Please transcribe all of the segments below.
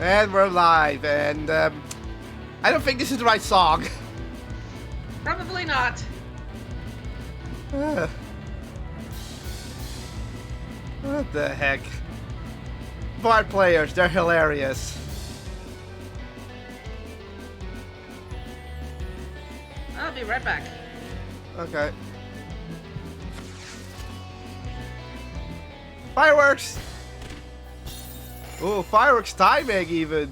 And we're live, and I don't think this is the right song. Probably not. What the heck? Bard players, they're hilarious. I'll be right back. Okay. Fireworks! Ooh, fireworks timing even.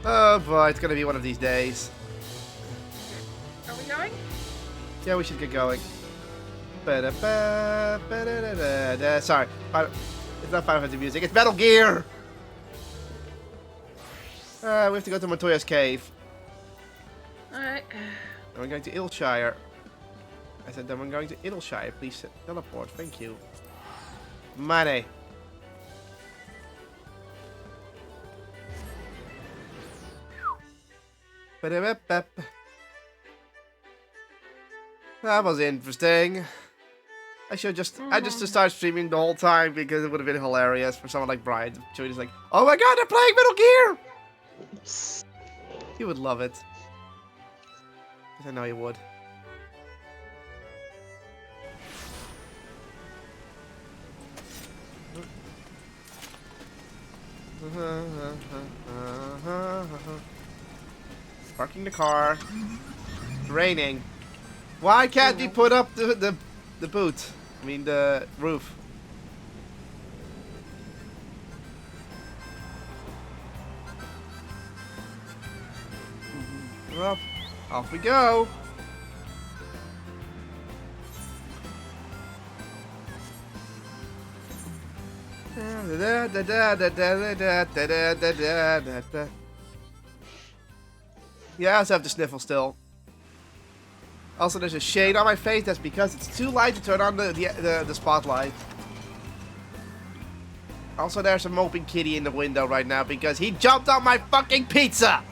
Oh boy, it's gonna be one of these days. Are we going? Yeah, we should get going. Sorry, it's not Final Fantasy music, it's Metal Gear! We have to go to Montoya's cave. Alright. And we're going to Ilshire. I said, then we're going to Ilshire. Please teleport. Thank you. Money. That was interesting. I should just start streaming the whole time because it would have been hilarious for someone like Brian. Joey's like, oh my god, they're playing Metal Gear! He would love it. I know he would. Parking the car. It's raining. Why can't he put up the boot? I mean the roof. Well, off we go. Yeah, I also have the sniffle still. Also, there's a shade on my face. That's because it's too light to turn on the spotlight. Also, there's a moping kitty in the window right now because he jumped on my fucking pizza.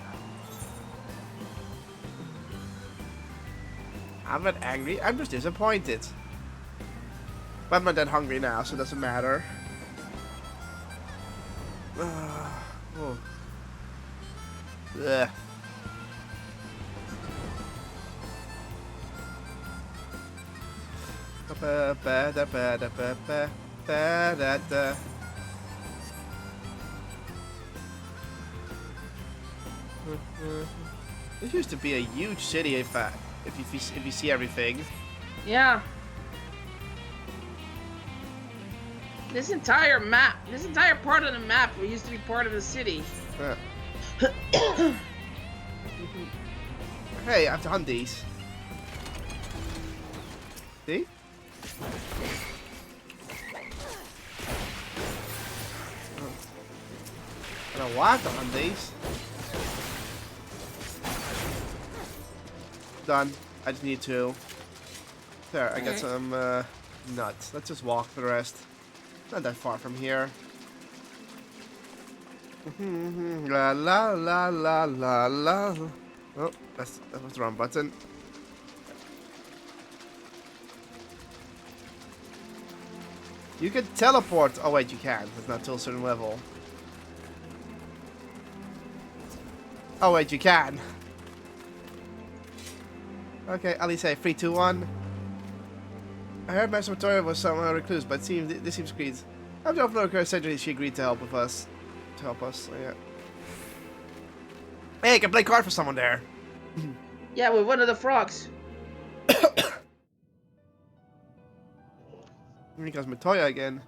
I'm not angry. I'm just disappointed. But I'm not that hungry now, so it doesn't matter. Oh. Ugh. This used to be a huge city, in fact, if you see everything. Yeah. This entire map, this entire part of the map used to be part of the city. Hey, I have to hunt these. See? I don't want to hunt these. Done. I just need two. There, I got some nuts. Let's just walk for the rest. Not that far from here. La la la la la la. Oh, that was the wrong button. You can teleport. Oh wait, you can't. It's not till a certain level. Oh wait, you can. Okay, Ali say 3, 2, 1. I heard Master Montoya was somehow recluse, but this seems great. After offering her surgery, she agreed to help us. So yeah. Hey, I can play card for someone there. Yeah, with one of the frogs. Here comes Montoya again.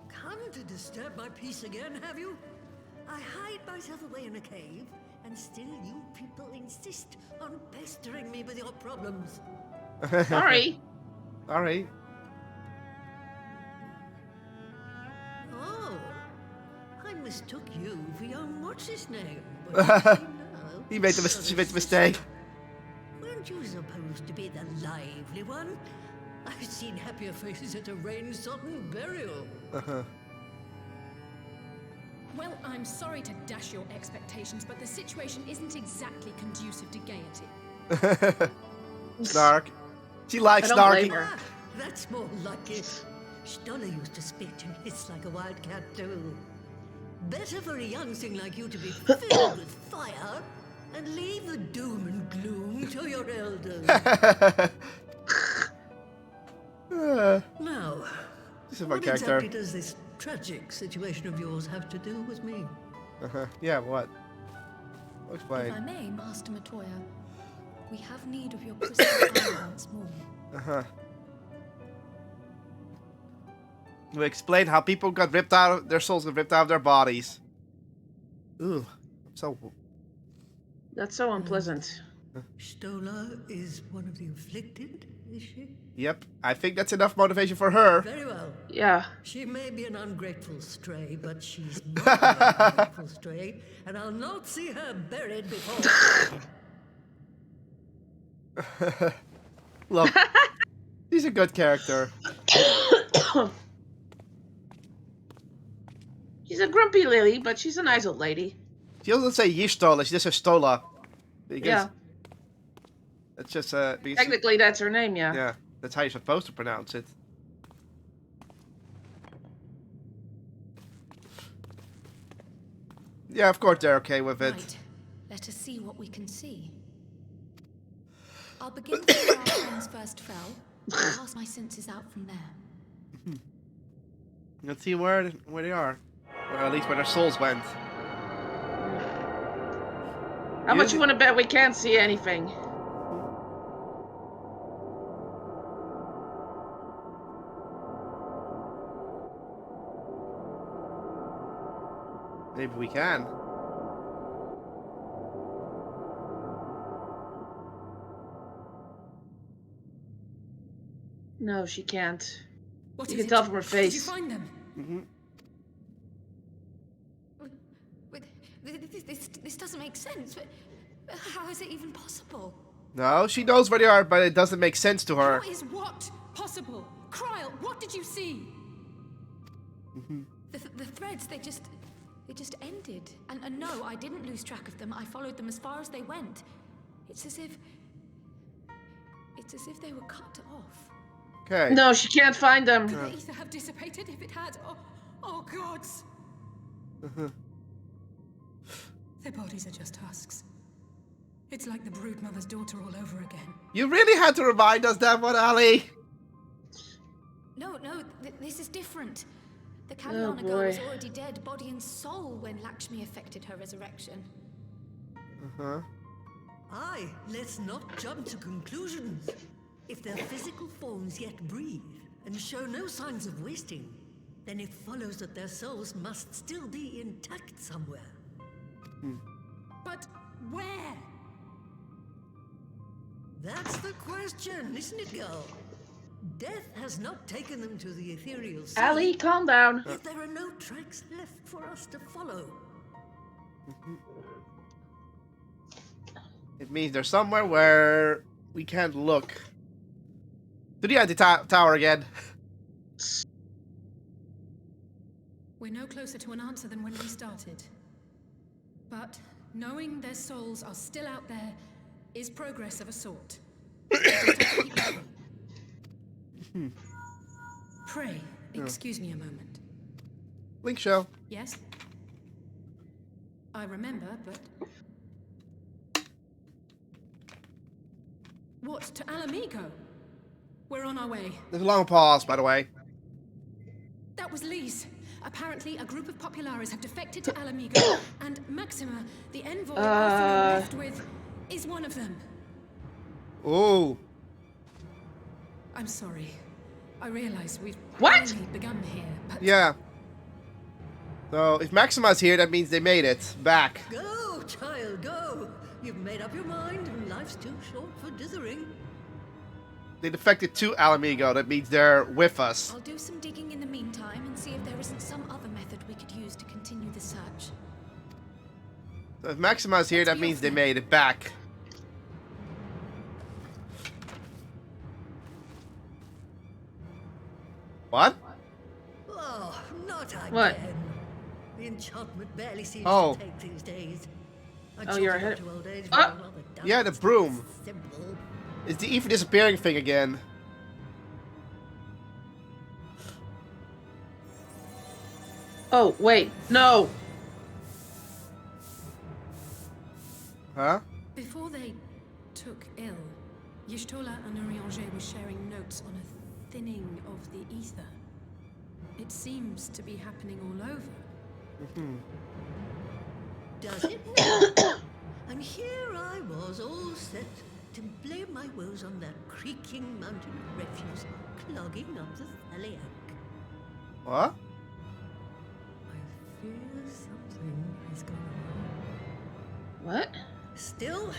Come to disturb my peace again, have you? I hide myself away in a cave, and still you people insist on pestering me with your problems. Sorry. Sorry. Oh, I mistook you for young what's-his-name. She made the mistake. Weren't you supposed to be the lively one? I've seen happier faces at a rain-sodden burial. Well, I'm sorry to dash your expectations, but the situation isn't exactly conducive to gaiety. Snark. She likes I don't blame snarking. her. Ah, that's more like it. Stoller used to spit and hiss like a wildcat too. Better for a young thing like you to be filled with fire and leave the doom and gloom to your elders. Now, This is my what character. exactly does this tragic situation of yours have to do with me? Yeah, what? I'll If explain. I may, Master Matoya, we have need of your crystal eye once more. We explain how people got ripped out of their souls, got ripped out of their bodies. Ooh, so. That's so unpleasant. Stoller is one of the afflicted, is she? Yep, I think that's enough motivation for her. Very well. Yeah. She may be an ungrateful stray, but she's not an ungrateful stray, and I'll not see her buried before. Look, she's a good character. She's a grumpy lily, but she's a nice old lady. She doesn't say Yistola, she just says Stola. Because Yeah. it's just because Technically, that's her name, yeah. yeah, that's how you're supposed to pronounce it. Yeah, of course they're okay with it. Right. Let us see what we can see. I'll begin from where our friends first fell, and pass my senses out from there. Let's see where they are, or at least where their souls went. How much you want to bet we can't see anything? Maybe we can. No, she can't. What You is can it? tell from her Did you face. find them? Mm-hmm. This doesn't make sense. How is it even possible? No, she knows where they are, but it doesn't make sense to her. How is what possible? Kryl, what did you see? The threads, they just ended. And no, I didn't lose track of them. I followed them as far as they went. It's as if they were cut off. Okay. No, she can't find them. Could the ether have dissipated if it had? Oh gods! Their bodies are just husks. It's like the broodmother's daughter all over again. You really had to remind us that one, Ali. No, this is different. The Oh, Kalyana girl was boy. already dead, body and soul, when Lakshmi effected her resurrection. Aye, let's not jump to conclusions. If their physical forms yet breathe and show no signs of wasting, then it follows that their souls must still be intact somewhere. But where? That's the question, isn't it, girl? Death has not taken them to the ethereal sea. Ali, calm down. Yet there are no tracks left for us to follow. It means they're somewhere where we can't look. To the anti-tower again. We're no closer to an answer than when we started. But knowing their souls are still out there is progress of a sort. Just have to keep going. Pray, excuse me a moment. Link show. Yes? I remember, but... What, to Alamigo? We're on our way. There's a long pause, by the way. That was Lee's. Apparently, a group of Populares have defected to Alamigo, and Maxima, the envoy Arthur left with, is one of them. Ooh. I'm sorry. I realize we've What? only begun here, but... Yeah. So, if Maxima's here, that means they made it. Back. Go, child, go! You've made up your mind, and life's too short for dithering. They defected to Alamigo, that means they're with us. I'll do some digging in the meantime and see if there isn't some other method we could use to continue the search. So if Maxima's here, that means they made it back. What? Oh, not again. What? The enchantment barely seems Oh. to take these days. Oh, you're ahead. To old age Ah! with a rather Yeah, the dull, broom. simple. It's the even disappearing thing again. Oh, wait. No! Huh? Before they took ill, Y'shtola and Urianger were sharing notes on a thinning of the ether. It seems to be happening all over. Does it now? And here I was all set to blame my woes on that creaking mountain of refuse clogging up the Thaliac. What? I fear something has gone wrong. What? Still,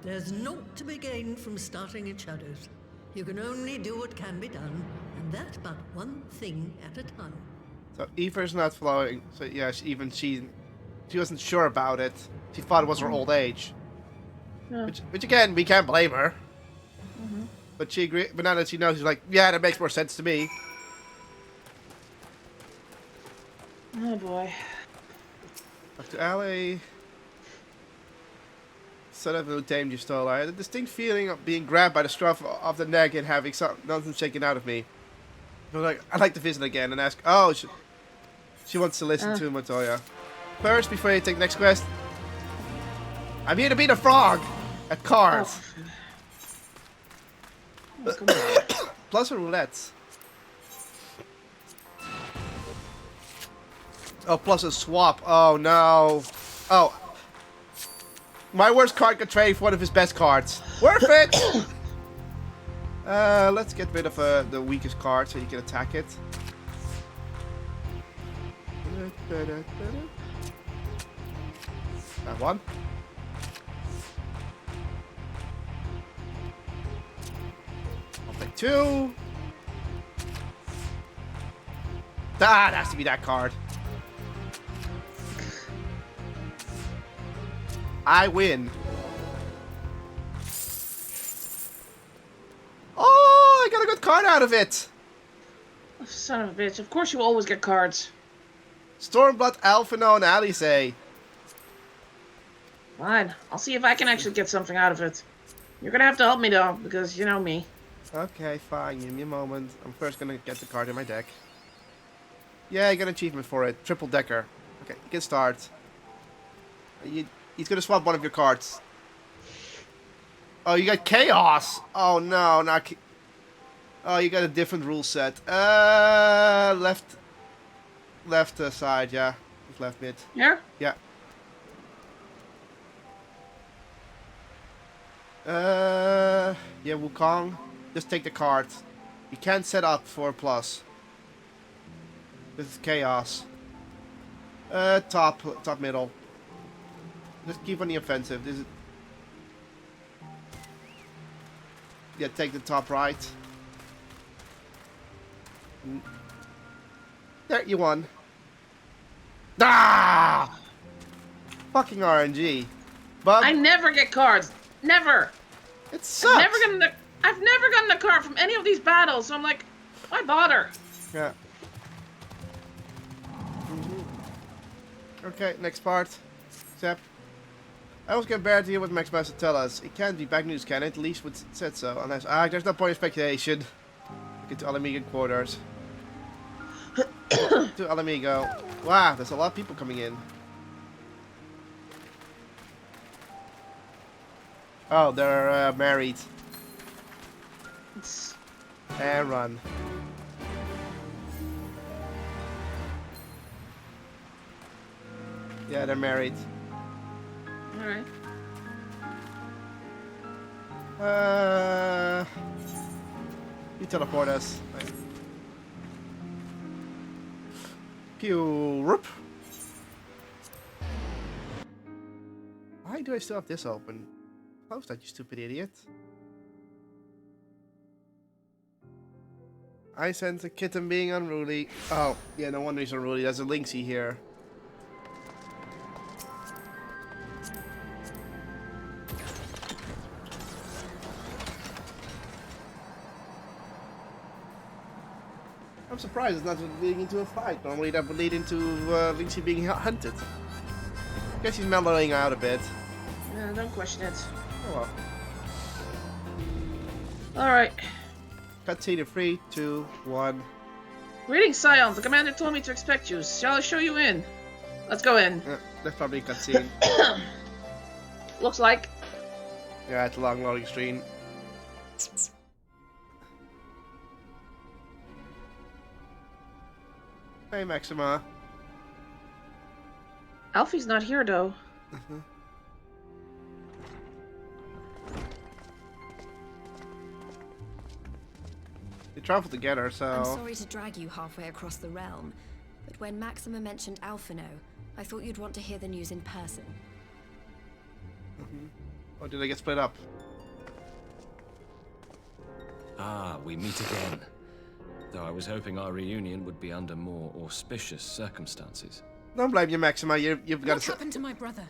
there's naught to be gained from starting in shadows. You can only do what can be done, and that but one thing at a time. So ether's not flowing. So yeah, she wasn't sure about it. She thought it was her old age. Yeah. Which again, we can't blame her. But she agreed. But now that she knows, she's like, yeah, that makes more sense to me. Oh boy. Back to alley. Son of who tamed Y'shtola. I had a distinct feeling of being grabbed by the scruff of the neck and having nothing shaken out of me. I'd like to visit again and ask. Oh, she wants to listen to Montoya. First, before you take the next quest, I'm here to beat a frog at cards. Oh, come on. Plus a roulette. Oh, plus a swap. Oh no. Oh. My worst card could trade for one of his best cards. Worth it! Let's get rid of the weakest card so you can attack it. That one. I'll take 2. Ah, it has to be that card. I win. Oh, I got a good card out of it. Son of a bitch. Of course you always get cards. Stormblood, Alphino, and Alice. Fine. I'll see if I can actually get something out of it. You're gonna have to help me though, because you know me. Okay, fine. Give me a moment. I'm first gonna get the card in my deck. Yeah, I got an achievement for it. Triple decker. Okay, you can start. He's gonna swap one of your cards. Oh, you got chaos. Oh no, not. Oh, you got a different rule set. Left side, yeah. Left mid. Here? Yeah. Yeah, Wukong. Just take the card. You can't set up for a plus. This is chaos. Top middle. Just keep on the offensive. This is. Yeah, take the top right. There, you won. Ah! Fucking RNG. But I never get cards. Never. it sucks. I've never gotten a card from any of these battles, so I'm like, why bother? Yeah. Okay, next part. Zap. I was getting bad to hear what Max Master tell us. It can't be bad news, can it? At least would said so. Unless there's no point in speculation. Get to Alamigo quarters. To Alamigo. Wow, there's a lot of people coming in. Oh, they're married. And run. Yeah, they're married. Alright. You teleport us. Right. Pew. Whoop. Why do I still have this open? Close that, you stupid idiot. I sense a kitten being unruly. Oh, yeah, no wonder he's unruly. There's a Lynxie here. I'm surprised it's not leading into a fight. Normally that would lead into Lindsay being hunted. Guess he's mellowing out a bit. Yeah, don't question it. Oh well. Alright. Cutscene in 3, 2, 1. Greetings, Scion. The commander told me to expect you. Shall I show you in? Let's go in. That's probably a cutscene. Looks like. Yeah, it's a long loading screen. Hey, Maxima. Alfie's not here, though. They travel together, so... I'm sorry to drag you halfway across the realm, but when Maxima mentioned Alphino, I thought you'd want to hear the news in person. Or did they get split up? Ah, we meet again. Though I was hoping our reunion would be under more auspicious circumstances. Don't blame you, Maxima. You've got What to... happened to my brother?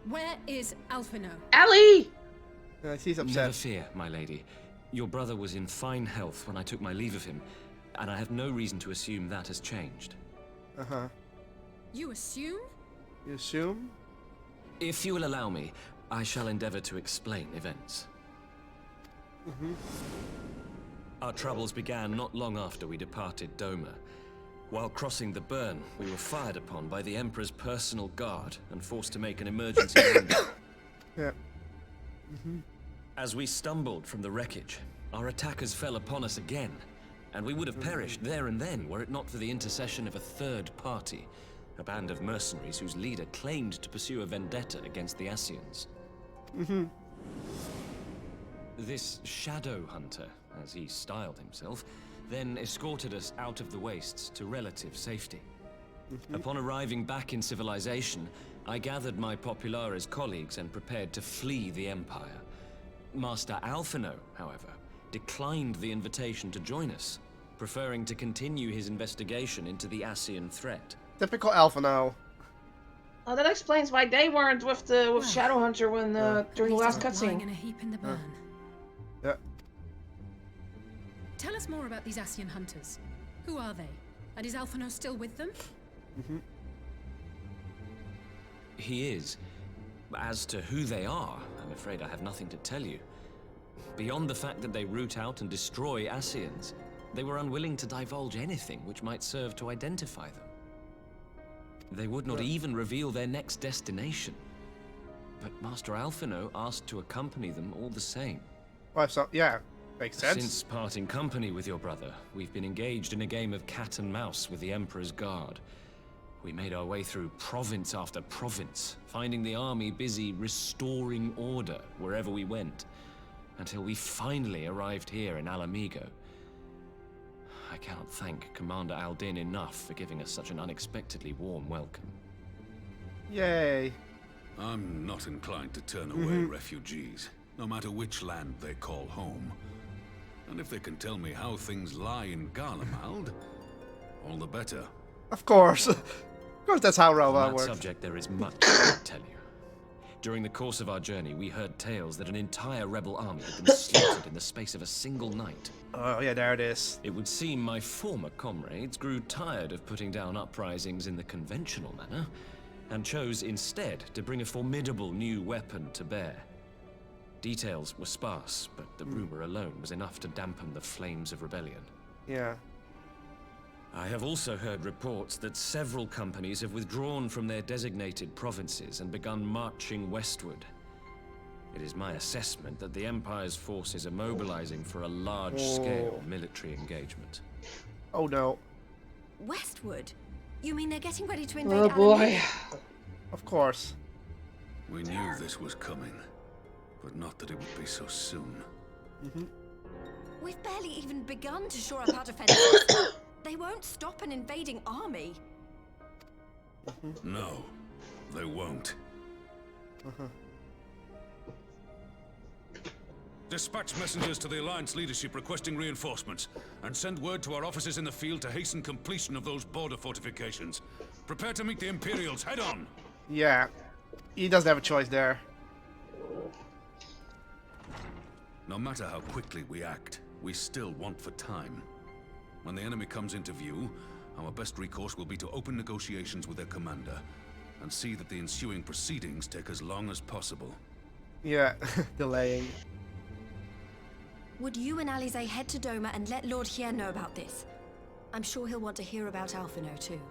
Where is Alphino? Allie! He's upset. Never fear, my lady. Your brother was in fine health when I took my leave of him, and I have no reason to assume that has changed. Uh-huh. You assume? You assume? If you will allow me, I shall endeavor to explain events. Our troubles began not long after we departed Doma. While crossing the burn, we were fired upon by the Emperor's personal guard and forced to make an emergency landing. Yeah. As we stumbled from the wreckage, our attackers fell upon us again, and we would have perished there and then were it not for the intercession of a third party, a band of mercenaries whose leader claimed to pursue a vendetta against the Ascians. This Shadow Hunter, as he styled himself, then escorted us out of the wastes to relative safety. Upon arriving back in civilization, I gathered my Populares colleagues and prepared to flee the Empire. Master Alphino, however, declined the invitation to join us, preferring to continue his investigation into the Ascian threat. Typical Alphino. Oh, that explains why they weren't with the Well, Shadowhunter when during the last Lying in cutscene. a heap in the burn. Yeah. Tell us more about these Ascian hunters. Who are they? And is Alphino still with them? He is. As to who they are, I'm afraid I have nothing to tell you. Beyond the fact that they root out and destroy Ascians, they were unwilling to divulge anything which might serve to identify them. They would not even reveal their next destination. But Master Alphino asked to accompany them all the same. Well, so, yeah. Makes sense. Since parting company with your brother, we've been engaged in a game of cat and mouse with the Emperor's guard. We made our way through province after province, finding the army busy restoring order wherever we went, until we finally arrived here in Alamigo. I cannot thank Commander Aldin enough for giving us such an unexpectedly warm welcome. Yay. I'm not inclined to turn away refugees, no matter which land they call home. And if they can tell me how things lie in Garlemald, all the better. Of course. Of course, that's how On Robo that works. subject, there is much to tell you. During the course of our journey, we heard tales that an entire rebel army had been slaughtered in the space of a single night. Oh, yeah, there it is. It would seem my former comrades grew tired of putting down uprisings in the conventional manner, and chose instead to bring a formidable new weapon to bear. Details were sparse, but the rumor alone was enough to dampen the flames of rebellion. Yeah. I have also heard reports that several companies have withdrawn from their designated provinces and begun marching westward. It is my assessment that the Empire's forces are mobilizing for a large-scale military engagement. Oh, no. Westward? You mean they're getting ready to invade Oh boy. Of course. We knew this was coming, but not that it would be so soon. We've barely even begun to shore up our defenses. They won't stop an invading army. No, they won't. Dispatch messengers to the Alliance leadership requesting reinforcements, and send word to our officers in the field to hasten completion of those border fortifications. Prepare to meet the Imperials head on! Yeah. He doesn't have a choice there. No matter how quickly we act, we still want for time. When the enemy comes into view, our best recourse will be to open negotiations with their commander and see that the ensuing proceedings take as long as possible. Yeah, delaying. Would you and Alize head to Doma and let Lord Hien know about this? I'm sure he'll want to hear about Alphino too.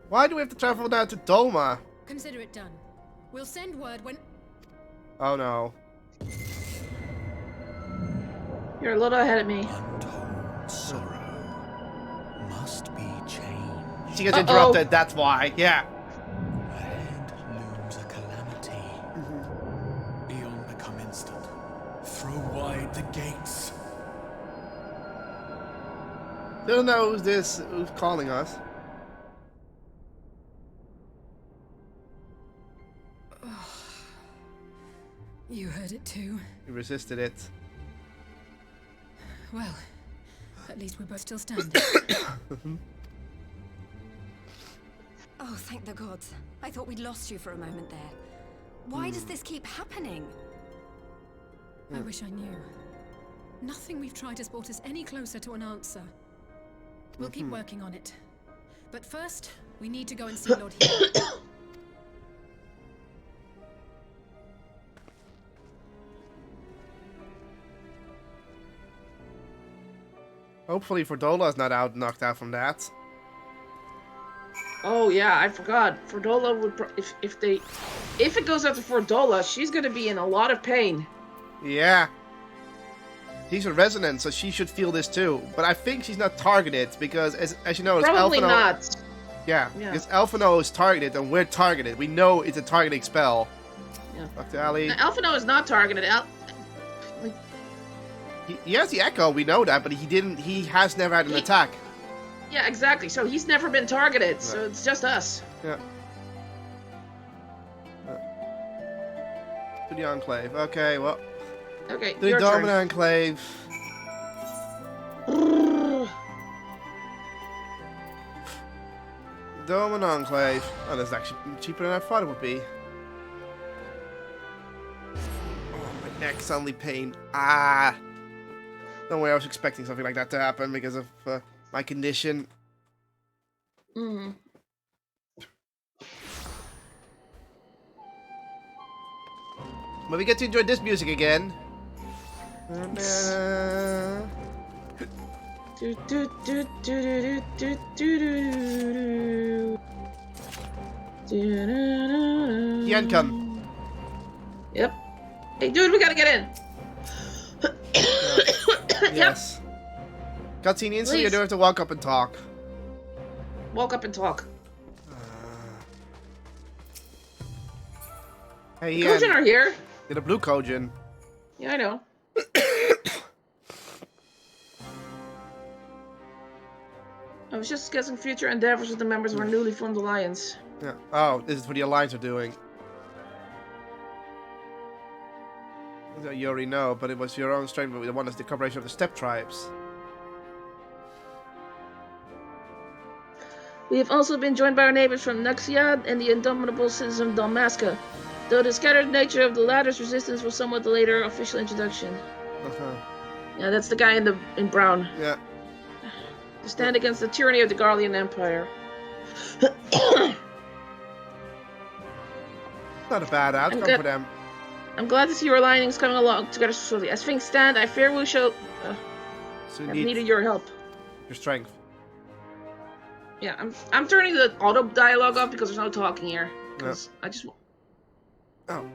Why do we have to travel down to Doma? Consider it done. We'll send word when... Oh no. You're a little ahead of me. Untold sorrow must be changed. She gets interrupted, that's why. Yeah. Ahead looms a calamity. Beyond become instant. Throw wide the gates. Don't know who's calling us. You heard it too. We resisted it. Well, at least we're both still standing. Oh, thank the gods. I thought we'd lost you for a moment there. Why does this keep happening? I wish I knew. Nothing we've tried has brought us any closer to an answer. We'll keep working on it. But first, we need to go and see Lord Hien. Hopefully Fordola's not knocked out from that. Oh yeah, I forgot. Fordola would if it goes after Fordola, she's gonna be in a lot of pain. Yeah. She's a resonant, so she should feel this too. But I think she's not targeted because, as you know, it's Probably Alphino. not. Yeah, because Alphino is targeted and we're targeted. We know it's a targeting spell. Yeah. Dr. Ali. Alphino is not targeted. He has the echo, we know that, but he has never had an attack. Yeah, exactly. So he's never been targeted. So it's just us. Yeah. To the Enclave. Okay, well. Okay, The your turn. Dominant Enclave. Dominant Enclave. Oh, that's actually cheaper than I thought it would be. Oh, my neck suddenly pain. Ah. Don't worry, I was expecting something like that to happen because of my condition. Mm. But we get to enjoy this music again. Do, do, do, do, do, do, do, do. Hien come. Yep. Hey, dude, we gotta get in. Yes. Cutscene instantly, you Please. don't have to walk up and talk. Walk up and talk. Hey, Kojin Hien. are here. You're the blue Kojin. Yeah, I know. I was just discussing future endeavors with the members of our newly formed alliance. Yeah. Oh, this is what the Alliance are doing. You already know, but it was your own strength, but the one is the cooperation of the steppe tribes. We have also been joined by our neighbors from Nuxiad and the indomitable citizens of Dalmasca, though the scattered nature of the latter's resistance was somewhat the later official introduction. Yeah, that's the guy in brown. Yeah. To stand against the tyranny of the Garlean Empire. Not a bad outcome for them. I'm glad to see your alignings coming along together so slowly. As things stand, I fear we shall So have you needed need your help. your strength. Yeah, I'm turning the auto dialogue off because there's no talking here. Because I just. Oh.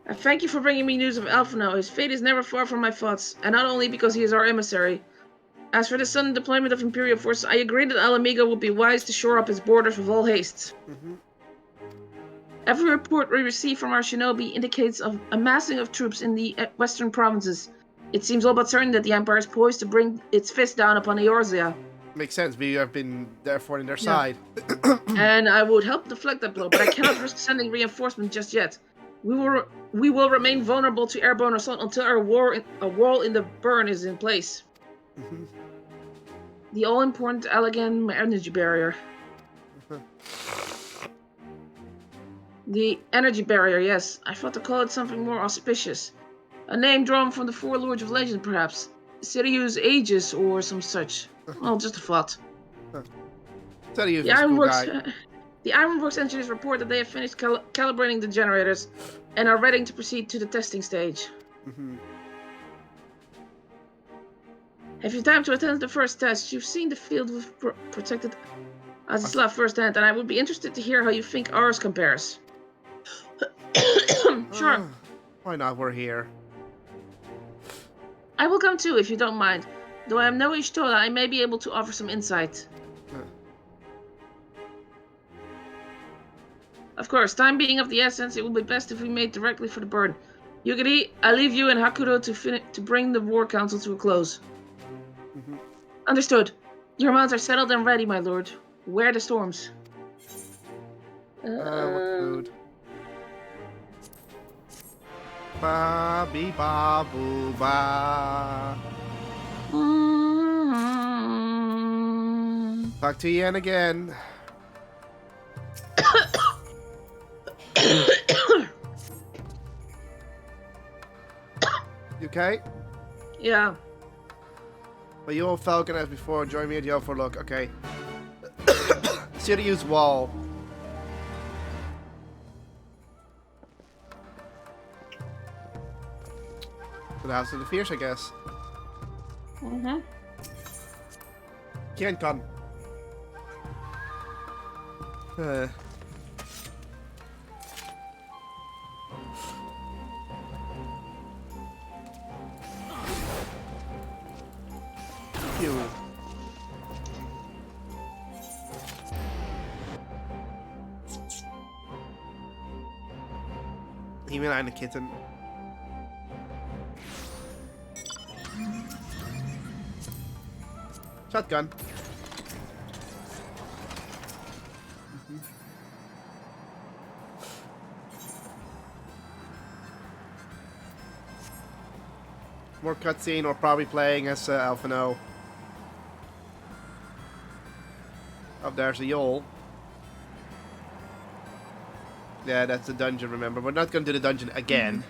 I thank you for bringing me news of Alphino. His fate is never far from my thoughts, and not only because he is our emissary. As for the sudden deployment of Imperial forces, I agree that Alamiga would be wise to shore up his borders with all haste. Every report we receive from our shinobi indicates of amassing of troops in the western provinces. It seems all but certain that the Empire is poised to bring its fist down upon Eorzea. Makes sense. We have been therefore on their side. And I would help deflect that blow, but I cannot risk sending reinforcements just yet. We will remain vulnerable to airborne assault until our wall in the burn is in place. The all-important Allegan energy barrier. The energy barrier, yes. I thought to call it something more auspicious. A name drawn from the four lords of legend, perhaps. Sirius Aegis or some such. Well, just a thought. Sirius The is a cool Ironworks, guy. the Ironworks engineers report that they have finished calibrating the generators and are ready to proceed to the testing stage. Have you time to attend the first test? You've seen the field with protected Azislav firsthand, and I would be interested to hear how you think ours compares. Sure. Why not? We're here. I will come too, if you don't mind. Though I am no Ishtola, I may be able to offer some insight. Of course, time being of the essence, it will be best if we made directly for the burn. Yugiri, I leave you and Hakuro to bring the War Council to a close. Understood. Your mounts are settled and ready, my lord. Where are the storms? What food? Ba bee ba boo ba. Talk to Yen again. You okay? Yeah. Well, you old Falcon as before. Join me at the overlook. Okay. Sirius wall. To the House of the Fierce, I guess. Can't come. You. Even I'm a kitten. Shotgun. More cutscene, or probably playing as Alphino. Oh, there's a Yol. Yeah, that's the dungeon, remember. We're not going to do the dungeon again.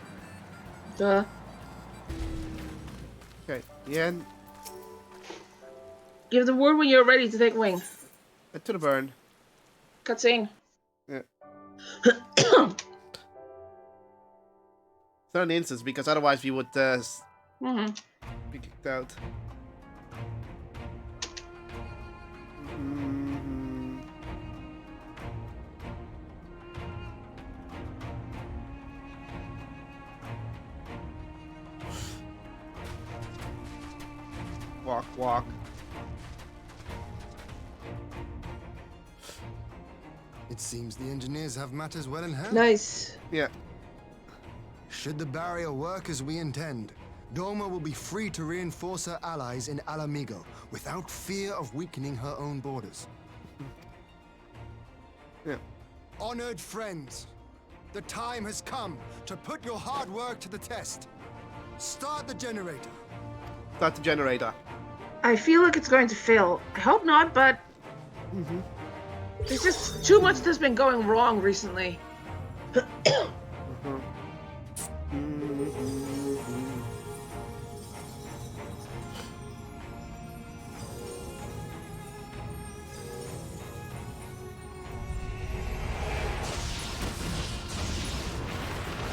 Duh. Okay, Yen. Give the word when you're ready to take wing. To the burn. Cutscene. Yeah. It's not an instance, because otherwise we would be kicked out. Walk, walk. It seems the engineers have matters well in hand. Nice. Yeah. Should the barrier work as we intend, Doma will be free to reinforce her allies in Alamigo without fear of weakening her own borders. Yeah. Honored friends, the time has come to put your hard work to the test. Start the generator. Start the generator. I feel like it's going to fail. I hope not, but... There's just too much that's been going wrong recently.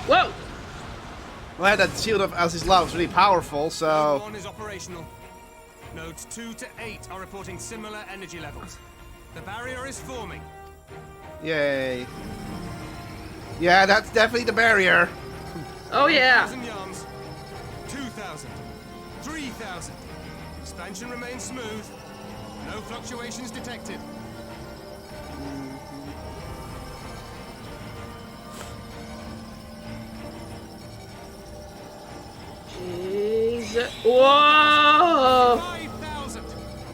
Whoa! Well, that shield of Azislav is really powerful, so... Node 1 is operational. Nodes 2 to 8 are reporting similar energy levels. The barrier is forming. Yay. Yeah, that's definitely the barrier. Oh yeah. 1,000 yards. 2,000. 3,000. Expansion remains smooth. No fluctuations detected. Jesus. Whoa! 5,000.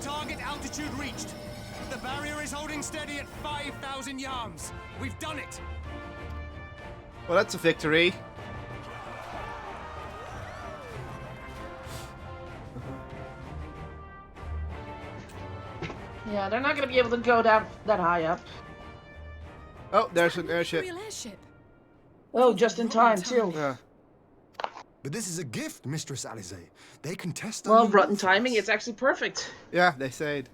Target altitude reached. The barrier is holding steady at 5,000 yards. We've done it. Well, that's a victory. Yeah, they're not gonna be able to go that high up. Oh, there's an airship. Real airship. Oh, just in time too. Yeah. But this is a gift, Mistress Alize. They can test Well, our rotten lawfulness. timing. It's actually perfect. Yeah, they said.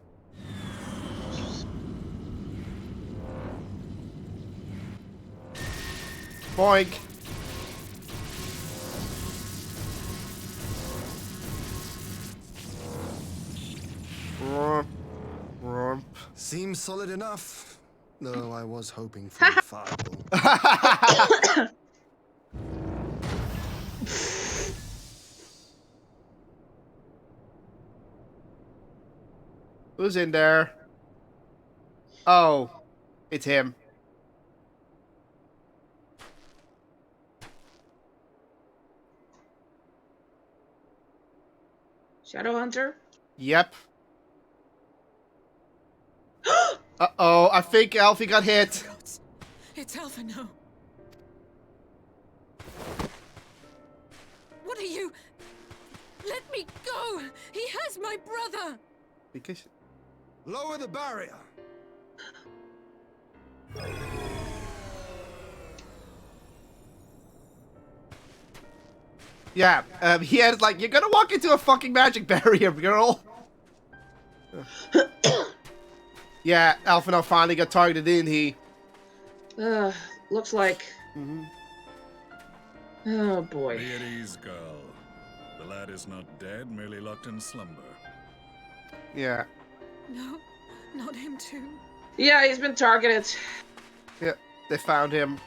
Boink. Rump. Rump. Seems solid enough, though I was hoping for a fireball. Who's in there? Oh, it's him. Shadowhunter? Yep. Uh-oh, I think Alfie got hit. It's Alphino. What are you? Let me go! He has my brother! Because... Lower the barrier. Yeah, he had like, you're gonna walk into a fucking magic barrier, girl. Yeah, Alphino finally got targeted, didn't he? Looks like. Oh boy. Be at ease, girl. The lad is not dead, merely locked in slumber. Yeah. No, not him too. Yeah, he's been targeted. Yeah, they found him.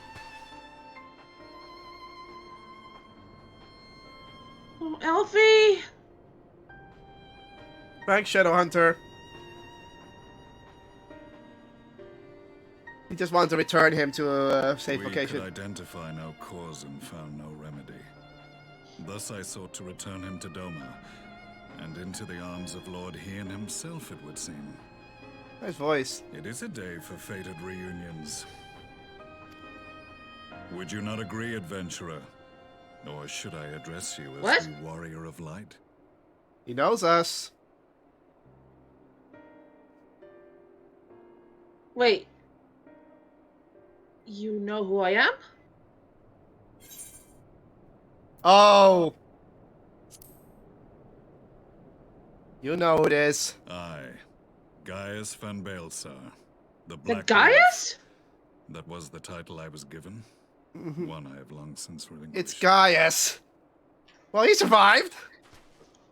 Oh, Alfie! Thanks, Shadowhunter. He just wanted to return him to a safe location. We could identify no cause and found no remedy. Thus I sought to return him to Doma, and into the arms of Lord Hien himself, it would seem. Nice voice. It is a day for fated reunions. Would you not agree, adventurer? Or should I address you as What? the Warrior of Light? He knows us. Wait. You know who I am? Oh. You know who it is. Aye. Gaius van Baelsar. The The Black Gaius? Wolf. That was the title I was given. One I have long since relinquished. It's Gaius. Well, he survived.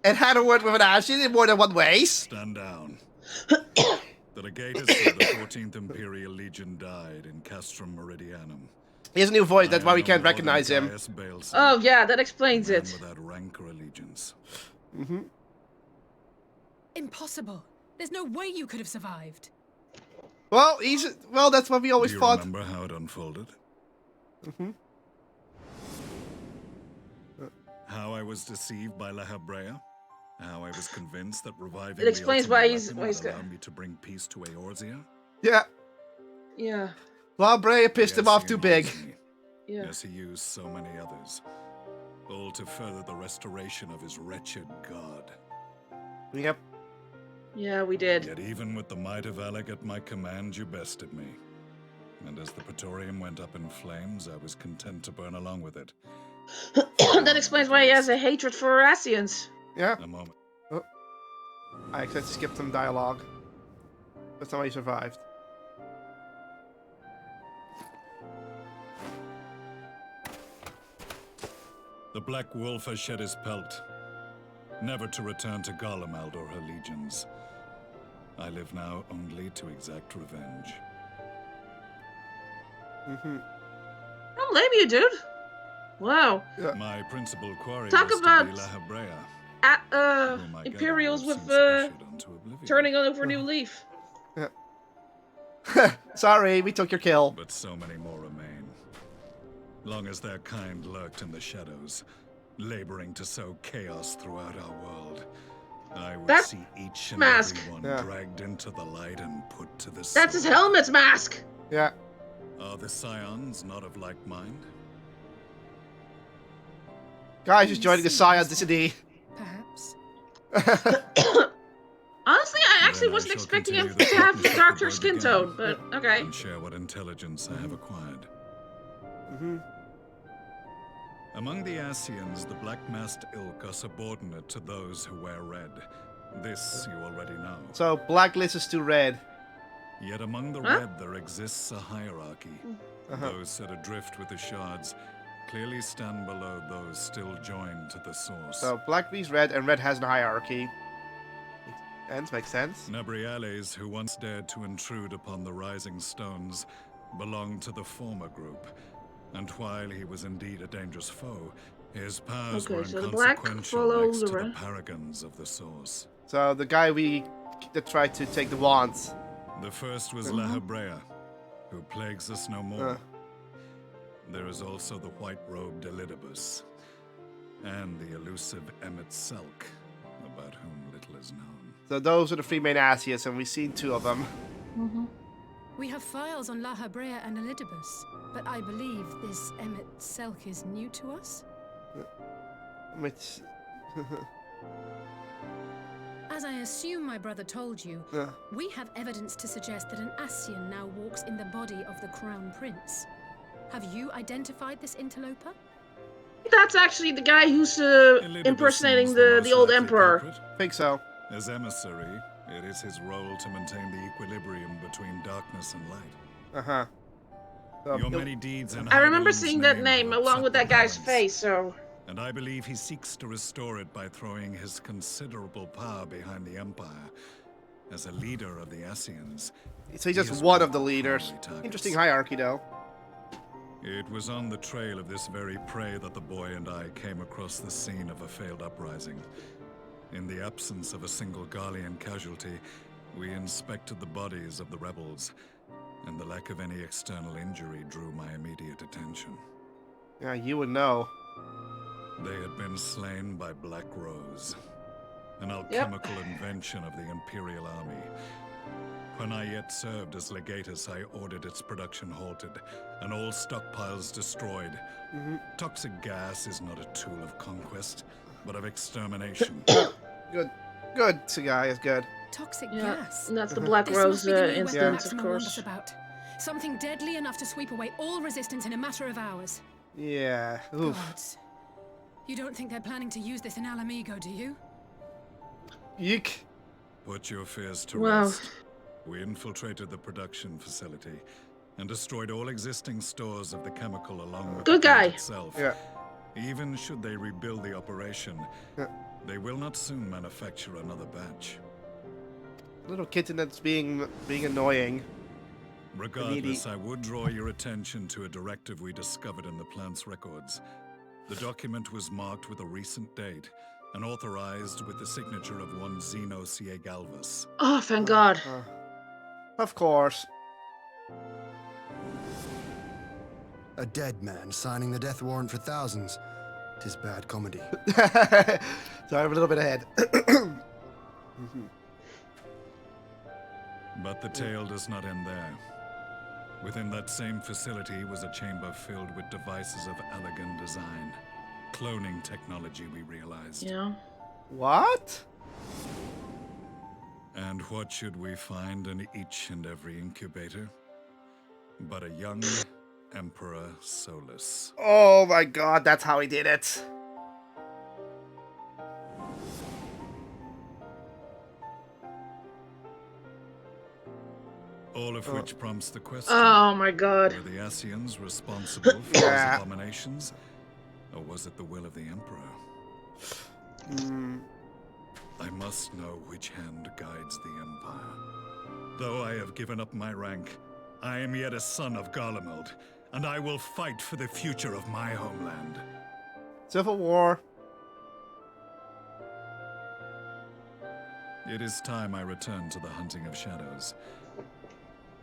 And had a word with an Ashen in more than one ways. Stand down. The legatus of the 14th Imperial Legion died in Castrum Meridianum. He has a new voice, that's I why am we no can't more recognize than him. Gaius Baelsar, Oh yeah, that explains a man it. without rank or allegiance. Impossible. There's no way you could have survived. Well, that's what we always Do you thought. remember how it unfolded? How I was deceived by La Habrea? How I was convinced that reviving It explains the why ultimate he's weapon why he's would got. allow me to bring peace to Eorzea? Yeah. Yeah, Well, Brea pissed him Yes, off he too big. used me. yeah. Yes, he used so many others. All to further the restoration of his wretched god. Yep. Yeah, we did. Yet even with the might of Alec at my command, you bested me. And as the Praetorium went up in flames, I was content to burn along with it. That explains why he has a hatred for Arassians. Yeah. A moment. I accidentally skipped some dialogue. That's how he survived. The Black Wolf has shed his pelt, never to return to Garlemald or her legions. I live now only to exact revenge. I don't blame you, dude. Wow. My principal quarry Talk was about to be La Habrea, whom I gather Imperials you have with since ushered onto oblivion. turning over a new leaf. Sorry, we took your kill. But so many more remain. Long as their kind lurked in the shadows, laboring to sow chaos throughout our world, I would That see each and mask. every one Yeah. dragged into the light and put to the That's his sword. helmet's mask. Yeah. Are the scions not of like mind? Guys, just joining the Scions, isn't he? Perhaps. Honestly, I actually Then I wasn't shall expecting him continue to the have practice of darker the skin word tone, again. but okay. And share what intelligence I have acquired. Among the Asians, the black-masked ilk are subordinate to those who wear red. This you already know. So blacklist is to red. Yet among the Huh? red there exists a hierarchy. Those set adrift with the shards clearly stand below those still joined to the source. So black beats red, and red has no hierarchy. Makes sense. Nabriales, who once dared to intrude upon the Rising Stones, belonged to the former group. And while he was indeed a dangerous foe, his powers Okay, were so the black inconsequential follow next the to the red. paragons of the source. So the guy that tried to take the wands. The first was La Hebrea, who plagues us no more. There is also the white-robed Elidibus, and the elusive Emmet Selk, about whom little is known. So those are the three main Asians, and we've seen two of them. We have files on La Hebrea and Elidibus, but I believe this Emmet Selk is new to us. Which... As I assume my brother told you, we have evidence to suggest that an Asian now walks in the body of the Crown Prince. Have you identified this interloper? That's actually the guy who's Elidibus impersonating seems the most old likely emperor. culprit. think so. As emissary, it is his role to maintain the equilibrium between darkness and light. So, Your many deeds and I remember Heidel's seeing that name name have along upset with the that guy's balance. face, so... And I believe he seeks to restore it by throwing his considerable power behind the Empire. As a leader of the Asians, so he's just is one one of the of the leaders. primary targets. Interesting hierarchy, though. it was on the trail of this very prey that the boy and I came across the scene of a failed uprising. In the absence of a single Garlean casualty, we inspected the bodies of the rebels, and the lack of any external injury drew my immediate attention. Yeah, you would know. They had been slain by Black Rose, an alchemical invention of the Imperial Army. When I yet served as legatus, I ordered its production halted, and all stockpiles destroyed. Toxic gas is not a tool of conquest, but of extermination. Good. Good, Sagai is good. Toxic Yeah, gas. and that's the Black This Rose must be the new weapon instance, of Maxima warned us course. about. Something deadly enough to sweep away all resistance in a matter of hours. Yeah. Oof. Gods. You don't think they're planning to use this in Alamigo, do you? Yeek. Put your fears to Wow. rest. We infiltrated the production facility and destroyed all existing stores of the chemical along with Good the plant guy. itself. Yeah. Even should they rebuild the operation, Yeah. they will not soon manufacture another batch. Little kitten that's being annoying. Regardless, I would draw your attention to a directive we discovered in the plant's records. The document was marked with a recent date and authorized with the signature of one Zeno Galvas. Oh, thank God. Of course. A dead man signing the death warrant for thousands. 'Tis bad comedy. So I'm a little bit ahead. But the tale does not end there. Within that same facility was a chamber filled with devices of elegant design. Cloning technology, we realized. Yeah. What? And what should we find in each and every incubator? But a young Emperor Solus. Oh my God, that's how he did it. All of which prompts the question, Oh my God. were the Asians responsible for Yeah. these abominations? Or was it the will of the Emperor? I must know which hand guides the Empire. Though I have given up my rank, I am yet a son of Garlemald, and I will fight for the future of my homeland. Civil War. It is time I return to the hunting of shadows.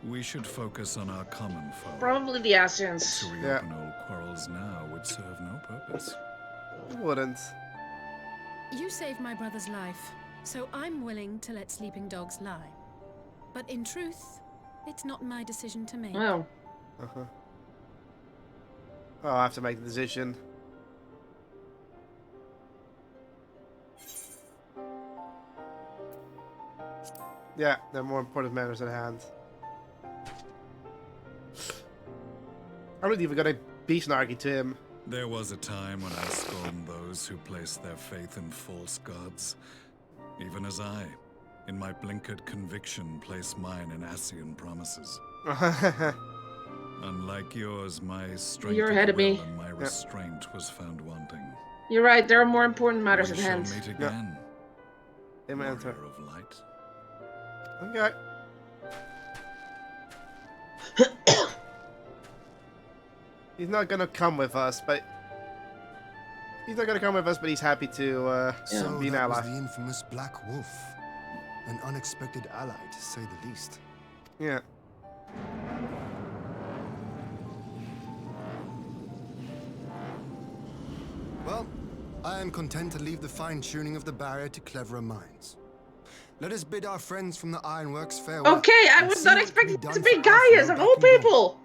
We should focus on our common foe. Probably the Asians. To reopen old quarrels now would serve no purpose. Wouldn't. You saved my brother's life, so I'm willing to let sleeping dogs lie. But in truth, it's not my decision to make. Wow. Oh, I have to make the decision. Yeah, there are more important matters at hand. I don't even got a peace narky to him. There was a time when I scorned those who placed their faith in false gods, even as I, in my blinkered conviction, place mine in Ascian promises. Unlike yours, my strength You're ahead of of me. will and my restraint was found wanting. You're right, there are more important matters We at hand. shall meet again, Amen. warrior of light. Okay. He's not gonna come with us, but he's happy to So be an that was ally. the infamous Black Wolf. An unexpected ally, to say the least. Yeah. Well, I am content to leave the fine-tuning of the barrier to cleverer minds. Let us bid our friends from the Ironworks farewell. Okay, I and was see not what can expecting be it to done be for Gaius Alpha of back all in Rome. people.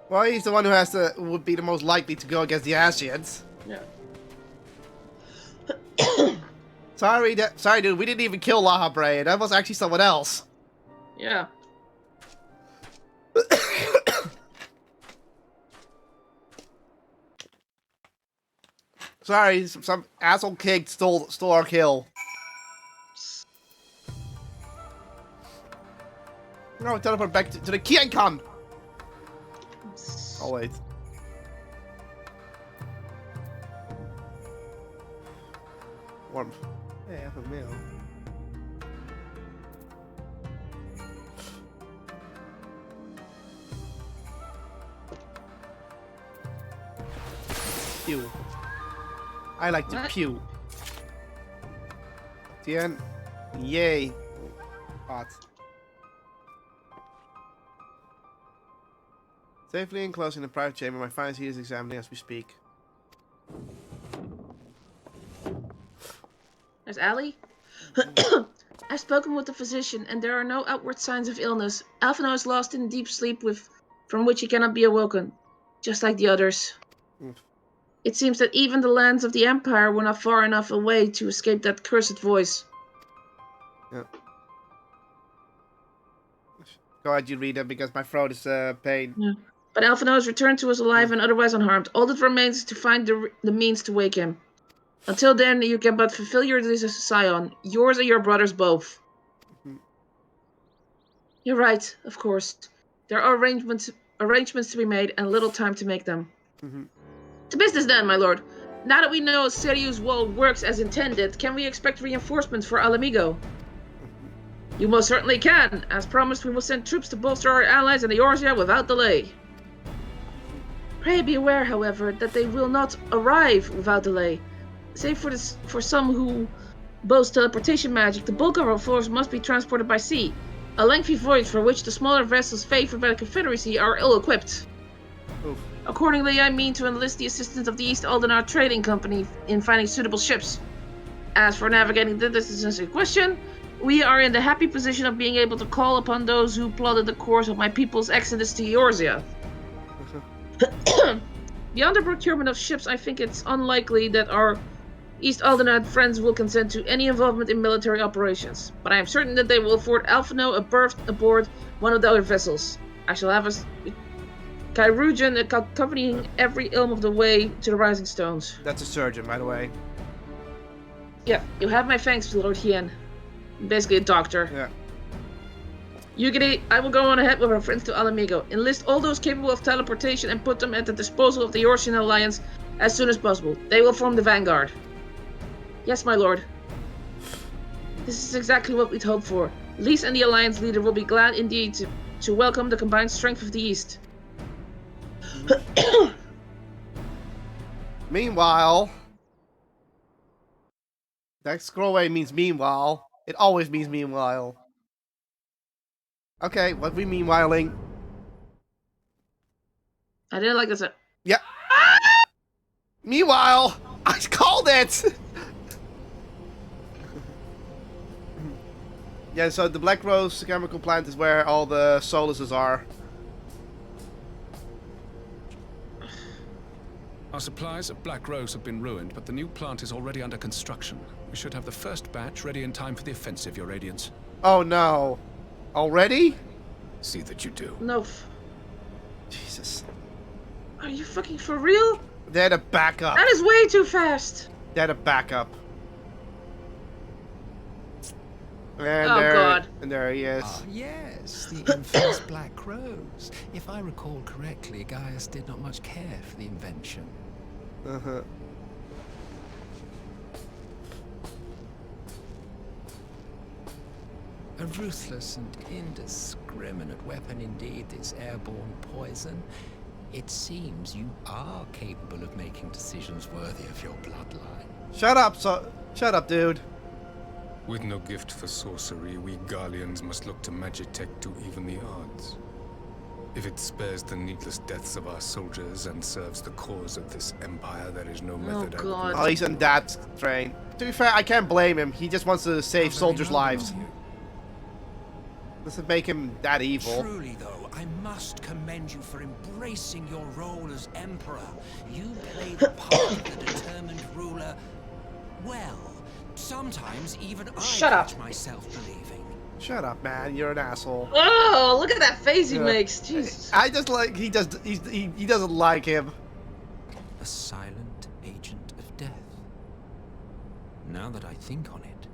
Well, he's the one who would be the most likely to go against the Ascians. Yeah. Sorry, dude. We didn't even kill Lahabre. That was actually someone else. Yeah. Sorry, some asshole kid stole our kill. No, teleport back to the Kiancon. Oh wait. Warmth. Hey, I have a mail. Pew. I like to pew. Tien. Yay. Hot. Safely enclosed in a private chamber, my finest heat is examining as we speak. There's Allie. I've spoken with the physician, and there are no outward signs of illness. Alphino is lost in deep sleep from which he cannot be awoken, just like the others. It seems that even the lands of the Empire were not far enough away to escape that cursed voice. Yeah. Go ahead, you read them because my throat is pain. Yeah. But Alphino is returned to us alive and otherwise unharmed. All that remains is to find the means to wake him. Until then, you can but fulfill your duties as a scion. Yours and your brothers both. You're right, of course. There are arrangements to be made and little time to make them. To business then, my lord. Now that we know Serious wall works as intended, can we expect reinforcements for Alamigo? You most certainly can. As promised, we will send troops to bolster our allies in Eorzea without delay. Pray be aware, however, that they will not arrive without delay. Save for some who boast teleportation magic, the bulk of our force must be transported by sea. A lengthy voyage for which the smaller vessels favored by the Confederacy are ill-equipped. Accordingly, I mean to enlist the assistance of the East Aldenar Trading Company in finding suitable ships. As for navigating the distances in question, we are in the happy position of being able to call upon those who plotted the course of my people's exodus to Eorzea. Beyond the procurement of ships, I think it's unlikely that our East Aldenar friends will consent to any involvement in military operations, but I am certain that they will afford Alphino a berth aboard one of the other vessels. I shall have a Kyrujan accompanying every ilm of the way to the Rising Stones. That's a surgeon, by the way. Yeah, you have my thanks, Lord Hien. Basically a doctor. Yeah. Yugiri, I will go on ahead with our friends to Alamigo. Enlist all those capable of teleportation and put them at the disposal of the Eorzean Alliance as soon as possible. They will form the vanguard. Yes, my lord. This is exactly what we'd hoped for. Lys and the Alliance leader will be glad indeed to welcome the combined strength of the East. Meanwhile, that scroll away means meanwhile. It always means meanwhile. Okay, what we meanwhiling? I didn't like this. Yeah. Meanwhile, I called it. Yeah, so the Black Rose chemical plant is where all the solaces are. Our supplies of Black Rose have been ruined, but the new plant is already under construction. We should have the first batch ready in time for the offensive, Your Radiance. Oh no. Already? See that you do. No. Jesus. Are you fucking for real? They're the backup. That is way too fast. They're the backup. And Oh, there, God. And there he is. Ah, yes, the infamous Black Rose. If I recall correctly, Gaius did not much care for the invention. Uh-huh. A ruthless and indiscriminate weapon indeed, this airborne poison. It seems you are capable of making decisions worthy of your bloodline. Shut up, dude. With no gift for sorcery, we Garleans must look to Magitech to even the odds. If it spares the needless deaths of our soldiers and serves the cause of this empire, there is no method I would Oh, he's on that train. To be fair, I can't blame him. He just wants to save soldiers' lives. Doesn't make him that evil. Truly, though, I must commend you for embracing your role as Emperor. You play the part of the determined ruler well. Sometimes even I catch myself believing. Shut up, man. You're an asshole. Oh, look at that face he makes. Jesus. I just like he doesn't like him. A silent agent of death. Now that I think on it,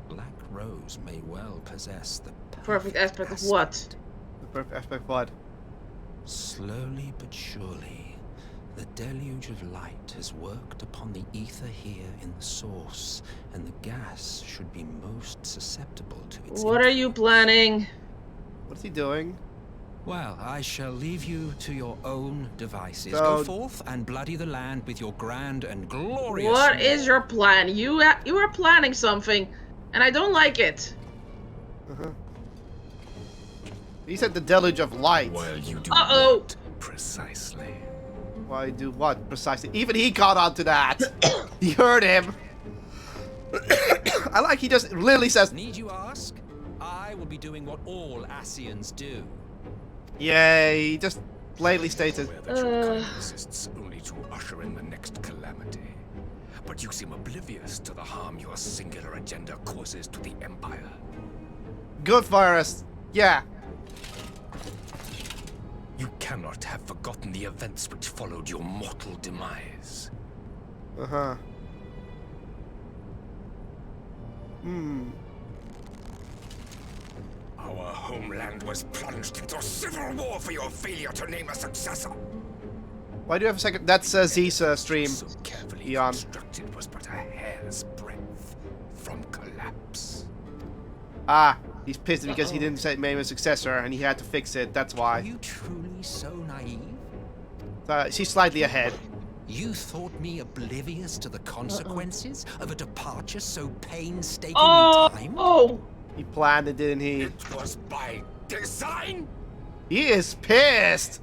Black Rose may well possess the perfect aspect of what? The perfect aspect of what? Slowly but surely, the deluge of light has worked upon the ether here in the source, and the gas should be most susceptible to its What are you planning? What's he doing? Well, I shall leave you to your own devices. So, go forth and bloody the land with your grand and glorious... What is your plan? You are planning something, and I don't like it. He said the deluge of light. Well, you do what precisely? Why do what precisely? Even he caught on to that. He heard him. I like he just literally says. Need you ask? I will be doing what all Asians do. Yeah, he just blatantly stated. That your kind exists only to usher in the next calamity. But you seem oblivious to the harm your singular agenda causes to the Empire. Good virus. Yeah. You cannot have forgotten the events which followed your mortal demise. Uh-huh. Our homeland was plunged into civil war for your failure to name a successor. Why do you have a second? That's Z's stream. So carefully Eon. constructed was but a hair's breadth from collapse. Ah, he's pissed because he didn't say name a successor and he had to fix it. That's why. Are you truly so naive? She's slightly ahead. You thought me oblivious to the consequences of a departure so painstakingly timed? Oh! He planned it, didn't he? It was by design? He is pissed!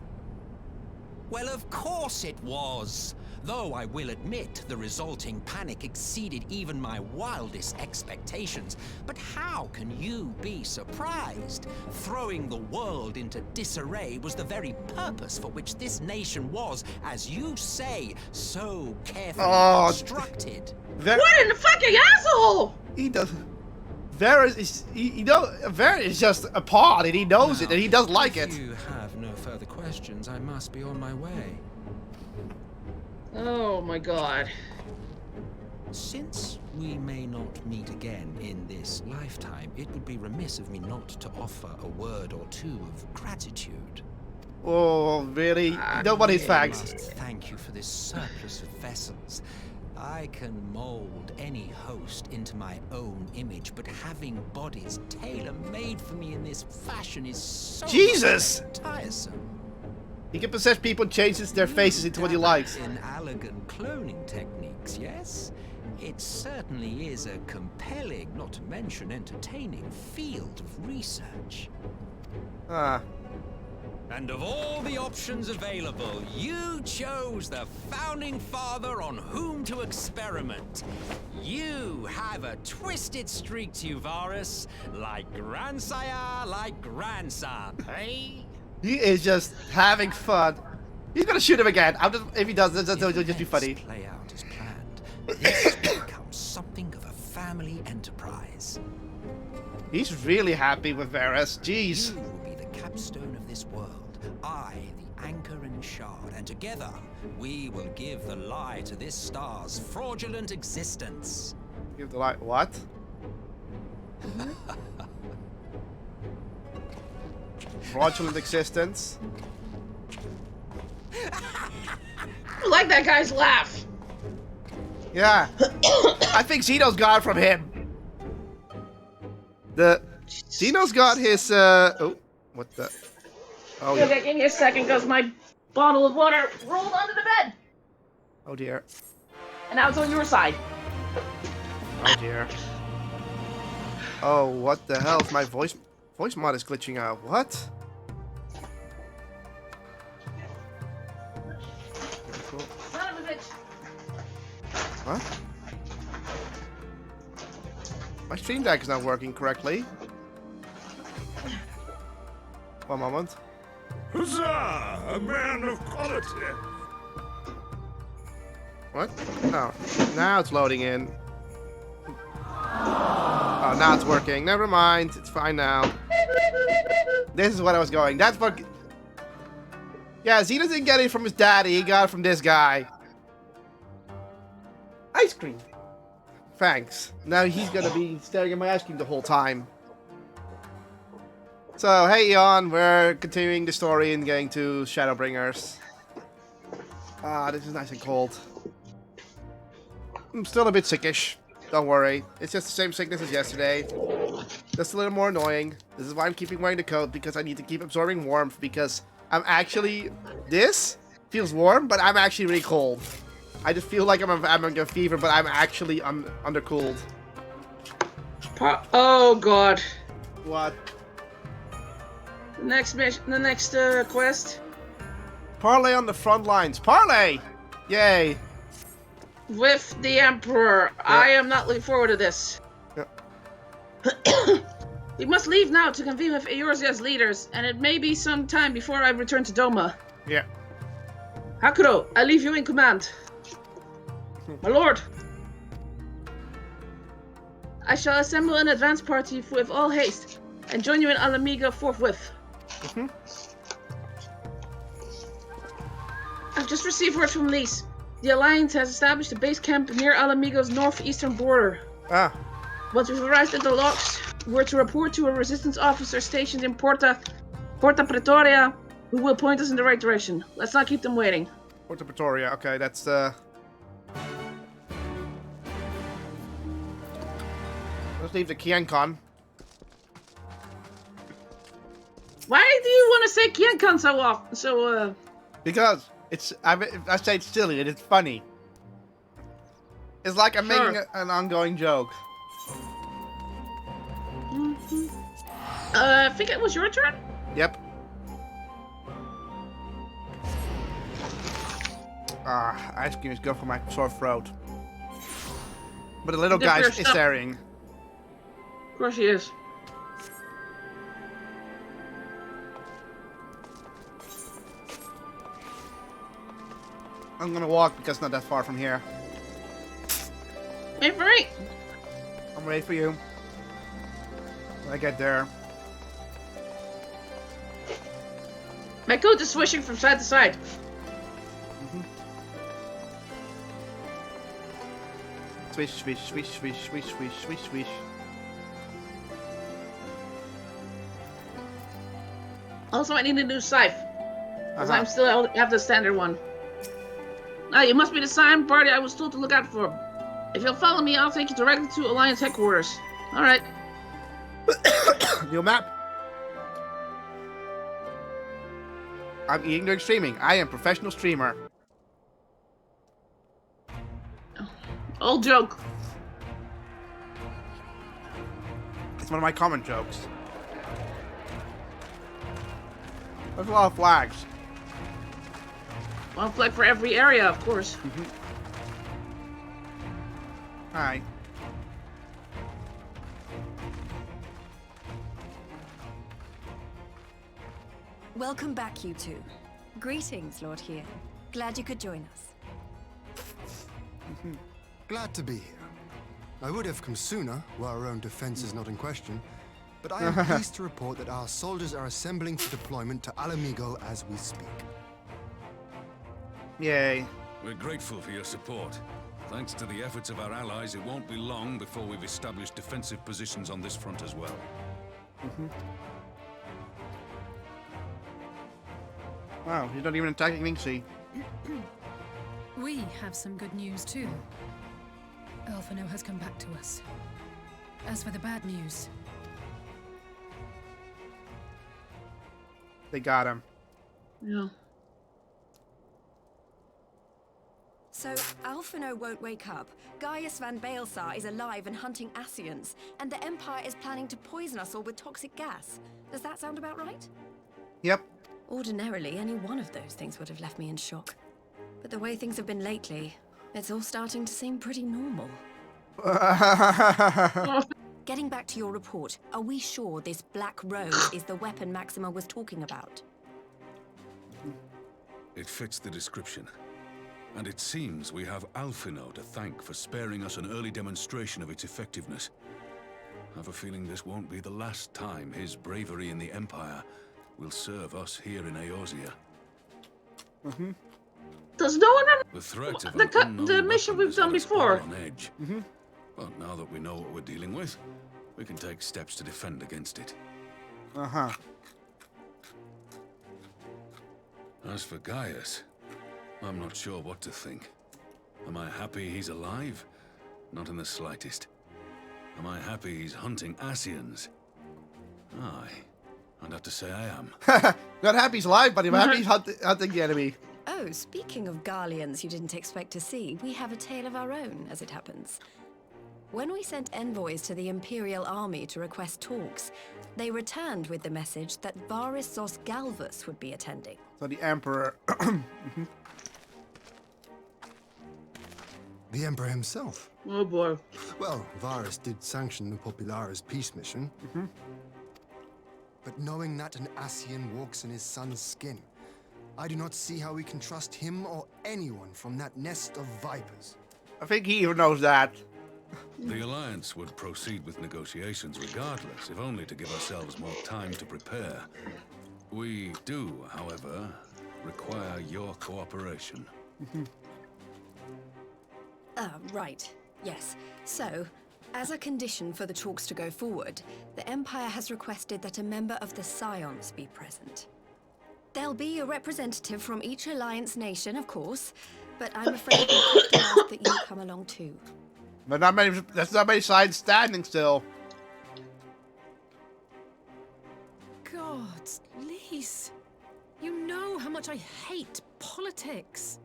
Well, of course it was. Though I will admit the resulting panic exceeded even my wildest expectations. But how can you be surprised? Throwing the world into disarray was the very purpose for which this nation was, as you say, so carefully constructed. What in the fucking asshole? He doesn't. Varys is, Varys is just a pawn, and he knows it, and he doesn't like it. If you have no further questions, I must be on my way. Oh my god. Since we may not meet again in this lifetime, it would be remiss of me not to offer a word or two of gratitude. Oh, really? You don't want his facts. I must thank you for this surplus of vessels. I can mold any host into my own image, but having bodies tailor-made for me in this fashion is so tiresome. He can possess people and change their faces into what he likes. In elegant cloning techniques, yes? It certainly is a compelling, not to mention entertaining, field of research. Ah. And of all the options available, you chose the founding father on whom to experiment. You have a twisted streak to you, Varus, like grandsire, like grandson, hey? He is just having fun. He's gonna shoot him again. If he does, it'll just be funny. Play out as planned. This becomes something of a family enterprise. He's really happy with Varys. Jeez. You will be the capstone of this world, I, the anchor and shard, and together we will give the lie to this star's fraudulent existence. Give the light. What? Fraudulent existence. I like that guy's laugh. Yeah. I think Zeno's got it from him. Zeno's got his oh, what the? Oh yeah. Okay, give me a second, because my bottle of water rolled onto the bed. Oh dear. And now it's on your side. Oh dear. Oh, what the hell? My voice mod is glitching out. What? Cool. Son of a bitch. What? My stream deck is not working correctly. One moment. Huzzah! A man of quality! What? Oh, now it's loading in. Oh, now it's working. Never mind. It's fine now. This is what I was going. That's what... Yeah, Zeno didn't get it from his daddy. He got it from this guy. Ice cream. Thanks. Now he's gonna be staring at my ice cream the whole time. So, hey, Eon. We're continuing the story and getting to Shadowbringers. Ah, this is nice and cold. I'm still a bit sickish. Don't worry. It's just the same sickness as yesterday. Just a little more annoying. This is why I'm keeping wearing the coat, because I need to keep absorbing warmth, because I'm actually... This feels warm, but I'm actually really cold. I just feel like I'm having a fever, but I'm actually undercooled. Oh god. What? The next mission, the next quest. Parlay on the front lines. Parlay! Yay! With the Emperor. Yeah. I am not looking forward to this. Yeah. We must leave now to convene with Eorzea's leaders, and it may be some time before I return to Doma. Yeah. Hakuro, I leave you in command. My lord. I shall assemble an advance party with all haste, and join you in Alamiga forthwith. I've just received word from Lise. The Alliance has established a base camp near Alamigo's northeastern border. Ah. Once we've arrived at the locks, we're to report to a resistance officer stationed in Porta Pretoria, who will point us in the right direction. Let's not keep them waiting. Porta Pretoria, okay, that's Let's leave the Kiancon. Why do you want to say Kiancon so often? Because it's I say it's silly and it's funny. It's like I'm making an ongoing joke. I think it was your turn? Yep. Ah, ice cream is good for my sore throat. But the little guy is staring. Of course he is. I'm gonna walk because it's not that far from here. Wait for me. I'm ready for you. When I get there. My coat is swishing from side to side. Swish, swish, swish, swish, swish, swish, swish, swish. Also, I need a new scythe. Because I'm still have the standard one. Ah, you must be the same party I was told to look out for. If you'll follow me, I'll take you directly to Alliance headquarters. Alright. New map. I'm eating during streaming. I am a professional streamer. Old joke. It's one of my common jokes. There's a lot of flags. One flag for every area, of course. Hi. Welcome back, you two. Greetings, Lord here. Glad you could join us. Glad to be here. I would have come sooner, were our own defense is not in question. but I am pleased to report that our soldiers are assembling for deployment to Alamigo as we speak. Yay. We're grateful for your support. Thanks to the efforts of our allies, it won't be long before we've established defensive positions on this front as well. Wow, he's not even attacking Ningxi. We have some good news too. Alphino has come back to us. As for the bad news, They got him. Yeah. So, Alphino won't wake up, Gaius van Baelsar is alive and hunting Ascians, and the Empire is planning to poison us all with toxic gas. Does that sound about right? Yep. Ordinarily, any one of those things would have left me in shock. But the way things have been lately, it's all starting to seem pretty normal. Getting back to your report, are we sure this Black Rose is the weapon Maxima was talking about? It fits the description. And it seems we have Alphino to thank for sparing us an early demonstration of its effectiveness. I have a feeling this won't be the last time his bravery in the Empire will serve us here in Eorzea. Does no one The threat of the mission we've done before? On edge. But now that we know what we're dealing with, we can take steps to defend against it. As for Gaius, I'm not sure what to think. Am I happy he's alive? Not in the slightest. Am I happy he's hunting Ascians? Aye. I'd have to say I am. Not happy he's alive, but I'm happy he's hunting the enemy. Oh, speaking of Garleans you didn't expect to see, we have a tale of our own, as it happens. When we sent envoys to the Imperial Army to request talks, they returned with the message that Varys Zos Galvus would be attending. So the Emperor. The Emperor himself. Oh boy. Well, Varys did sanction the Popularis peace mission. But knowing that an Ascian walks in his son's skin, I do not see how we can trust him or anyone from that nest of vipers. I think he even knows that. The Alliance would proceed with negotiations regardless, if only to give ourselves more time to prepare. We do, however, require your cooperation. Right. Yes. So, as a condition for the talks to go forward, the Empire has requested that a member of the Scions be present. There'll be a representative from each Alliance nation, of course, but I'm afraid we have to ask that you come along too. But not many. There's not many sides standing still. God, Lise, you know how much I hate politics.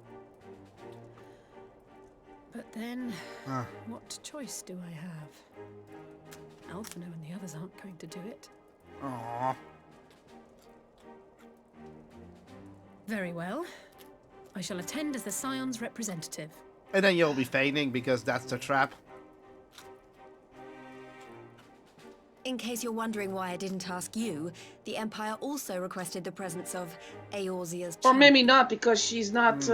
But then, what choice do I have? Alphino and the others aren't going to do it. Aww. Very well. I shall attend as the Scion's representative. And then you'll be feigning because that's the trap. In case you're wondering why I didn't ask you, the Empire also requested the presence of Eorzea's Or maybe not, because she's not,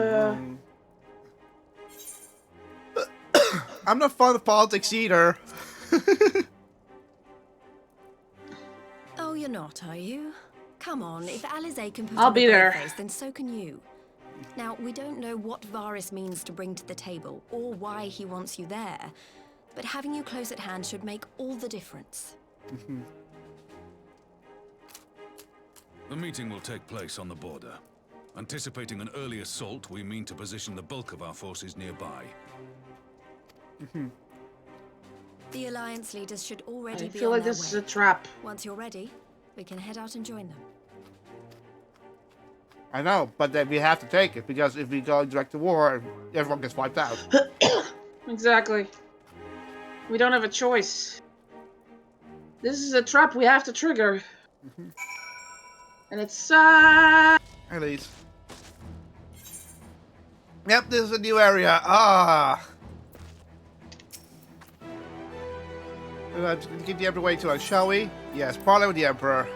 I'm not fond of politics either. Oh, you're not, are you? Come on, if Alize can put I'll on be a brave there. face, then so can you. Now, we don't know what Varys means to bring to the table, or why he wants you there, but having you close at hand should make all the difference. The meeting will take place on the border. Anticipating an early assault, we mean to position the bulk of our forces nearby. The Alliance leaders should already I be feel on like their this is way. a trap. Once you're ready, we can head out and join them. I know, but then we have to take it because if we go direct to war, everyone gets wiped out. Exactly. We don't have a choice. This is a trap we have to trigger. And it's, At least. Yep, this is a new area. Let's get the Emperor way to us, shall we? Yes, parlay with the Emperor.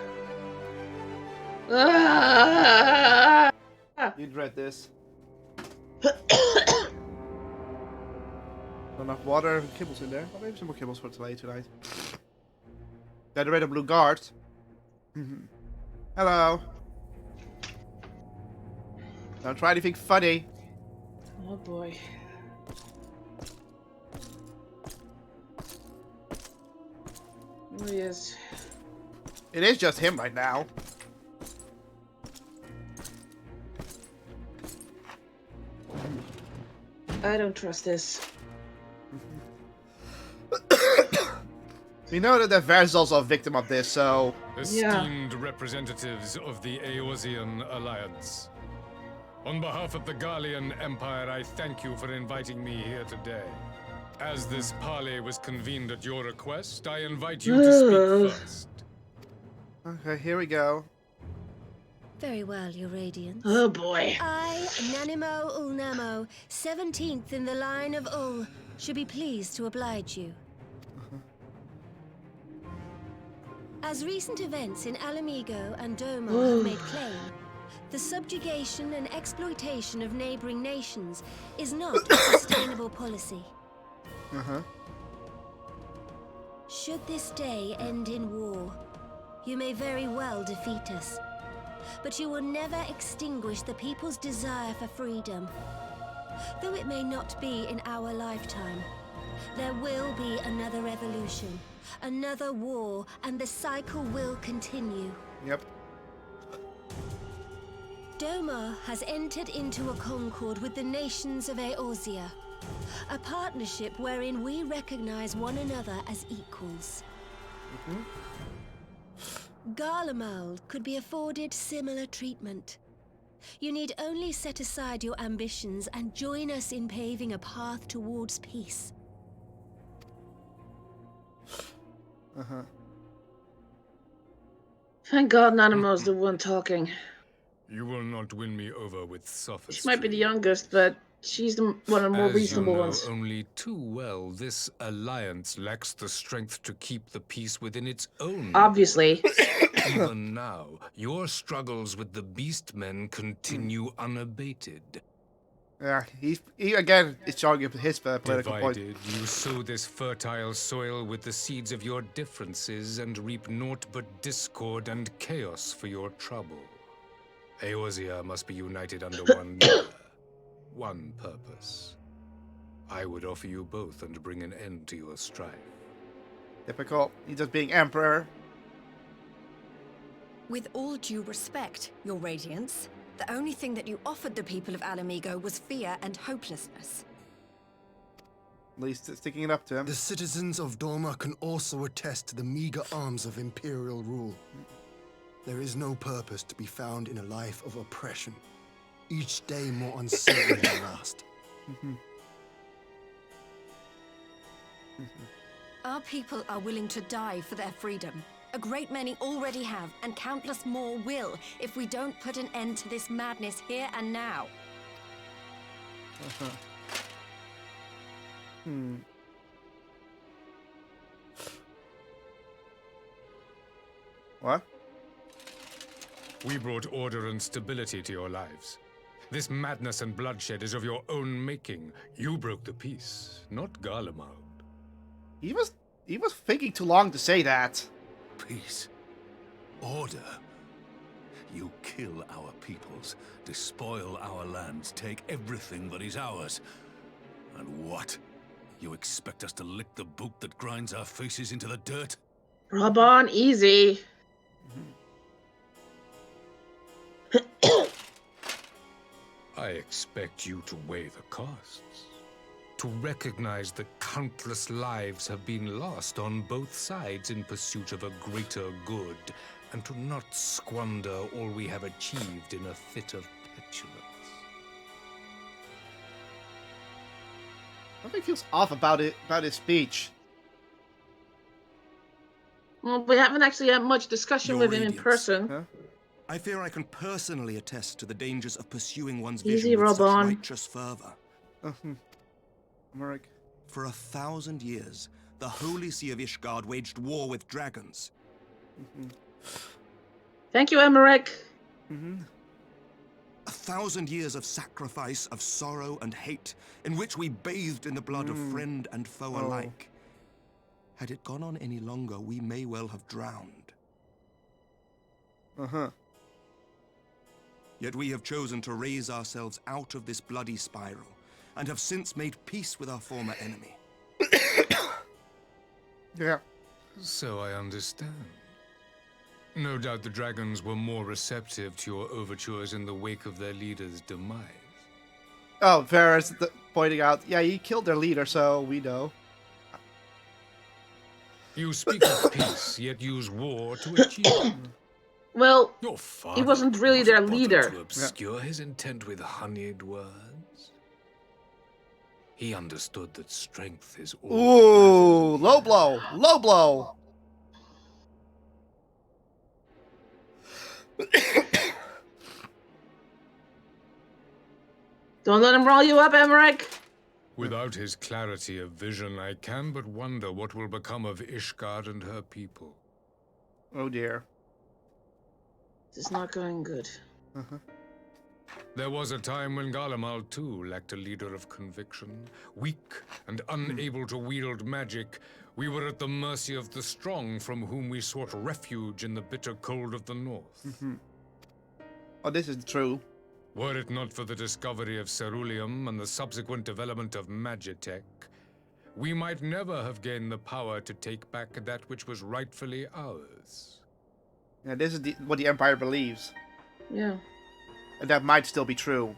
You dread this. Not enough water and kibbles in there. Oh, maybe some more kibbles for today tonight. Got a red and blue guard. Hello. Don't try anything funny. Oh boy. Oh yes. It is just him right now. I don't trust this. We know that the Ver's also a victim of this, so... Esteemed representatives of the Eosian Alliance. On behalf of the Gallian Empire, I thank you for inviting me here today. As this parley was convened at your request, I invite you to speak first. Okay, here we go. Very well, Your Radiance. Oh boy. I, Nanimo Ulnamo, 17th in the line of Ul, should be pleased to oblige you. As recent events in Alamigo and Doma have made plain, the subjugation and exploitation of neighboring nations is not a sustainable policy. Should this day end in war, you may very well defeat us. But you will never extinguish the people's desire for freedom. Though it may not be in our lifetime, there will be another revolution, another war, and the cycle will continue. Yep. Doma has entered into a concord with the nations of Eorzea, a partnership wherein we recognize one another as equals. Garlemald could be afforded similar treatment. You need only set aside your ambitions and join us in paving a path towards peace. Thank God Nanimo's the one talking. You will not win me over with sophistry. She might be the youngest, but she's one of the more reasonable ones. Only too well, this alliance lacks the strength to keep the peace within its own. Obviously. Even now, your struggles with the Beastmen continue unabated. Yeah, he again is showing up his political point. Divided, you sow this fertile soil with the seeds of your differences and reap naught but discord and chaos for your trouble. Eorzea must be united under one leader, one purpose. I would offer you both and bring an end to your strife. Typical. He's just being emperor. With all due respect, Your Radiance, the only thing that you offered the people of Alamigo was fear and hopelessness. At least sticking it up to him. The citizens of Doma can also attest to the meager arms of imperial rule. There is no purpose to be found in a life of oppression, each day more uncertain than the last. Our people are willing to die for their freedom. A great many already have, and countless more will, if we don't put an end to this madness here and now. What? We brought order and stability to your lives. This madness and bloodshed is of your own making. You broke the peace, not Garlemald. He was thinking too long to say that. Peace. Order. You kill our peoples, despoil our lands, take everything that is ours. And what? You expect us to lick the boot that grinds our faces into the dirt? Rub on easy. I expect you to weigh the costs. To recognize that countless lives have been lost on both sides in pursuit of a greater good, and to not squander all we have achieved in a fit of petulance. Something feels off about his speech. Well, we haven't actually had much discussion Your with him in Radiance. person. Huh? I fear I can personally attest to the dangers of pursuing one's Easy, vision with such Robon. righteous fervor. Merrick. For 1,000 years, the Holy See of Ishgard waged war with dragons. Thank you, Emmerich. 1,000 years of sacrifice, of sorrow and hate, in which we bathed in the blood of friend and foe alike. Had it gone on any longer, we may well have drowned. Uh-huh. Yet we have chosen to raise ourselves out of this bloody spiral, and have since made peace with our former enemy. Yeah. So I understand. No doubt the dragons were more receptive to your overtures in the wake of their leader's demise. Oh, Varys pointing out, yeah, he killed their leader, so we know. You speak of peace, yet use war to achieve it. Well, Your he father wasn't really not their bother leader. to obscure his intent with honeyed words. He understood that strength is all. Ooh, low blow, low blow. Don't let him roll you up, Emmerich. Without his clarity of vision, I can but wonder what will become of Ishgard and her people. Oh dear. This is not going good. Uh-huh. There was a time when Garlemald too lacked a leader of conviction. Weak and unable to wield magic, we were at the mercy of the strong from whom we sought refuge in the bitter cold of the north. Mm-hmm. Oh, this is true. Were it not for the discovery of ceruleum and the subsequent development of Magitech, we might never have gained the power to take back that which was rightfully ours. Yeah, this is what the Empire believes. Yeah. And that might still be true.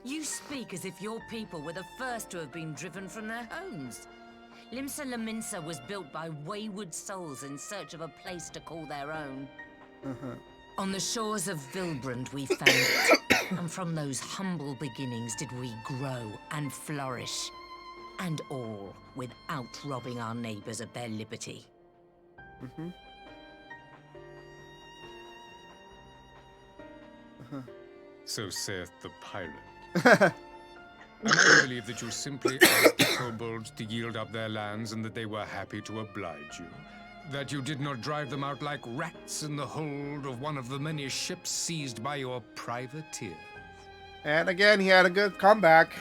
You speak as if your people were the first to have been driven from their homes. Limsa Lominsa was built by wayward souls in search of a place to call their own. Uh-huh. On the shores of Vilbrand we found it, and from those humble beginnings did we grow and flourish. And all without robbing our neighbors of their liberty. Mm-hmm. Uh-huh. So saith the pirate. Am I to believe that you simply asked the kobolds to yield up their lands and that they were happy to oblige you? That you did not drive them out like rats in the hold of one of the many ships seized by your privateers? And again, he had a good comeback.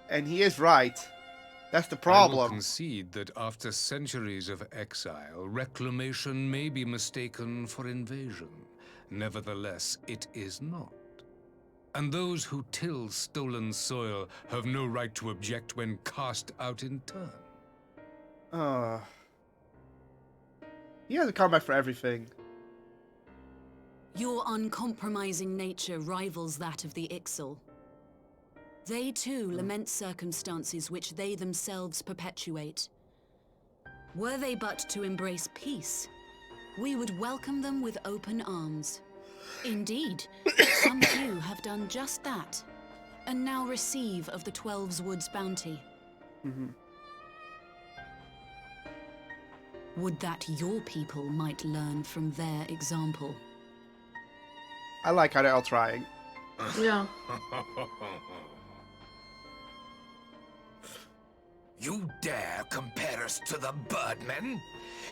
And he is right. That's the I will problem. concede that after centuries of exile, reclamation may be mistaken for invasion. Nevertheless, it is not. And those who till stolen soil have no right to object when cast out in turn. He has a comeback for everything. Your uncompromising nature rivals that of the Ixal. They too lament circumstances which they themselves perpetuate. Were they but to embrace peace, we would welcome them with open arms. Indeed, some few have done just that, and now receive of the 12's Wood's bounty. Mm-hmm. Would that your people might learn from their example. I like how they're all trying. Yeah. You dare compare us to the Birdmen?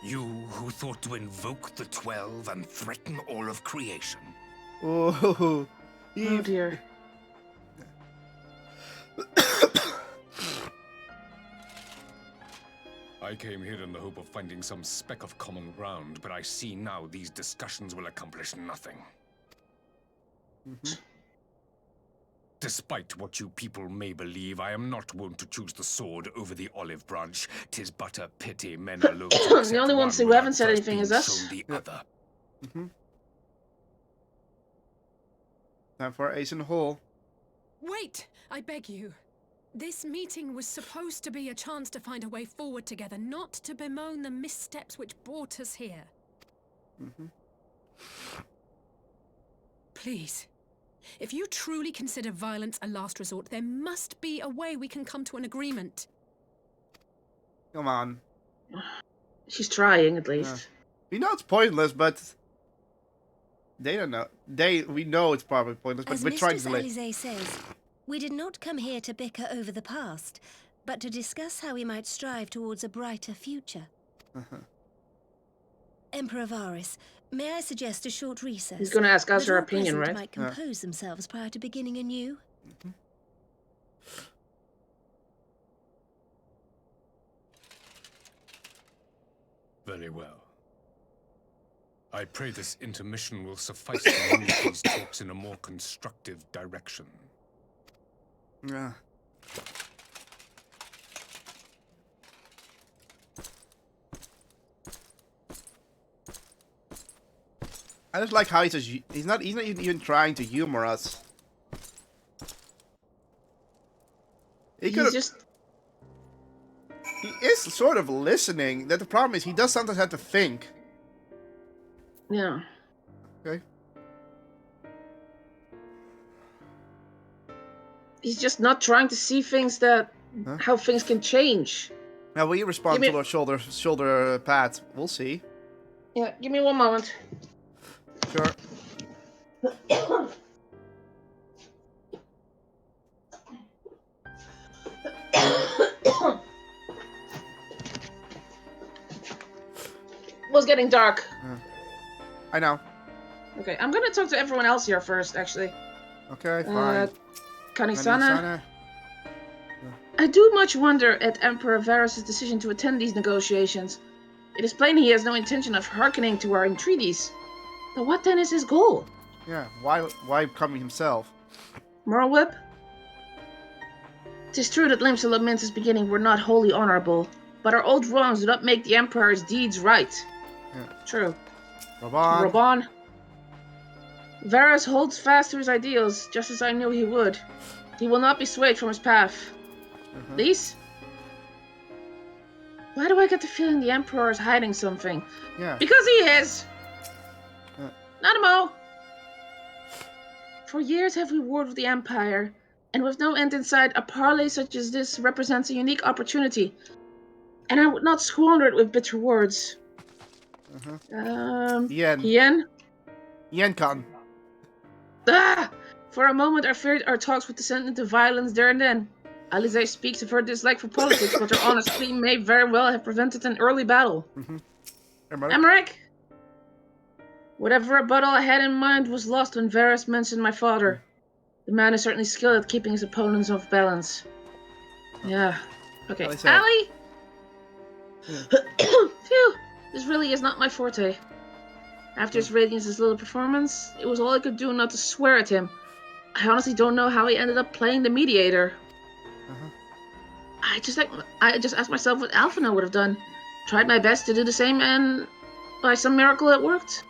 You who thought to invoke the 12 and threaten all of creation? Oh, Oh dear. I came here in the hope of finding some speck of common ground, but I see now these discussions will accomplish nothing. Mm-hmm. Despite what you people may believe, I am not wont to choose the sword over the olive branch. 'Tis but a pity men are loath to accept The only ones one who haven't without said first anything being is us. shown the other. Mm-hmm. Time for Ace in the Hole. Wait, I beg you. This meeting was supposed to be a chance to find a way forward together, not to bemoan the missteps which brought us here. Mm-hmm. Please, if you truly consider violence a last resort, there must be a way we can come to an agreement. Come on. She's trying, at least. We know it's pointless, but they don't know. We know it's probably pointless, but As we're trying Mistress to delay. Alize says, we did not come here to bicker over the past, but to discuss how we might strive towards a brighter future. Uh-huh. Emperor Varys, may I suggest a short recess? He's gonna ask us that our all opinion, present right? might compose themselves prior to beginning anew. Very well. I pray this intermission will suffice to move these talks in a more constructive direction. Yeah. I just like how he's not even trying to humor us. He is sort of listening. That the problem is he does sometimes have to think. Yeah. Okay. He's just not trying to see things that how things can change. Now, will you respond to our shoulder pats? We'll see. Yeah, give me one moment. Sure. It was getting dark. I know. Okay, I'm gonna talk to everyone else here first, actually. Okay, fine. Kanisana. I do much wonder at Emperor Varus' decision to attend these negotiations. It is plain he has no intention of hearkening to our entreaties. But what then is his goal? Yeah, why come himself? Moral whip? 'Tis true that Limsa beginning were not wholly honorable, but our old wrongs do not make the Emperor's deeds right. Yeah. True. Raban. Varus holds fast to his ideals, just as I knew he would. He will not be swayed from his path. These? Why do I get the feeling the Emperor is hiding something? Yeah. Because he is! Nanamo! For years have we warred with the Empire, and with no end in sight, a parley such as this represents a unique opportunity. And I would not squander it with bitter words. Hien? Yen-kan. Ah! For a moment I feared our talks would descend into violence there and then. Alize speaks of her dislike for politics, but her honest plea may very well have prevented an early battle. Emmerich? Whatever rebuttal I had in mind was lost when Varus mentioned my father. The man is certainly skilled at keeping his opponents off balance. Yeah. Okay. Ali? Phew! This really is not my forte. After his Radiance's little performance, it was all I could do not to swear at him. I honestly don't know how he ended up playing the mediator. I just asked myself what Alphinaud would have done. Tried my best to do the same, and by some miracle it worked.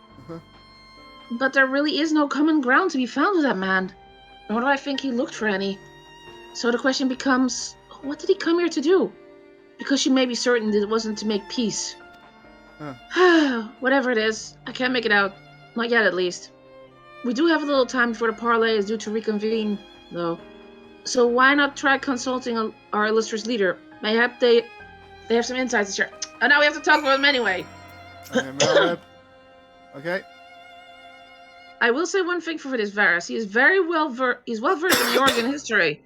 But there really is no common ground to be found with that man. Nor do I think he looked for any. So the question becomes, what did he come here to do? Because you may be certain that it wasn't to make peace. Whatever it is, I can't make it out. Not yet, at least. We do have a little time before the parley is due to reconvene, though. So why not try consulting our illustrious leader? Mayhap they have some insights to share. Oh, now we have to talk about him anyway. Okay. I will say one thing for this Varus. He is well versed in the Organ history.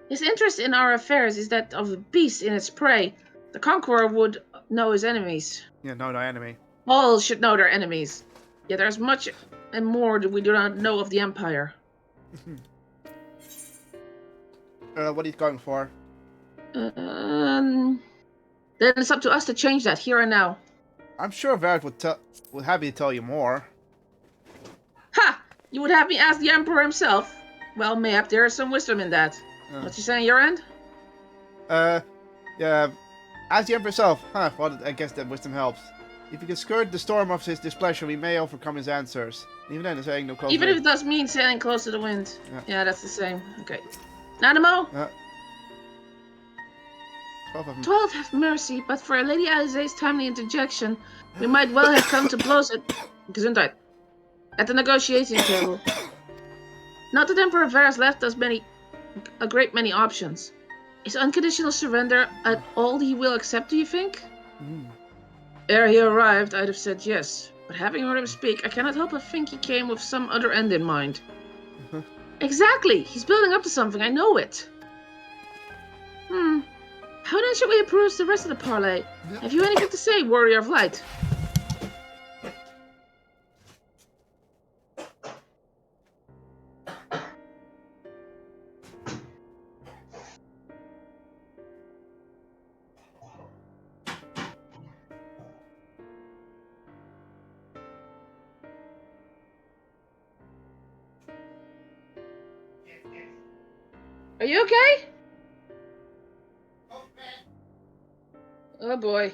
His interest in our affairs is that of a beast in its prey. The conqueror would know his enemies. Yeah, no enemy. All should know their enemies. Yet there's much and more that we do not know of the Empire. What are you going for? Then it's up to us to change that here and now. I'm sure Varus would happy to tell you more. Ha! You would have me ask the Emperor himself? Well, mayhap there is some wisdom in that. What you saying, your end? Yeah. Ask the Emperor himself. Well, I guess that wisdom helps. If you can skirt the storm of his displeasure, we may overcome his answers. Even then, saying no close. Even if it does mean sailing close to the wind. Yeah, that's the same. Okay. Nanamo? 12 have mercy, but for Lady Alize's timely interjection, we might well have come to blows at Gesundheit. At the negotiating table. Not that Emperor Varus left us a great many options. Is unconditional surrender at all he will accept, do you think? Ere he arrived, I'd have said yes. But having heard him speak, I cannot help but think he came with some other end in mind. Exactly! He's building up to something, I know it. How then should we approach the rest of the parley? Have you anything to say, Warrior of Light? Are you okay? Oh boy.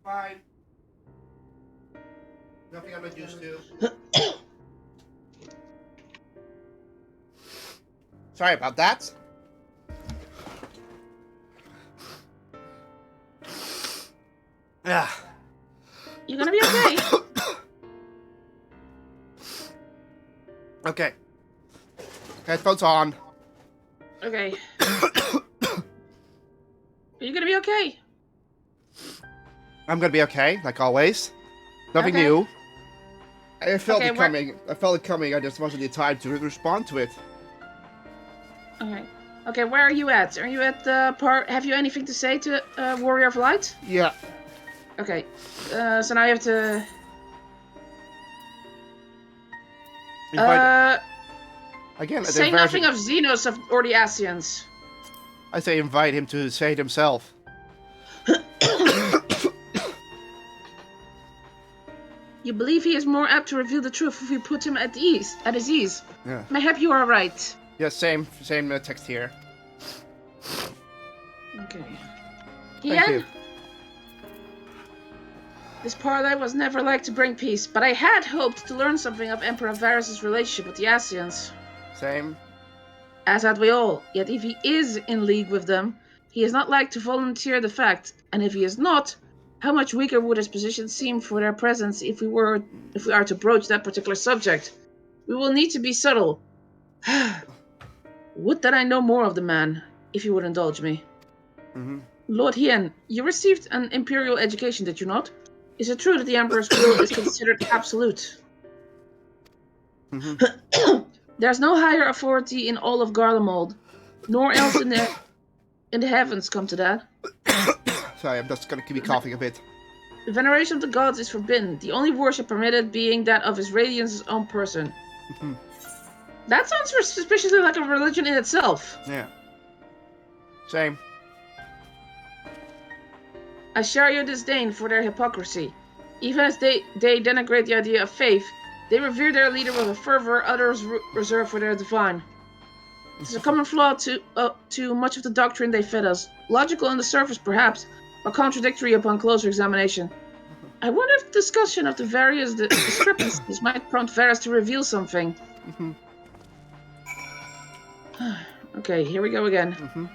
Fine. Nothing I'm not used to. Sorry about that. Yeah. You gonna be okay? Okay. Headphones on. Okay. Are you gonna be okay? I'm gonna be okay, like always. Nothing Okay. new. I felt Okay, it coming. I felt it coming. I just wasn't the time to respond to it. Okay. Okay, where are you at? Are you at the part? Have you anything to say to Warrior of Light? Yeah. Okay. So now you have to. Again, Say nothing of Xenos or the Asians. I say invite him to say it himself. You believe he is more apt to reveal the truth if we put him at his ease. Yeah. Mayhap you are right. Yeah, same text here. Okay. Thank you. This parlay was never like to bring peace, but I had hoped to learn something of Emperor Varys' relationship with the Asians. Same. As had we all. Yet if he is in league with them, he is not like to volunteer the fact. And if he is not, how much weaker would his position seem for their presence if we are to broach that particular subject? We will need to be subtle. Would that I know more of the man, if you would indulge me. Mm-hmm. Lord Hien, you received an imperial education, did you not? Is it true that the Emperor's will is considered absolute? Mm-hmm. There's no higher authority in all of Garlemald, nor else in the heavens come to that. Sorry, I'm just gonna keep coughing a bit. The veneration of the gods is forbidden, the only worship permitted being that of His Radiance's own person. Mm-hmm. That sounds suspiciously like a religion in itself. Yeah. Same. I share your disdain for their hypocrisy. Even as they denigrate the idea of faith, they revere their leader with a fervor others reserve for their divine. It's a common flaw to much of the doctrine they fed us. Logical on the surface, perhaps, but contradictory upon closer examination. I wonder if discussion of the various discrepancies might prompt Varys to reveal something. Okay, here we go again.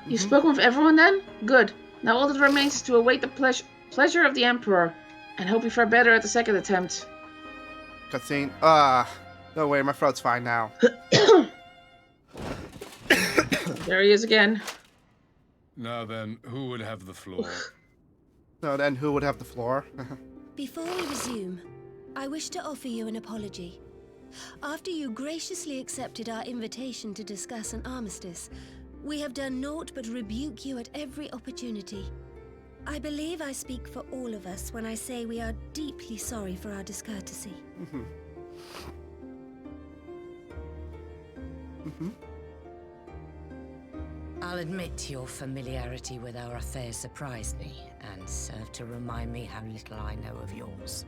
You've spoken with everyone then? Good. Now all that remains is to await the pleasure of the Emperor, and hope you fare better at the second attempt. Cutscene. No way, my throat's fine now. There he is again. Now then, who would have the floor? No, then who would have the floor? Before we resume, I wish to offer you an apology. After you graciously accepted our invitation to discuss an armistice, we have done naught but rebuke you at every opportunity. I believe I speak for all of us when I say we are deeply sorry for our discourtesy. I'll admit your familiarity with our affairs surprised me, and served to remind me how little I know of yours.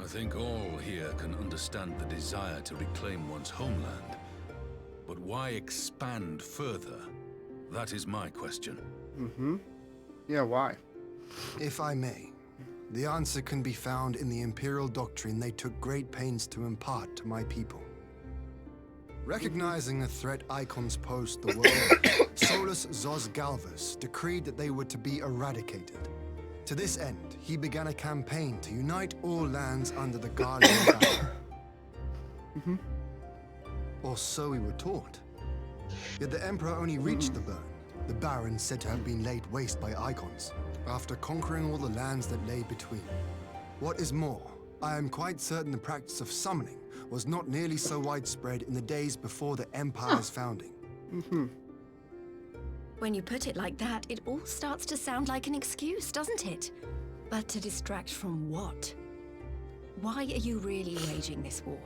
I think all here can understand the desire to reclaim one's homeland. But why expand further? That is my question. Yeah, why? If I may, the answer can be found in the Imperial doctrine they took great pains to impart to my people. Recognizing the threat icons pose to the world, Solus Zos Galvus decreed that they were to be eradicated. To this end, he began a campaign to unite all lands under the Guardian banner. Or so we were taught. Yet the Emperor only reached the burn, the Baron said to have been laid waste by icons, after conquering all the lands that lay between. What is more, I am quite certain the practice of summoning was not nearly so widespread in the days before the Empire's founding. When you put it like that, it all starts to sound like an excuse, doesn't it? But to distract from what? Why are you really waging this war?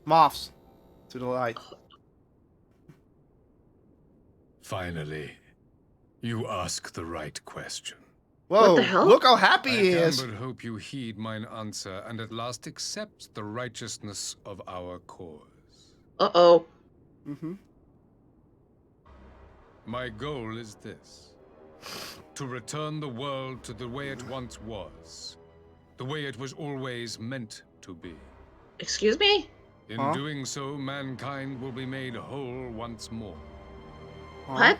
Moths to the light. Finally, you ask the right question. Whoa, What the hell? look how happy he I is. can but hope you heed mine answer and at last accept the righteousness of our cause. Uh-oh. My goal is this: to return the world to the way it once was, the way it was always meant to be. Excuse me? In doing so, mankind will be made whole once more. What?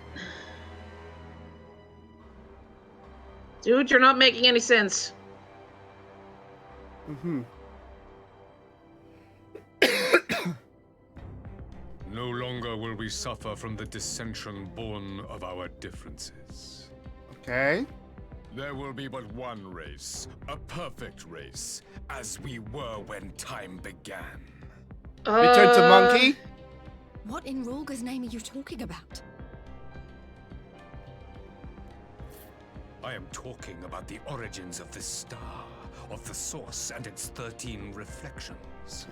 Dude, you're not making any sense. No longer will we suffer from the dissension born of our differences. Okay. There will be but one race, a perfect race, as we were when time began. Return to monkey? What in Rulga's name are you talking about? I am talking about the origins of this star, of the source and its 13 reflections.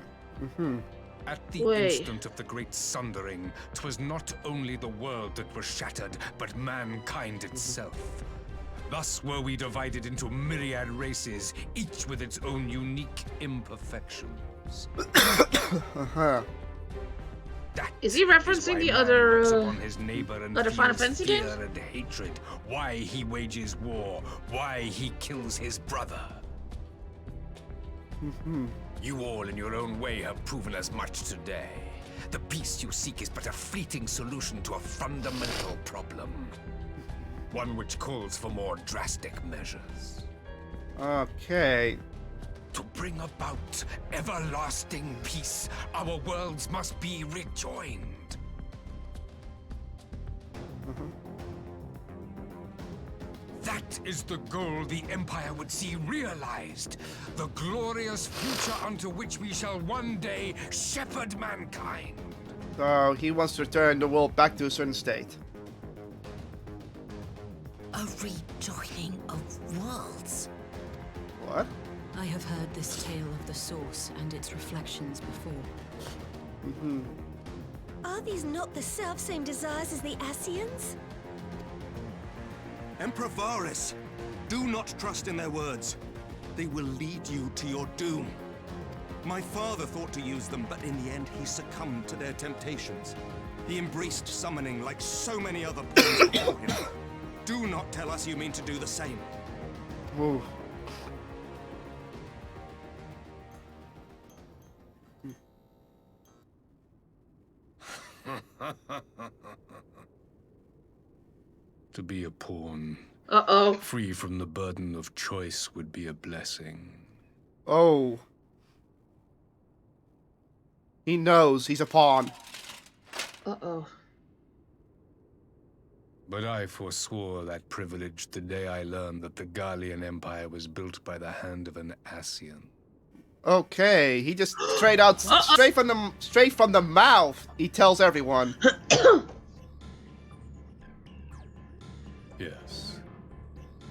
At the instant of the great sundering, 'twas not only the world that was shattered, but mankind itself. Thus were we divided into myriad races, each with its own unique imperfections. Is he referencing the other his neighbor and other Final feels Fantasy fear games? and hatred, why he wages war, why he kills his brother. You all in your own way have proven as much today. The peace you seek is but a fleeting solution to a fundamental problem. One which calls for more drastic measures. Okay. To bring about everlasting peace, our worlds must be rejoined. That is the goal the Empire would see realized. The glorious future unto which we shall one day shepherd mankind. So he wants to return the world back to a certain state. A rejoining of worlds. What? I have heard this tale of the source and its reflections before. Are these not the selfsame desires as the Ascians? Emperor Varys, do not trust in their words. They will lead you to your doom. My father thought to use them, but in the end he succumbed to their temptations. He embraced summoning like so many other pawns before him. Do not tell us you mean to do the same. Whoa. To be a pawn, free from the burden of choice, would be a blessing. Oh. He knows he's a pawn. Uh-oh. But I forswore that privilege the day I learned that the Gallian Empire was built by the hand of an Ascian. Okay, he just straight from the mouth. He tells everyone. Yes.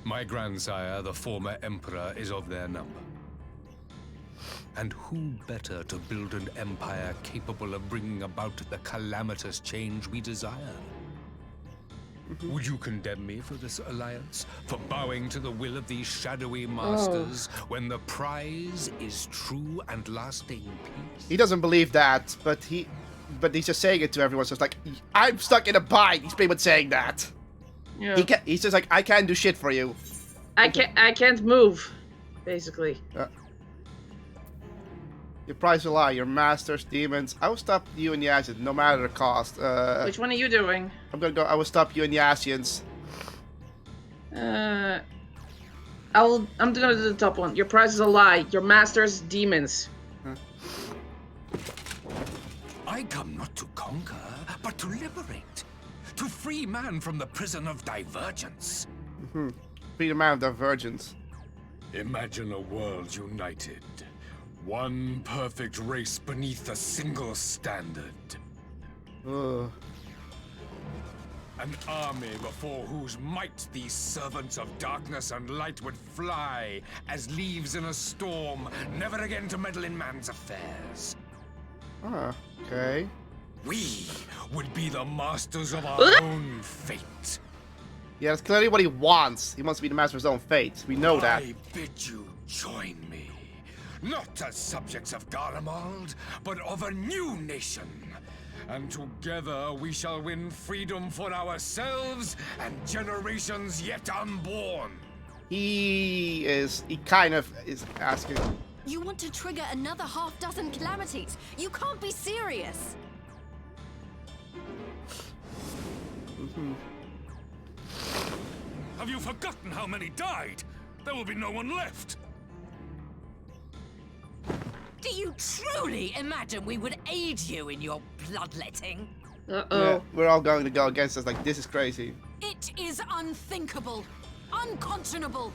My grandsire, the former emperor, is of their number. And who better to build an empire capable of bringing about the calamitous change we desire? Would you condemn me for this alliance? For bowing to the will of these shadowy masters when the prize is true and lasting peace? He doesn't believe that, but he's just saying it to everyone. So it's like, I'm stuck in a bind. He's pretty much saying that. Yeah. He's just like, I can't do shit for you. I can't move, basically. Your prize will lie, your masters, demons. I will stop you and the Ascians, no matter the cost. Which one are you doing? I'm gonna go. I will stop you and the Ascians. I'm gonna do the top one. Your prize is a lie. Your masters, demons. I come not to conquer, but to liberate. To free man from the prison of divergence. Free the man of divergence. Imagine a world united. One perfect race beneath a single standard. Ugh. An army before whose might these servants of darkness and light would fly as leaves in a storm, never again to meddle in man's affairs. Okay. We would be the masters of our own fate. Yeah, that's clearly what he wants. He wants to be the master of his own fate. We know that. I bid you join me. Not as subjects of Garlemald, but of a new nation. And together we shall win freedom for ourselves and generations yet unborn. He kind of is asking. You want to trigger another half-dozen calamities? You can't be serious! Have you forgotten how many died? There will be no one left. Do you truly imagine we would aid you in your bloodletting? Yeah, we're all going to go against us. Like, this is crazy. It is unthinkable. Unconscionable.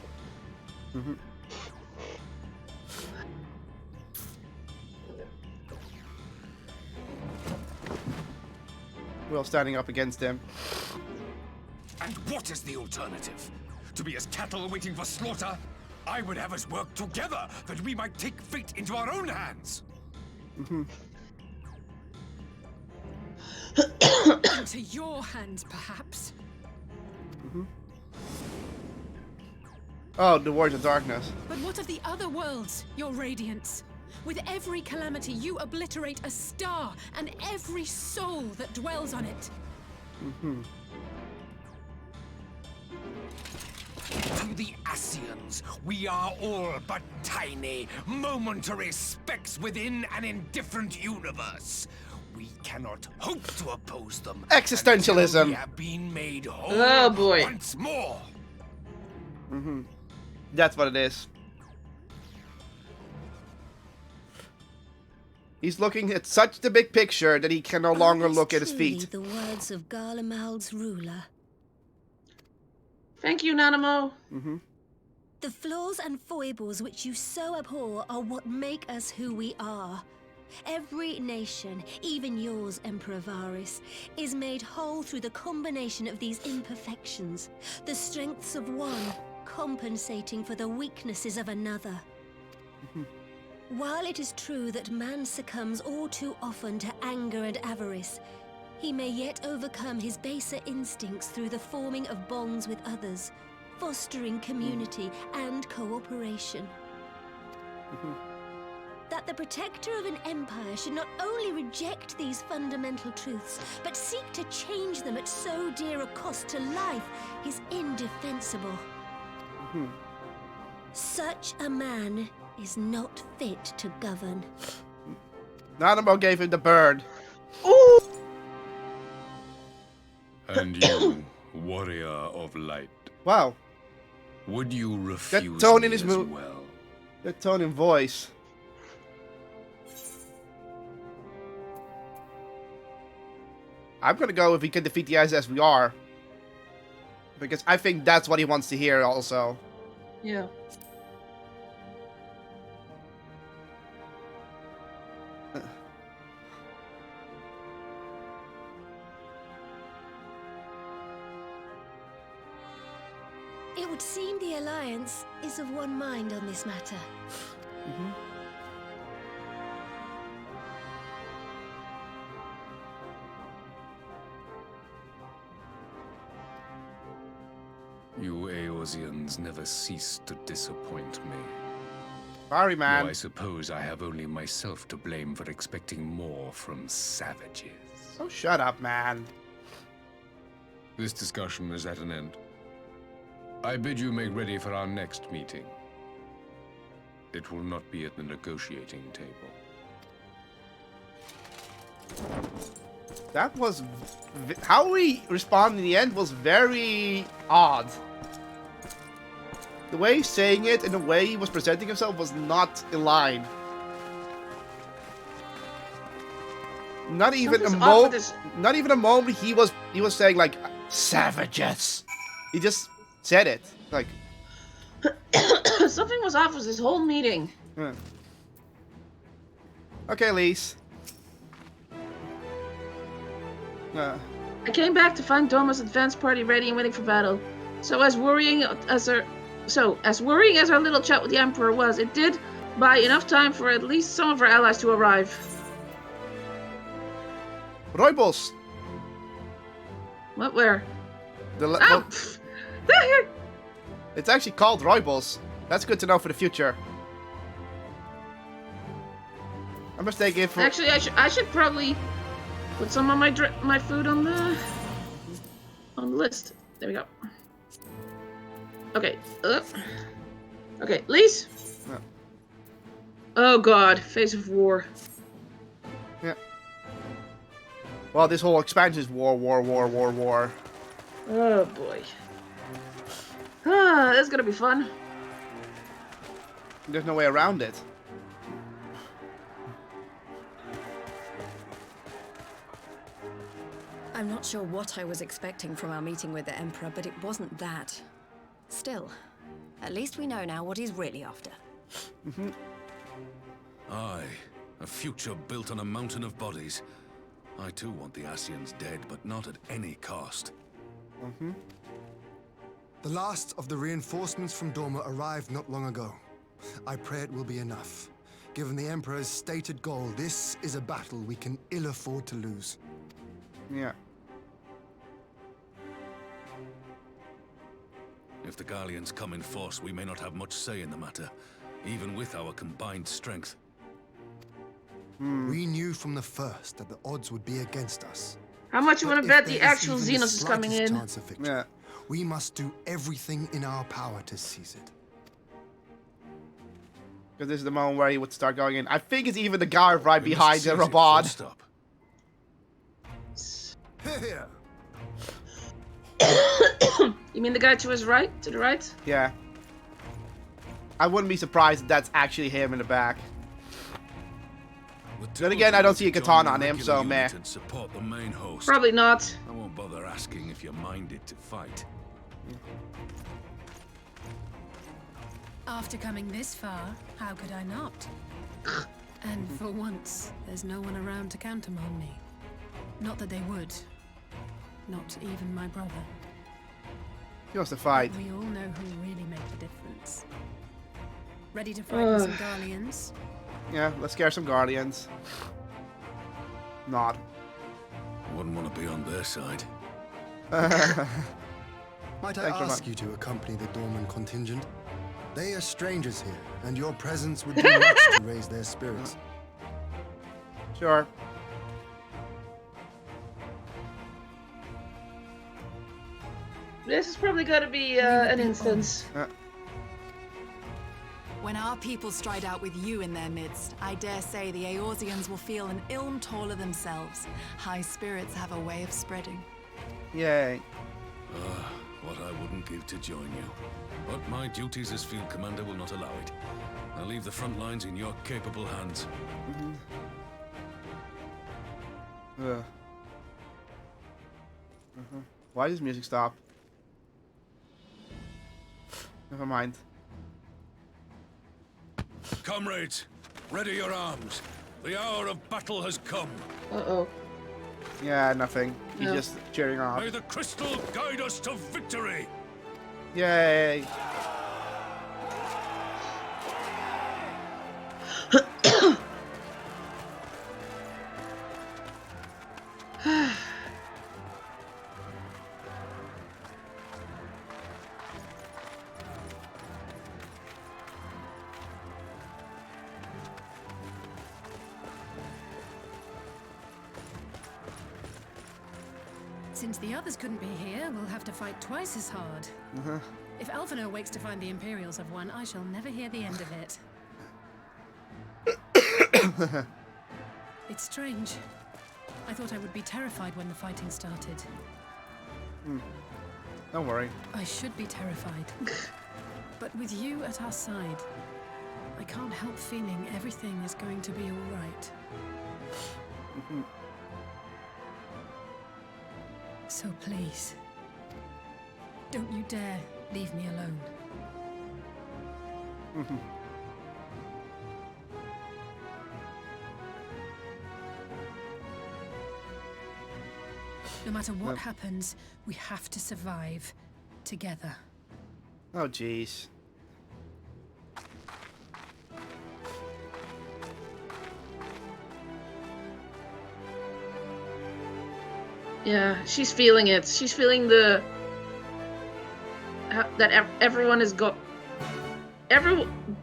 We're all standing up against him. And what is the alternative? To be as cattle waiting for slaughter? I would have us work together that we might take fate into our own hands. Into your hands, perhaps. Oh, the Warriors of Darkness. But what of the other worlds, your radiance? With every calamity, you obliterate a star and every soul that dwells on it. To the Ascians, we are all but tiny, momentary specks within an indifferent universe. We cannot hope to oppose them. Existentialism. Until we have been made whole once more. That's what it is. He's looking at such the big picture that he can no longer look at his feet. The words of Garlemald's ruler. Thank you, Nanamo. The flaws and foibles which you so abhor are what make us who we are. Every nation, even yours, Emperor Varys, is made whole through the combination of these imperfections, the strengths of one compensating for the weaknesses of another. While it is true that man succumbs all too often to anger and avarice, he may yet overcome his baser instincts through the forming of bonds with others, fostering community and cooperation. That the protector of an empire should not only reject these fundamental truths, but seek to change them at so dear a cost to life is indefensible. Such a man is not fit to govern. Nanamo gave him the bird. Ooh! And you, warrior of light. Wow. Would you refuse That tone me in his as mood. well? That tone in voice. I'm gonna go if we can defeat the SSVR. Because I think that's what he wants to hear also. Yeah. It would seem the Alliance is of one mind on this matter. You Eorzeans never cease to disappoint me. Sorry, man. Though I suppose I have only myself to blame for expecting more from savages. Oh, shut up, man. This discussion is at an end. I bid you make ready for our next meeting. It will not be at the negotiating table. That was... How he responded in the end was very odd. The way he's saying it and the way he was presenting himself was not in line. Not even not even a moment he was saying like savages. He just said it. Like Something was off with this whole meeting. Okay, Lise. I came back to find Doma's advance party ready and waiting for battle. As worrying as our little chat with the Emperor was, it did buy enough time for at least some of our allies to arrive. Roibos. What? Where? It's actually called Roibos. That's good to know for the future. I'm mistaken for... Actually, I should probably put some of my food on the list. There we go. Okay. Okay, Lise. Oh God, face of war. Yeah. Well, this whole expansion is war. Oh boy. That's gonna be fun. There's no way around it. I'm not sure what I was expecting from our meeting with the Emperor, but it wasn't that. Still, at least we know now what he's really after. Aye, a future built on a mountain of bodies. I too want the Ascians dead, but not at any cost. The last of the reinforcements from Dorma arrived not long ago. I pray it will be enough. Given the Emperor's stated goal, this is a battle we can ill afford to lose. Yeah. If the Gallians come in force, we may not have much say in the matter, even with our combined strength. We knew from the first that the odds would be against us. How much you want to bet the actual Xenos is coming in? Yeah. We must do everything in our power to seize it. Because this is the moment where he would start going in. I think it's even the guard right behind the robot. Stop. Here. You mean the guy to his right? To the right? Yeah. I wouldn't be surprised if that's actually him in the back. Then again, I don't see a katana on him, so meh. Support the main host. Probably not. I won't bother asking if you're minded to fight. After coming this far, how could I not? And for once, there's no one around to countermand me. Not that they would. Not even my brother. He wants to fight. But we all know who really made the difference. Ready to fight with some Guardians? Yeah, let's scare some Guardians. Not. Wouldn't want to be on their side. Might I ask you to accompany the Dorman contingent? They are strangers here, and your presence would do much to raise their spirits. Sure. This is probably going to be an instance. When our people stride out with you in their midst, I dare say the Eorzeans will feel an ilm taller themselves. High spirits have a way of spreading. Yay. What I wouldn't give to join you. But my duties as field commander will not allow it. I'll leave the front lines in your capable hands. Why does music stop? Never mind. Comrades, ready your arms. The hour of battle has come. Uh-oh. Yeah, nothing. He's No. just cheering off. May the crystal guide us to victory. Yay. Since the others couldn't be here, we'll have to fight twice as hard. If Alphino wakes to find the Imperials have won, I shall never hear the end of it. It's strange. I thought I would be terrified when the fighting started. Don't worry. I should be terrified. But with you at our side, I can't help feeling everything is going to be all right. So please, don't you dare leave me alone. No matter what happens, we have to survive together. Oh, jeez. Yeah, she's feeling it. She's feeling the... that everyone is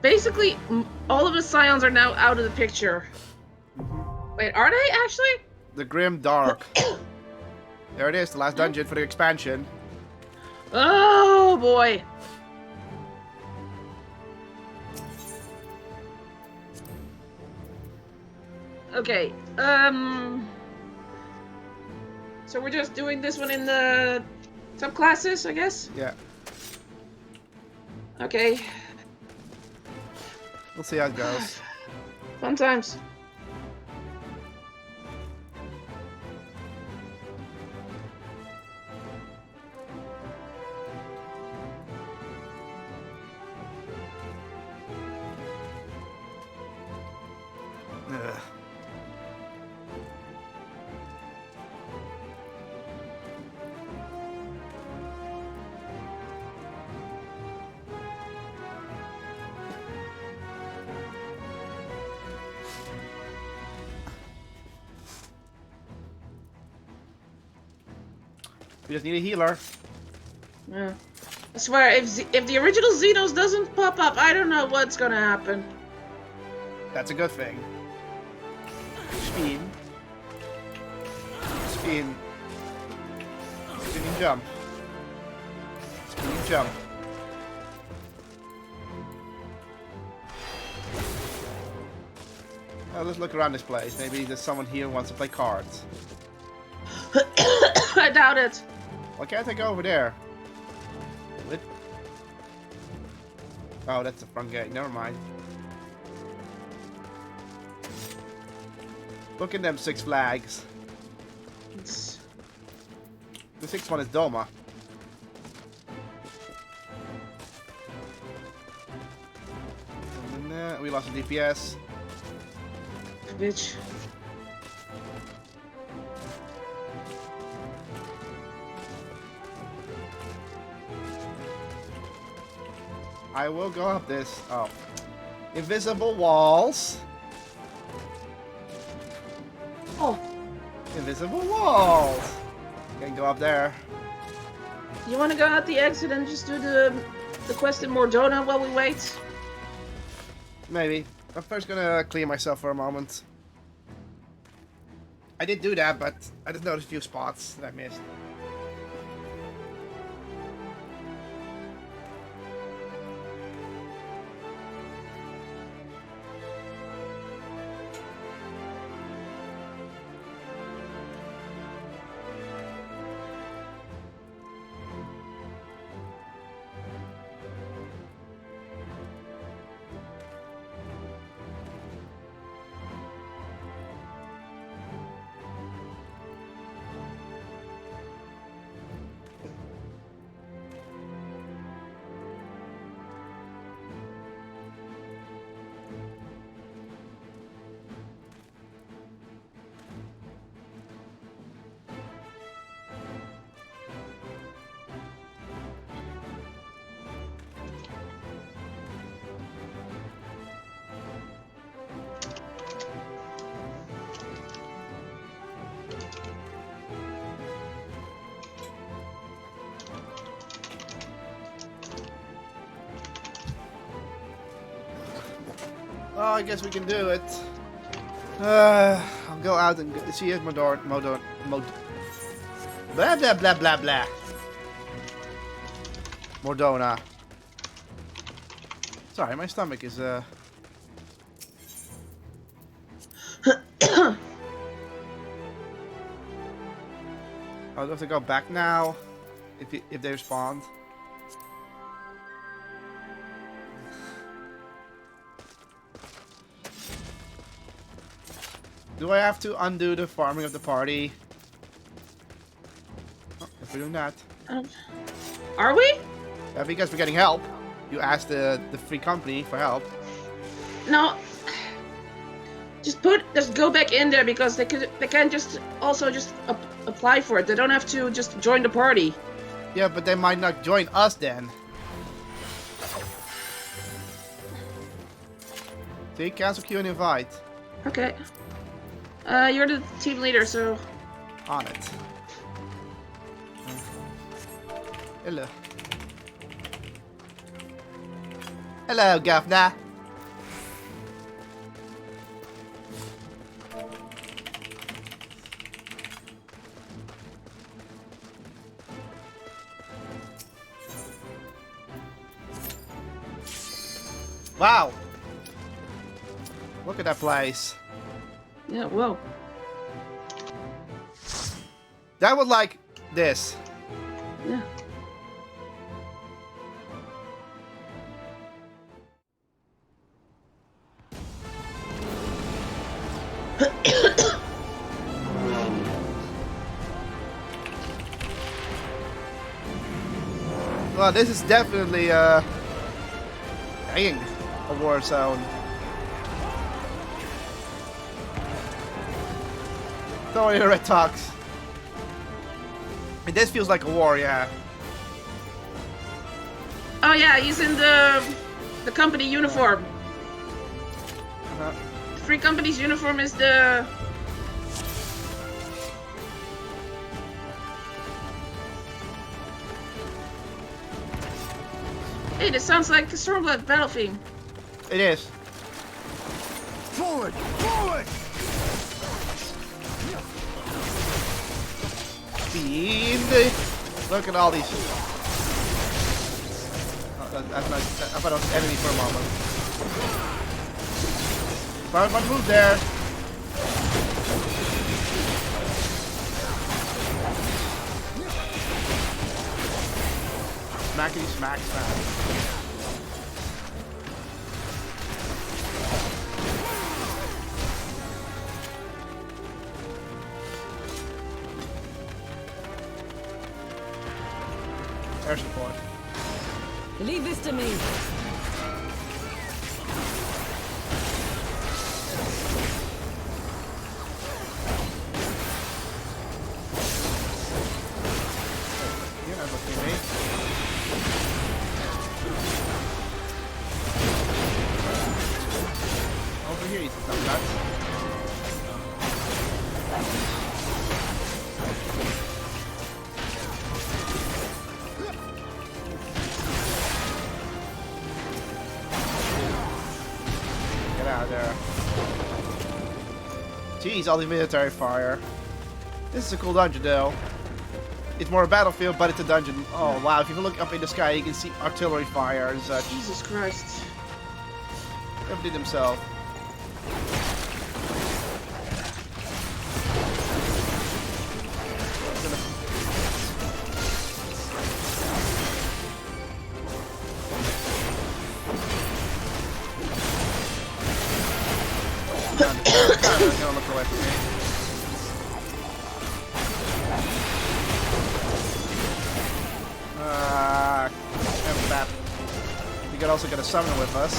basically, all of the Scions are now out of the picture. Wait, are they actually? The Grim Dark. There it is, the last dungeon for the expansion. Oh boy. Okay, so we're just doing this one in the subclasses, I guess? Yeah. Okay. We'll see how it goes. Fun times. Ugh. We just need a healer. Yeah. I swear, if the original Xenos doesn't pop up, I don't know what's gonna happen. That's a good thing. Spin. Spin. Spinning jump. Spinning jump. Well, let's look around this place. Maybe there's someone here who wants to play cards. I doubt it. Why can't I go over there? What? Oh, that's the front gate. Never mind. Look at them 6 flags. The 6th one is Doma. And then, we lost the DPS. Bitch. I will go up this. Oh. Invisible walls. Oh. Invisible walls. You can go up there. You want to go out the exit and just do the quest in Mordona while we wait? Maybe. I'm first gonna clear myself for a moment. I did do that, but I just noticed a few spots that I missed. Oh, I guess we can do it. I'll go out and see if blah blah blah blah blah. Mordona. Sorry, my stomach is Oh, do I have to go back now? If they respond. Do I have to undo the farming of the party? Oh, if we're doing that. Are we? Yeah, because we're getting help. You asked the free company for help. No. Just go back in there because they can just apply for it. They don't have to just join the party. Yeah, but they might not join us then. See, cancel queue and invite. Okay. You're the team leader, so... On it. Hello. Hello, Governor. Wow. Look at that place. Yeah, whoa. That would like this. Yeah. Well, this is definitely dang, a war zone. Don't worry, Red talks. This feels like a war, yeah. Oh yeah, he's in the company uniform. The free company's uniform is the... Hey, this sounds like the Stormblood battle theme. It is. Forward! Forward! Speed! Look at all these. Oh, that's nice. I thought it was an enemy for a moment. Found one move there. Smackety smack smack. Air support. Leave this to me. You're not looking at me. Over here, you some nuts. Jeez, all the military fire. This is a cool dungeon, though. It's more a battlefield, but it's a dungeon. Oh, wow. If you look up in the sky, you can see artillery fire and such. Jesus Christ. Emptied himself. Gonna look away from me. We could also get a summon with us.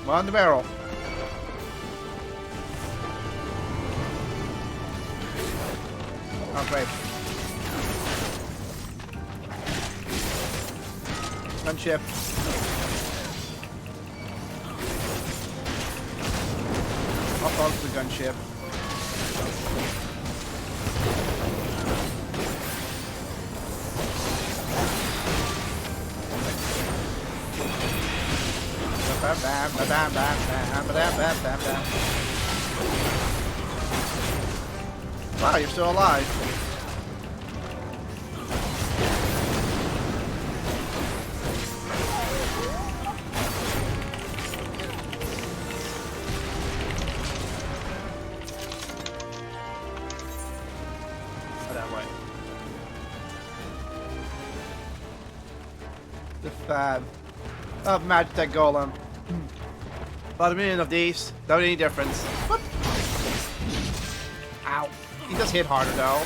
On the barrel. Oh, great. Gunship. Up onto the gunship. Wow, you're still alive. That way. The fab. Oh, Magitech Golem. About 1 million of these. Not any difference. Whoop. Ow. He does hit harder though.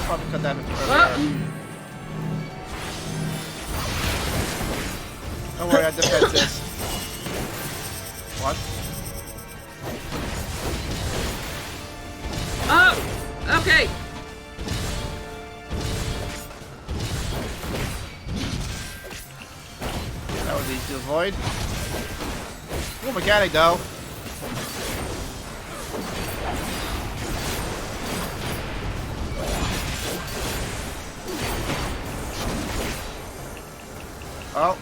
Probably cut that earlier. Don't worry, I defend this. What? Oh! Okay! That was easy to avoid. Cool mechanic though. Oh.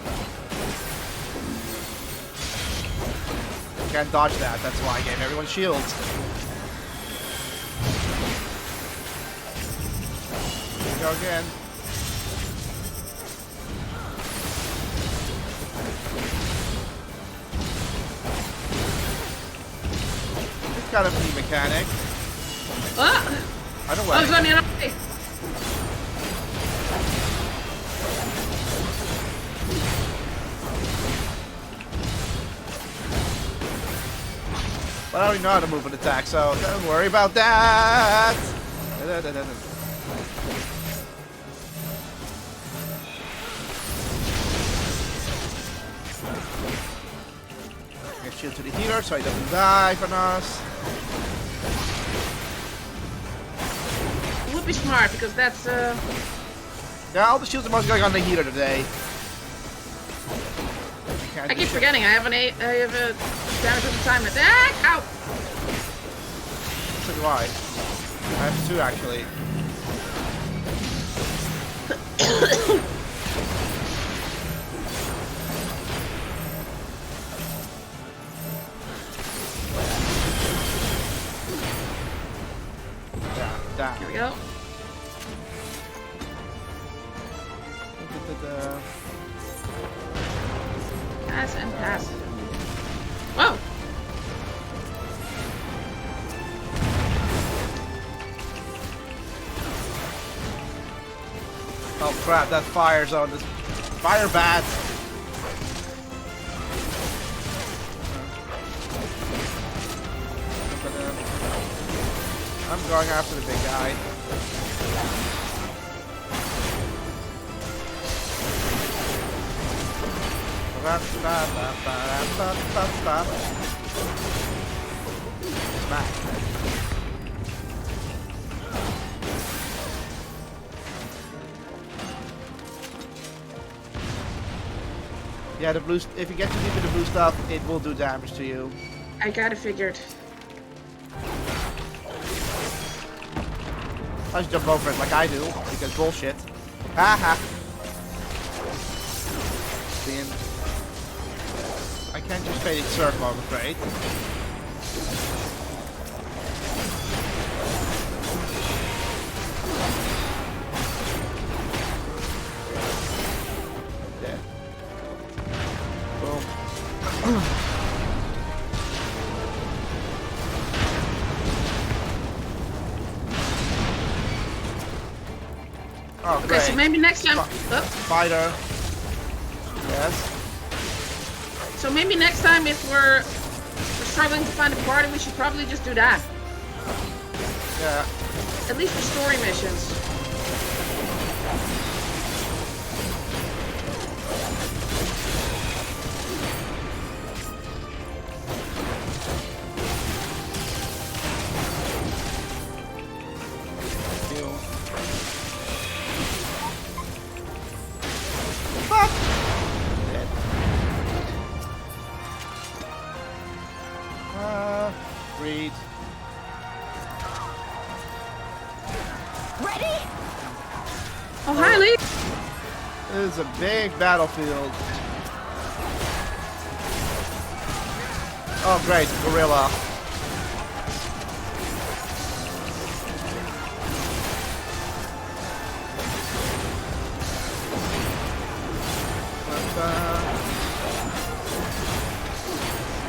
Can't dodge that, that's why I gave everyone shields. Here we go again. It's kind of a neat mechanic. Ah! I don't know. I was on the other way. But I already know how to move an attack, so don't worry about that. Get shield to the healer so he doesn't die from us. It would be smart because that's Yeah, all the shields are mostly going on the healer today. I keep forgetting I have a damage at the time attack. Ow! So do I. I have 2 actually. Down. Here we go. Pass and pass. Whoa! Oh crap, that fire zone is fire bad. I'm going after the big guy. Smack. Yeah, the blue. If you get too deep in the blue stuff, it will do damage to you. I kinda figured. I just jump over it like I do, because bullshit. Haha. Damn. I can't just fade it circle, I'm afraid. Dead. Boom. Oh, Okay, great. so maybe next time. Spider. Yes. So maybe next time, if we're struggling to find a party, we should probably just do that. Yeah. At least for story missions. Read. Ready? Oh, hi, Lee. This is a big battlefield. Oh, great, gorilla.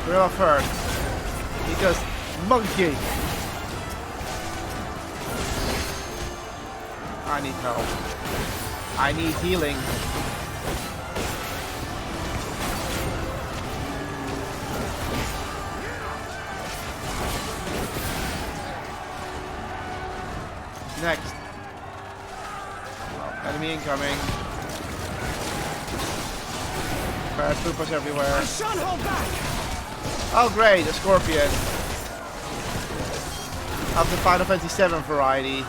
Gorilla first. Because monkey. I need help. I need healing. Next. Oh, enemy incoming. Paratroopers everywhere. I shan't hold back. Oh great, a scorpion. Of the Final Fantasy VII variety.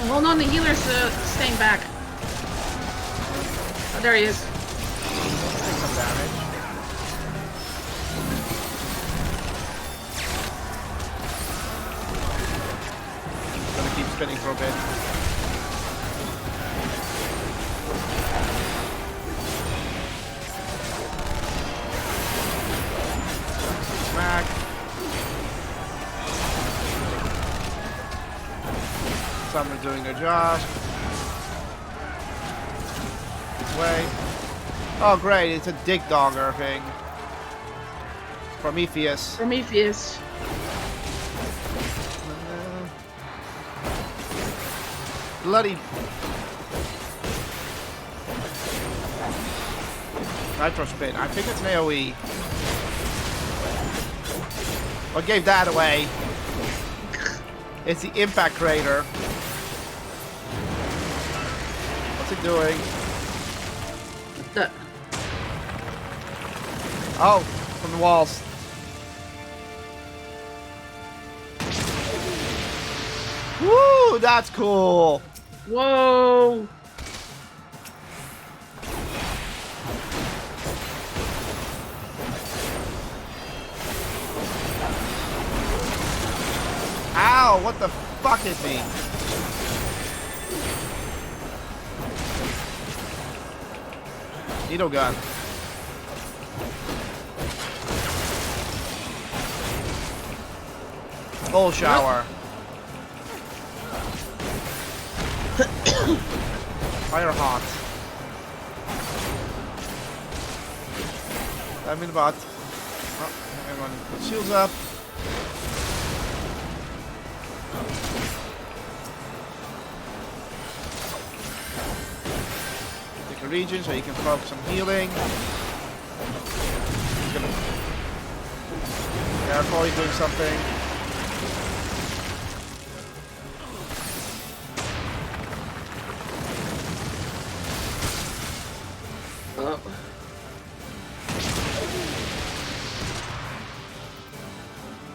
Hold on, the healer's staying back. Oh, there he is. Take some damage. Gonna keep spinning for a bit. Smack. Some are doing their job. This way. Oh great, it's a dig dogger thing. Prometheus. Prometheus. Bloody Nitro Spin. I think it's an AoE. What gave that away? It's the impact crater. What's it doing? Oh, from the walls. Woo, that's cool. Whoa. Ow, what the fuck is me? Needle gun. Full shower. Fire hot. I'm in the butt. Oh, everyone put shields up. Take a region so you can focus on healing. Careful, he's doing something. Oh.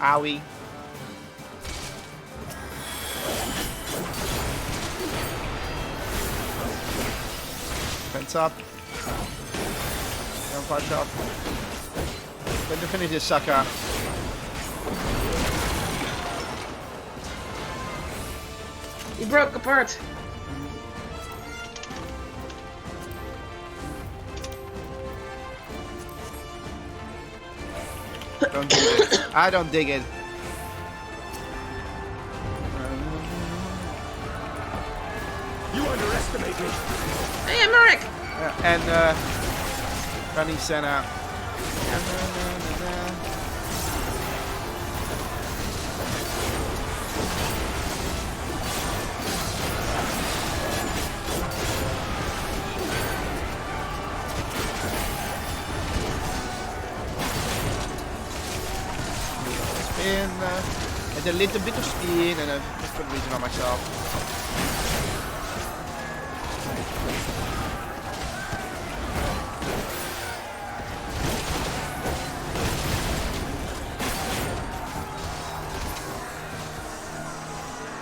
Owie. Points up. Gunfire shot. Going to finish this sucker. He broke apart. Don't dig it. I don't dig it. You underestimate me. Hey, Emmerich! And running Senna. Spin, and a little bit of spin, and I just put reason on myself.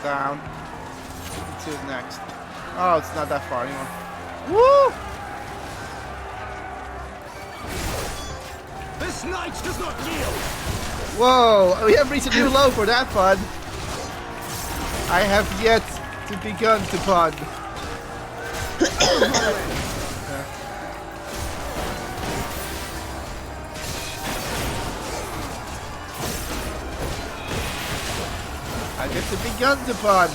Down. Let's see what's next. Oh, it's not that far anymore. Woo! This knight does not yield. Whoa! We have reached a new low for that fun. I have yet to begun to pun. I get to begun to pun.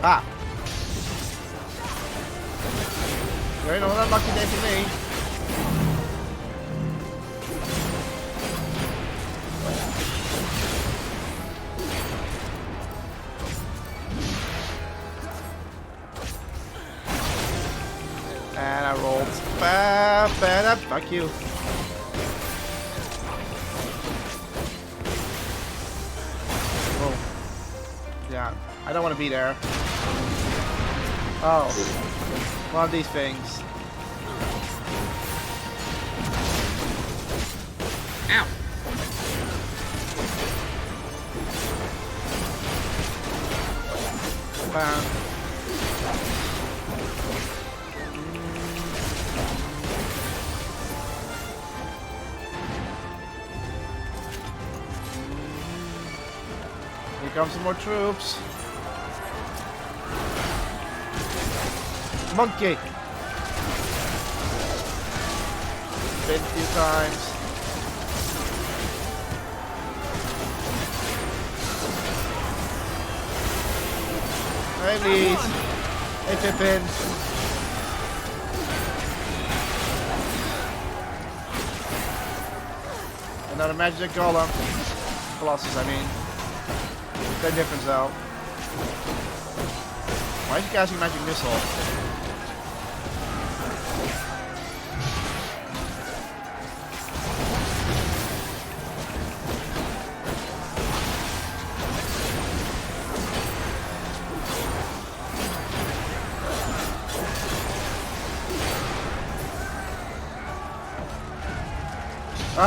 Ah. Very not unlucky day for me. And I rolled. Fuck you. Whoa. Yeah, I don't want to be there. Oh. One of these things. Ow. Bam. Here come some more troops. Monkey. Spin a few times. Hey, Leeds. Hey, Pippin. Another magic golem. Colossus, I mean. No difference though. Why is he casting magic missile?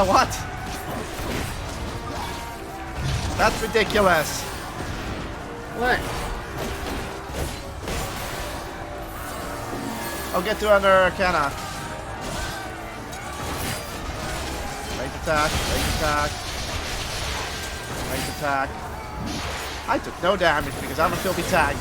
What? That's ridiculous. What? I'll get to under Arcana. Range attack, range attack. Range attack. I took no damage because I'm a filthy tank.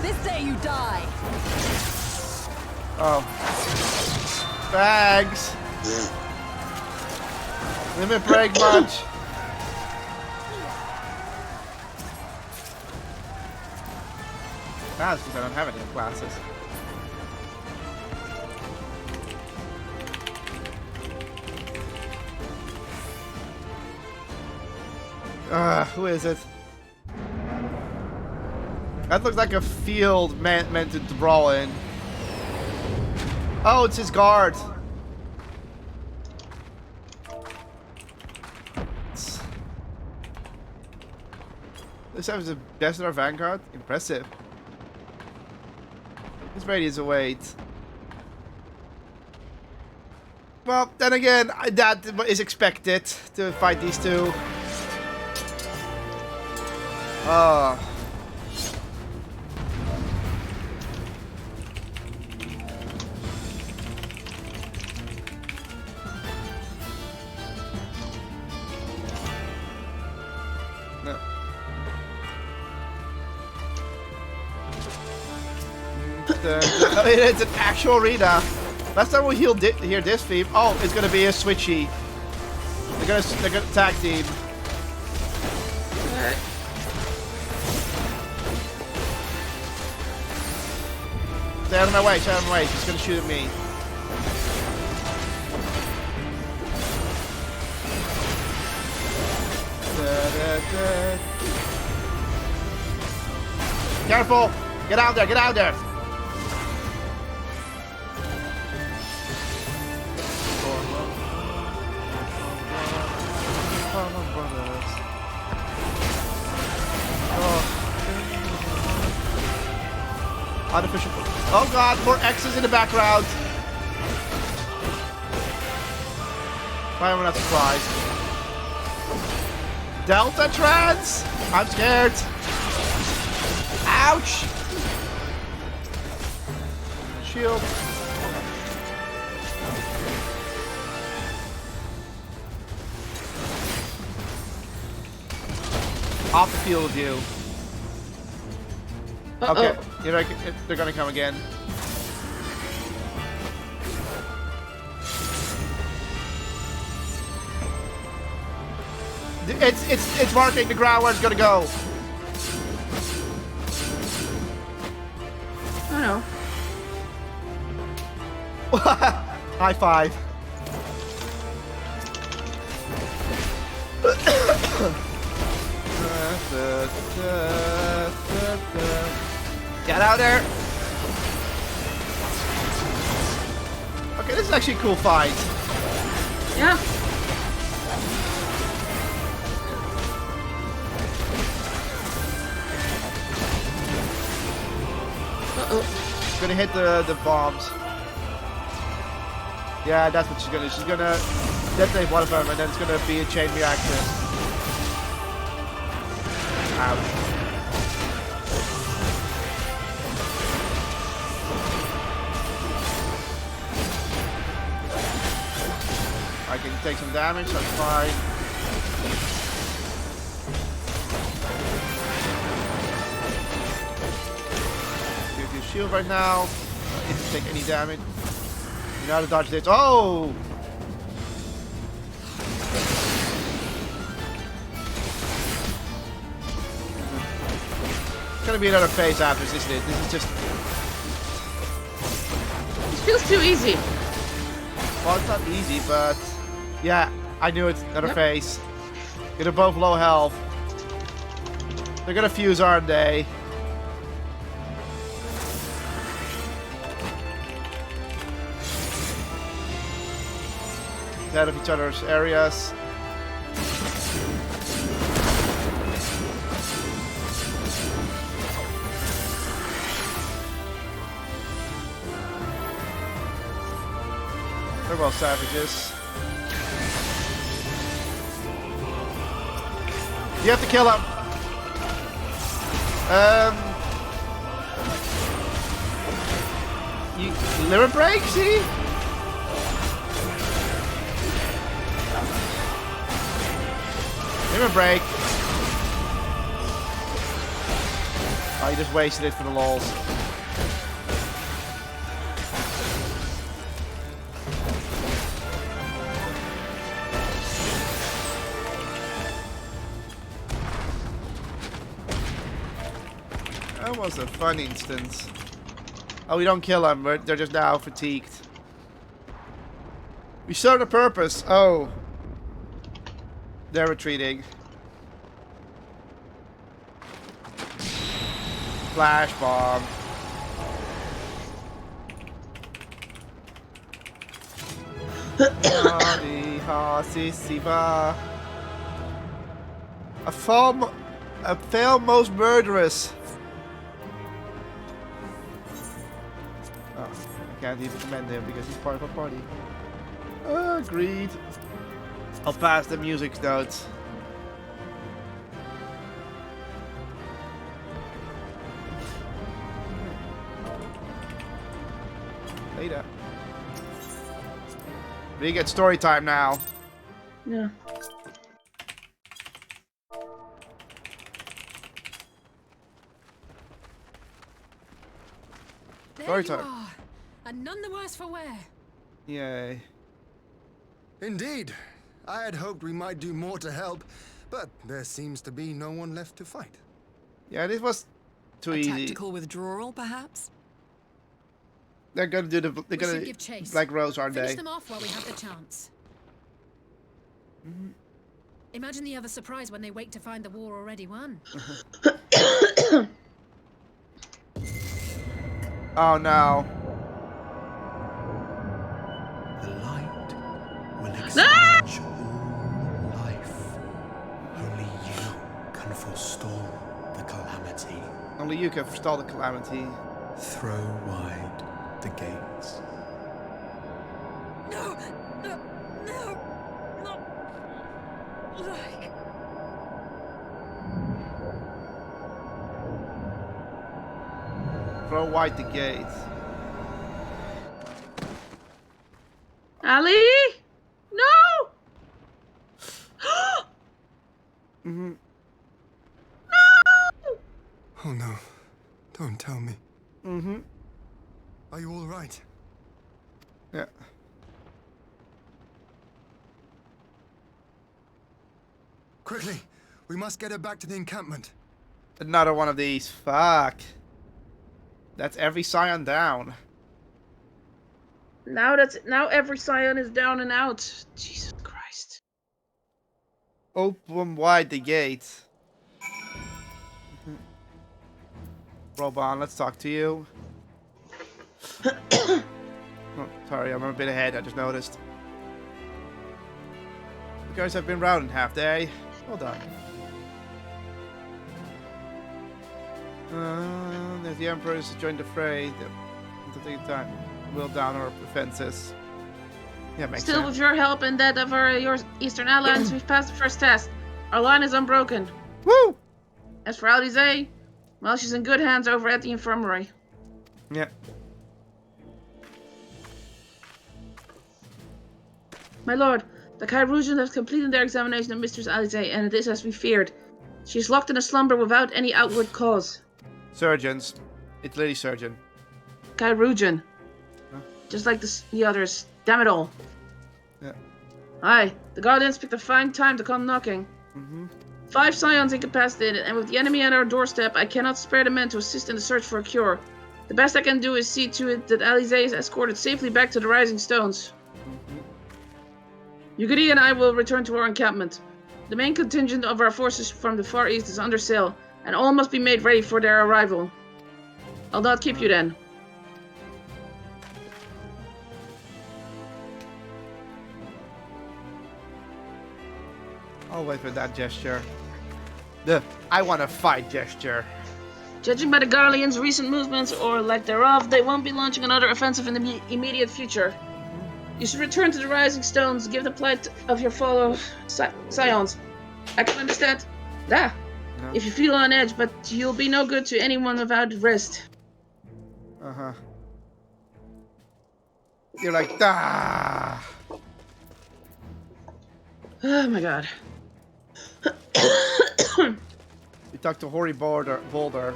This day you die. Oh. Bags. Limit break much. That's because I don't have any classes. Who is it? That looks like a field meant to brawl in. Oh, it's his guard. This time is a Desert Vanguard. Impressive. His radius await. Well, then again, that is expected to fight these two. No. It's an actual arena. Last time we hear this theme, oh, it's gonna be a switchy. They're gonna tag team. Stay out of my way, stay out of my way. She's gonna shoot at me. Careful! Get out there, get out there! Artificial. Oh god, more X's in the background. Why am I not surprised? Delta Trans? I'm scared. Ouch! Shield. Off the field of view. Okay, they're gonna come again. It's marking the ground where it's gonna go. I know. High five. Get out there! Okay, this is actually a cool fight. Yeah. She's gonna hit the bombs. Yeah, that's what she's gonna do. She's gonna detonate one of them and then it's gonna be a chain reaction. Ouch. I can take some damage, that's fine. Give you a shield right now. If you take any damage. You know how to dodge this. Oh! It's gonna be another phase after this, isn't it? This is just... This feels too easy. Well, it's not easy, but... Yeah, I knew it's another phase. They're both low health. They're gonna fuse, aren't they? Out of each other's areas. They're well savages. You have to kill him. You limit break, see? Limit break. Oh, you just wasted it for the lols. That was a fun instance. Oh, we don't kill them, they're just now fatigued. We served a purpose. Oh. They're retreating. Flash bomb. A film most murderous. Oh, I can't even commend him because he's part of a party. Agreed. I'll pass the music notes. Later. We get story time now. Yeah. There you are, and none the worse for wear. Yay. Indeed. I had hoped we might do more to help, but there seems to be no one left to fight. Yeah, this was too easy. Tactical withdrawal, perhaps? They're gonna do the. They're gonna give chase. Black Rose, aren't Finish they? them off while we have the chance. Imagine the other surprise when they wake to find the war already won. Oh no. The light will expunge all life. Only you can forestall the calamity. Only you can forestall the calamity. Throw wide the gates. No, no, no, not like. Throw wide the gates. Ali? No! Mm-hmm. No! Oh no. Don't tell me. Mm-hmm. Are you all right? Yeah. Quickly! We must get her back to the encampment. Another one of these. Fuck. That's every scion down. Now every scion is down and out. Jesus Christ. Open wide the gates. Robon, let's talk to you. Oh, sorry, I'm a bit ahead, I just noticed. You guys have been routed in half day. Well done. There's the Emperors to join the fray. To take time. Will down our defenses. Yeah, makes Still, sense. with your help and that of your Eastern allies, we've passed the first test. Our line is unbroken. Woo! As for Alize, well, she's in good hands over at the infirmary. Yeah. My lord, the Chirurgeons have completed their examination of Mistress Alize, and it is as we feared. She is locked in a slumber without any outward cause. Surgeons. It's Lady Surgeon. Chirurgeon. Huh? Just like the others. Damn it all. Yeah. Aye, the Guardians picked a fine time to come knocking. Mm-hmm. 5 scions incapacitated, and with the enemy at our doorstep, I cannot spare the men to assist in the search for a cure. The best I can do is see to it that Alize is escorted safely back to the Rising Stones. Yugiri and I will return to our encampment. The main contingent of our forces from the Far East is under sail, and all must be made ready for their arrival. I'll not keep you then. I'll wait for that gesture. The I want to fight gesture. Judging by the Garleans' recent movements, or lack thereof, they won't be launching another offensive in the immediate future. You should return to the Rising Stones, give the plight of your fellow scions. I can understand. If you feel on edge, but you'll be no good to anyone without rest. Uh-huh. You're like, ah. Oh my god. We talked to Hoary Boulder.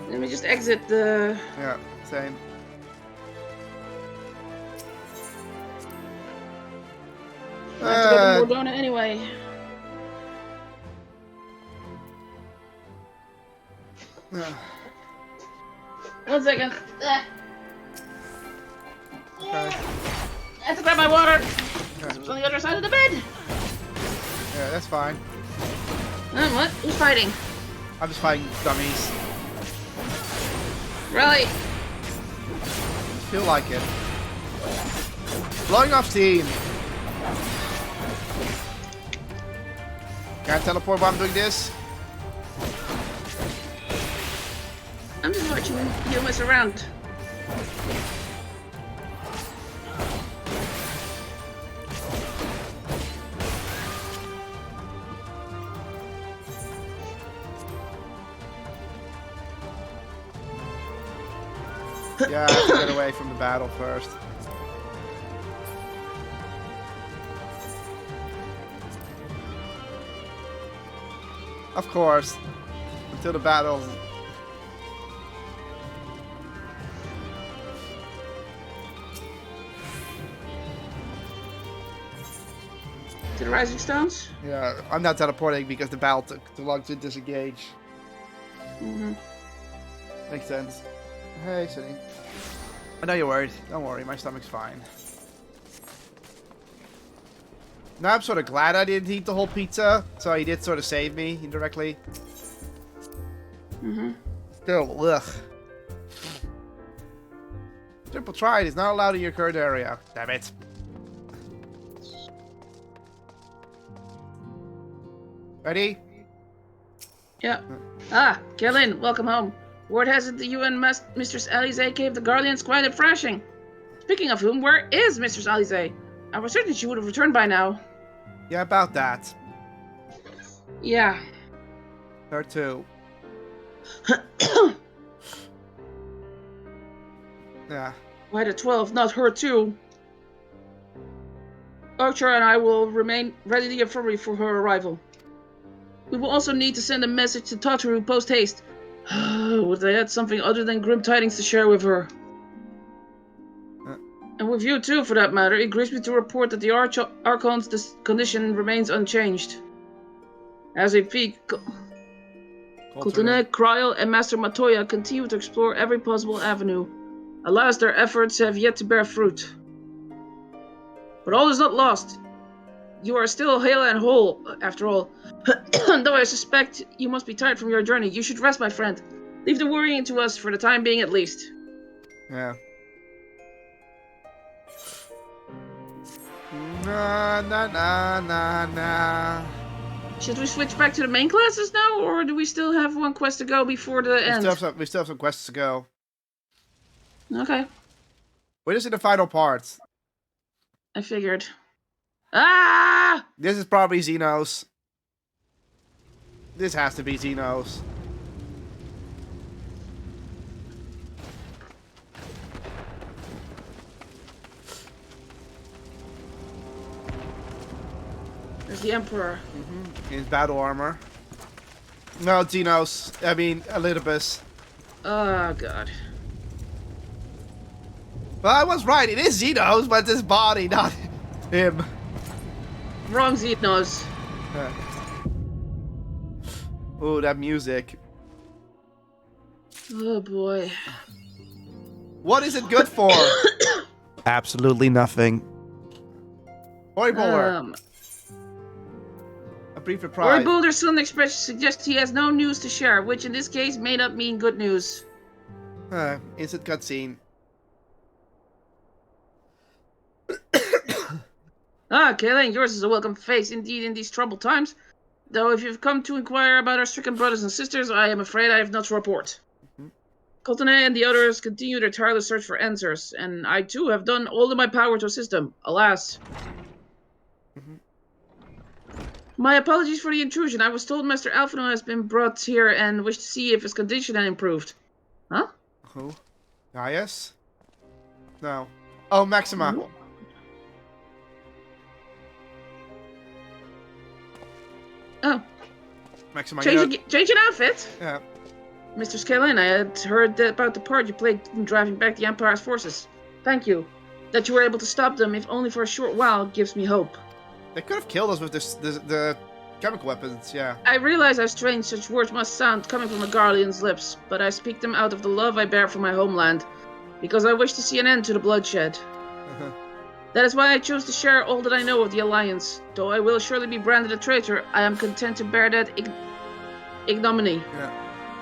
Let me just exit the... Yeah, same. I have to go to Mordona anyway. One second. Okay. I have to grab my water. It was on the other side of the bed. Yeah, that's fine. What? Who's fighting? I'm just fighting dummies. Rally! Feel like it. Blowing off steam. Can't teleport while I'm doing this. I'm just watching you mess around. Yeah, I have to get away from the battle first. Of course. Until the battle. To the Rising Stones? Yeah, I'm not teleporting because the battle took too long to disengage. Mm-hmm. Makes sense. Hey, City. I know you're worried. Don't worry, my stomach's fine. Now I'm sort of glad I didn't eat the whole pizza, so he did sort of save me indirectly. Mm-hmm. Still, ugh. Triple Triad is not allowed in your current area. Damn it. Ready? Yeah. Ah, Kellen, welcome home. Word has it the UN Mistress Alize gave the Guardians quite a thrashing. Speaking of whom, where is Mistress Alize? I was certain she would have returned by now. Yeah, about that. Yeah. Her too. Yeah. Why the 12, not her too? Archer and I will remain ready to infirmary for her arrival. We will also need to send a message to Tataru post-haste. Would they had something other than grim tidings to share with her? And with you too, for that matter. It grieves me to report that the Archon's condition remains unchanged. As a peak, Kultune, Kryl, and Master Matoya continue to explore every possible avenue. Alas, their efforts have yet to bear fruit. But all is not lost. You are still hale and whole, after all. Though I suspect you must be tired from your journey, you should rest, my friend. Leave the worrying to us, for the time being at least. Yeah. Na na na na na. Should we switch back to the main classes now, or do we still have one quest to go before the end? We still have some quests to go. Okay. We're just in the final part. I figured. Ah! This is probably Xenos. This has to be Xenos. There's the Emperor. In his battle armor. No, Xenos. I mean, Elidibus. Oh, God. Well, I was right. It is Xenos, but it's his body, not him. Wrong Xenos. Oh, that music. Oh, boy. What is it good for? Absolutely nothing. Ori Bowler. A brief reply. Ori Boulder's son express suggests he has no news to share, which in this case may not mean good news. Instant cutscene. Ah, Kaelin, yours is a welcome face indeed in these troubled times. Though if you've come to inquire about our stricken brothers and sisters, I am afraid I have not to report. Coltone and the others continue their tireless search for answers, and I too have done all in my power to assist them, alas. My apologies for the intrusion. I was told Master Alphino has been brought here and wished to see if his condition had improved. Huh? Who? Gaius? No. Oh, Maxima. Oh. Maxima, Change an outfit? Yeah. Mr. Scalin, I had heard about the part you played in driving back the Empire's forces. Thank you. That you were able to stop them, if only for a short while, gives me hope. They could have killed us with the chemical weapons, yeah. I realize how strange such words must sound coming from a Guardian's lips, but I speak them out of the love I bear for my homeland, because I wish to see an end to the bloodshed. That is why I chose to share all that I know of the Alliance. Though I will surely be branded a traitor, I am content to bear that ignominy. Yeah.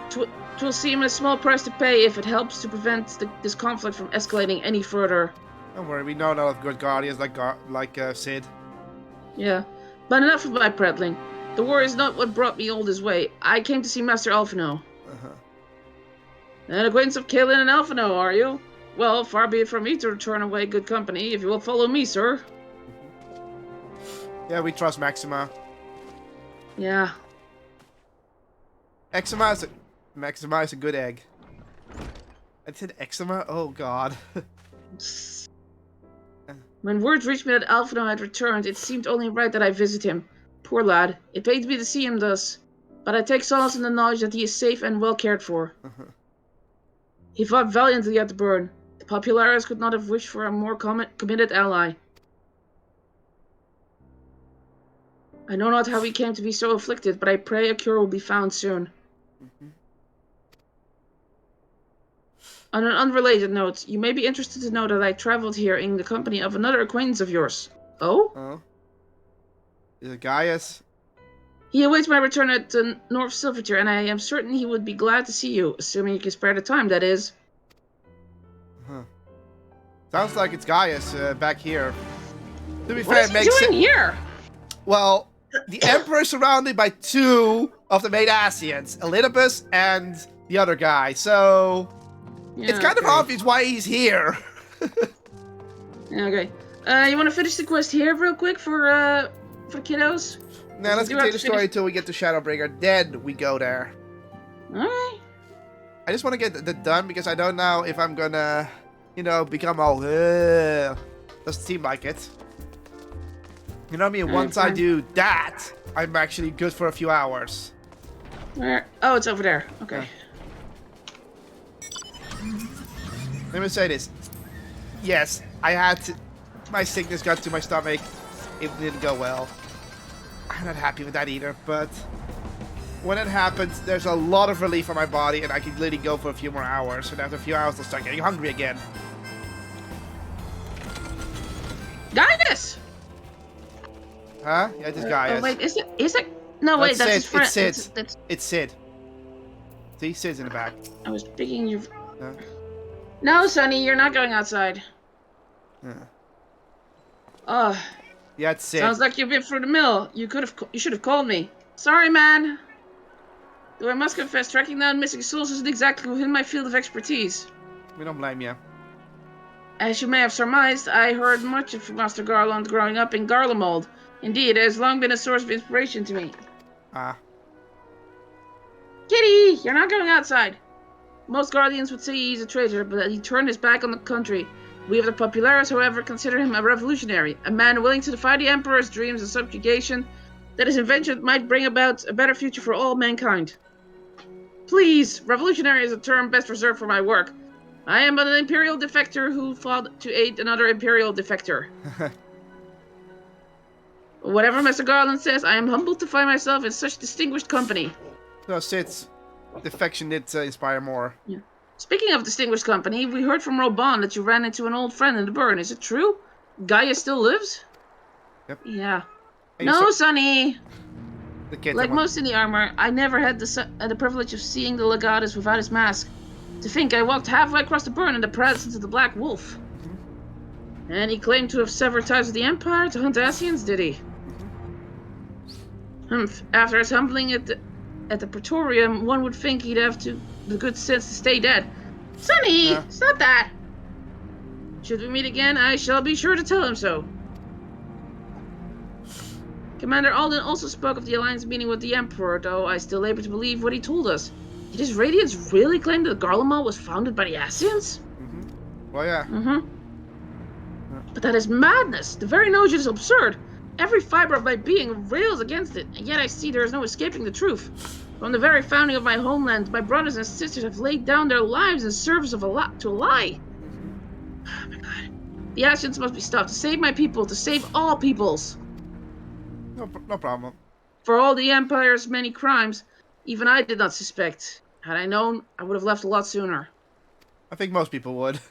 Twill seem a small price to pay if it helps to prevent this conflict from escalating any further. Don't worry, we know a lot of good guardians like Sid. Yeah, but enough of my prattling. The war is not what brought me all this way. I came to see Master Alphino. An acquaintance of Kaelin and Alphino, are you? Well, far be it from me to turn away good company, if you will follow me, sir. Yeah, we trust Maxima. Yeah. Maxima is a good egg. I said eczema? Oh god. When word reached me that Alphino had returned, it seemed only right that I visit him. Poor lad. It pains me to see him thus. But I take solace in the knowledge that he is safe and well cared for. He fought valiantly at the burn. The Populares could not have wished for a more committed ally. I know not how he came to be so afflicted, but I pray a cure will be found soon. On an unrelated note, you may be interested to know that I traveled here in the company of another acquaintance of yours. Oh? Oh? Is it Gaius? He awaits my return at North Silvertier, and I am certain he would be glad to see you, assuming you can spare the time, that is. Huh. Sounds like it's Gaius back here. To be What fair, is it he makes doing here? Well, the Emperor is surrounded by two of the main Asians, Elidibus and the other guy, so Yeah, it's kind of obvious why he's here. Okay. You want to finish the quest here real quick for kiddos? Now let's continue the story until we get to Shadowbringer, then we go there. Alright. I just want to get that done because I don't know if I'm gonna, you know, become all, doesn't seem like it. You know what I mean? Once I do that, I'm actually good for a few hours. Where? Oh, it's over there. Okay. Let me say this. Yes, I had to, my sickness got to my stomach. It didn't go well. I'm not happy with that either, but when it happens, there's a lot of relief on my body and I can literally go for a few more hours. And after a few hours, I'll start getting hungry again. Gaius! Huh? Yeah, this guy Oh, wait, is it? No, wait, that's his friend. It's Sid. It's Sid. See, Sid's in the back. I was picking you. Huh? No, Sonny, you're not going outside. Yeah. Ugh. Yeah, it's Sid. Sounds like you've been through the mill. You should have called me. Sorry, man. Though I must confess, tracking down missing souls isn't exactly within my field of expertise. We don't blame you. As you may have surmised, I heard much of Master Garland growing up in Garlemald. Indeed, it has long been a source of inspiration to me. Ah. Kitty, you're not going outside. Most Guardians would say he's a traitor, but that he turned his back on the country. We of the Populares, however, consider him a revolutionary, a man willing to defy the Emperor's dreams of subjugation, that his invention might bring about a better future for all mankind. Please, revolutionary is a term best reserved for my work. I am but an Imperial defector who fought to aid another Imperial defector. Whatever Mr. Garland says, I am humbled to find myself in such distinguished company. No, Sid's defection did inspire more. Yeah. Speaking of distinguished company, we heard from Roban that you ran into an old friend in the burn. Is it true? Gaia still lives? Yep. Yeah. Hey, No, Sonny! The kid Like most in the armor, I never had the privilege of seeing the Legatus without his mask. To think I walked halfway across the burn in the presence of the Black Wolf. And he claimed to have severed ties with the Empire to hunt Asians, did he? After his humbling at the Praetorium, one would think he'd have the good sense to stay dead. Sonny! Stop that! Should we meet again, I shall be sure to tell him so. Commander Alden also spoke of the Alliance meeting with the Emperor, though I still labor to believe what he told us. Did his Radiance really claim that Garlemald was founded by the Asians? Well, yeah. But that is madness! The very notion is absurd! Every fiber of my being rails against it, and yet I see there is no escaping the truth. From the very founding of my homeland, my brothers and sisters have laid down their lives in service of to a lie. Oh my god. The Asians must be stopped to save my people, to save all peoples. No problem. For all the Empire's many crimes, even I did not suspect. Had I known, I would have left a lot sooner. I think most people would.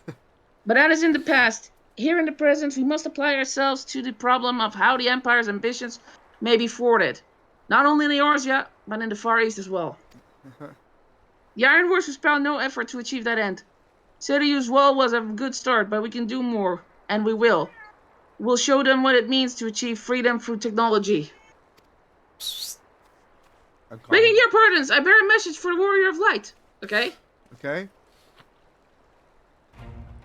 But that is in the past. here in the present, we must apply ourselves to the problem of how the Empire's ambitions may be thwarted. Not only in Eorzea, but in the Far East as well. The Iron Wars will spare no effort to achieve that end. Sirius Wall was a good start, but we can do more, and we will. We'll show them what it means to achieve freedom through technology. Begging your pardons, I bear a message for the Warrior of Light. Okay? Okay.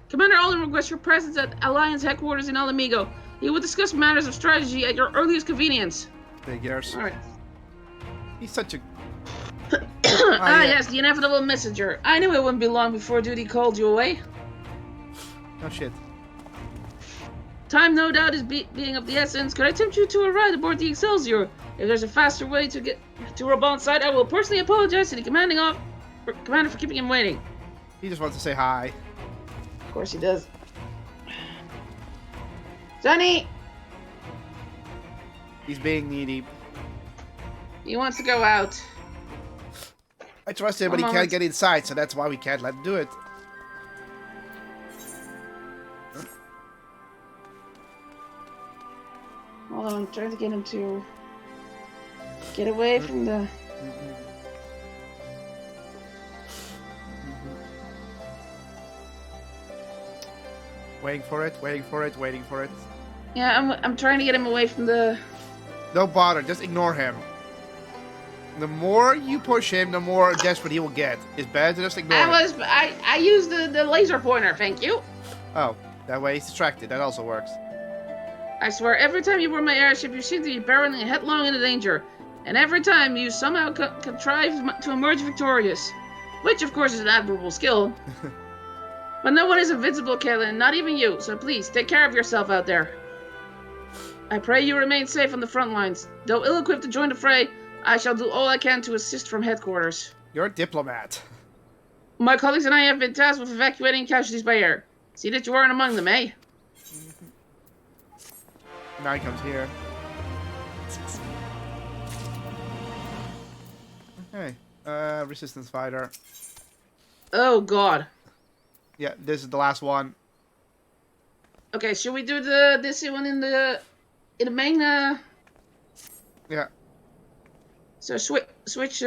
Commander Alden requests your presence at Alliance headquarters in Alamigo. He will discuss matters of strategy at your earliest convenience. Figures. Alright. He's such a... Yes, the inevitable messenger. I knew it wouldn't be long before duty called you away. Oh shit. Time, no doubt, is being of the essence. Could I tempt you to a ride aboard the Excelsior? If there's a faster way to get to Rob on site, I will personally apologize to the commander for keeping him waiting. He just wants to say hi. Of course he does. Sonny! He's being needy. He wants to go out. I trust him, but he can't get inside, so that's why we can't let him do it. Hold on, I'm trying to get him to get away from the... Waiting for it, waiting for it, waiting for it. Yeah, I'm trying to get him away from the... Don't bother, just ignore him. The more you push him, the more desperate he will get. It's better to just ignore him. I used the laser pointer, thank you. Oh, that way he's distracted. That also works. I swear, every time you board my airship, you seem to be barreling headlong into danger. And every time you somehow contrive to emerge victorious. Which, of course, is an admirable skill. But no one is invincible, Caitlin, not even you. So please, take care of yourself out there. I pray you remain safe on the front lines. Though ill-equipped to join the fray, I shall do all I can to assist from headquarters. You're a diplomat. My colleagues and I have been tasked with evacuating casualties by air. See that you aren't among them, eh? Now he comes here. Okay. Resistance fighter. Oh, God. Yeah, this is the last one. Okay, should we do this one in the main? Yeah. So switch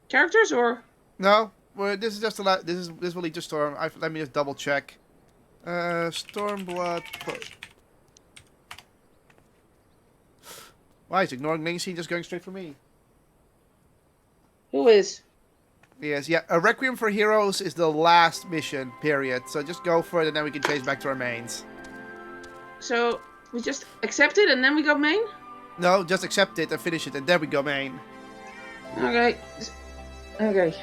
characters or? No, well, this is just a this will lead to Storm. Let me just double check. Stormblood. Why is ignoring Nancy just going straight for me? Who is? Yes, yeah. A Requiem for Heroes is the last mission, period. So just go for it and then we can change back to our mains. So we just accept it and then we go main? No, just accept it and finish it and then we go main. Okay. Okay.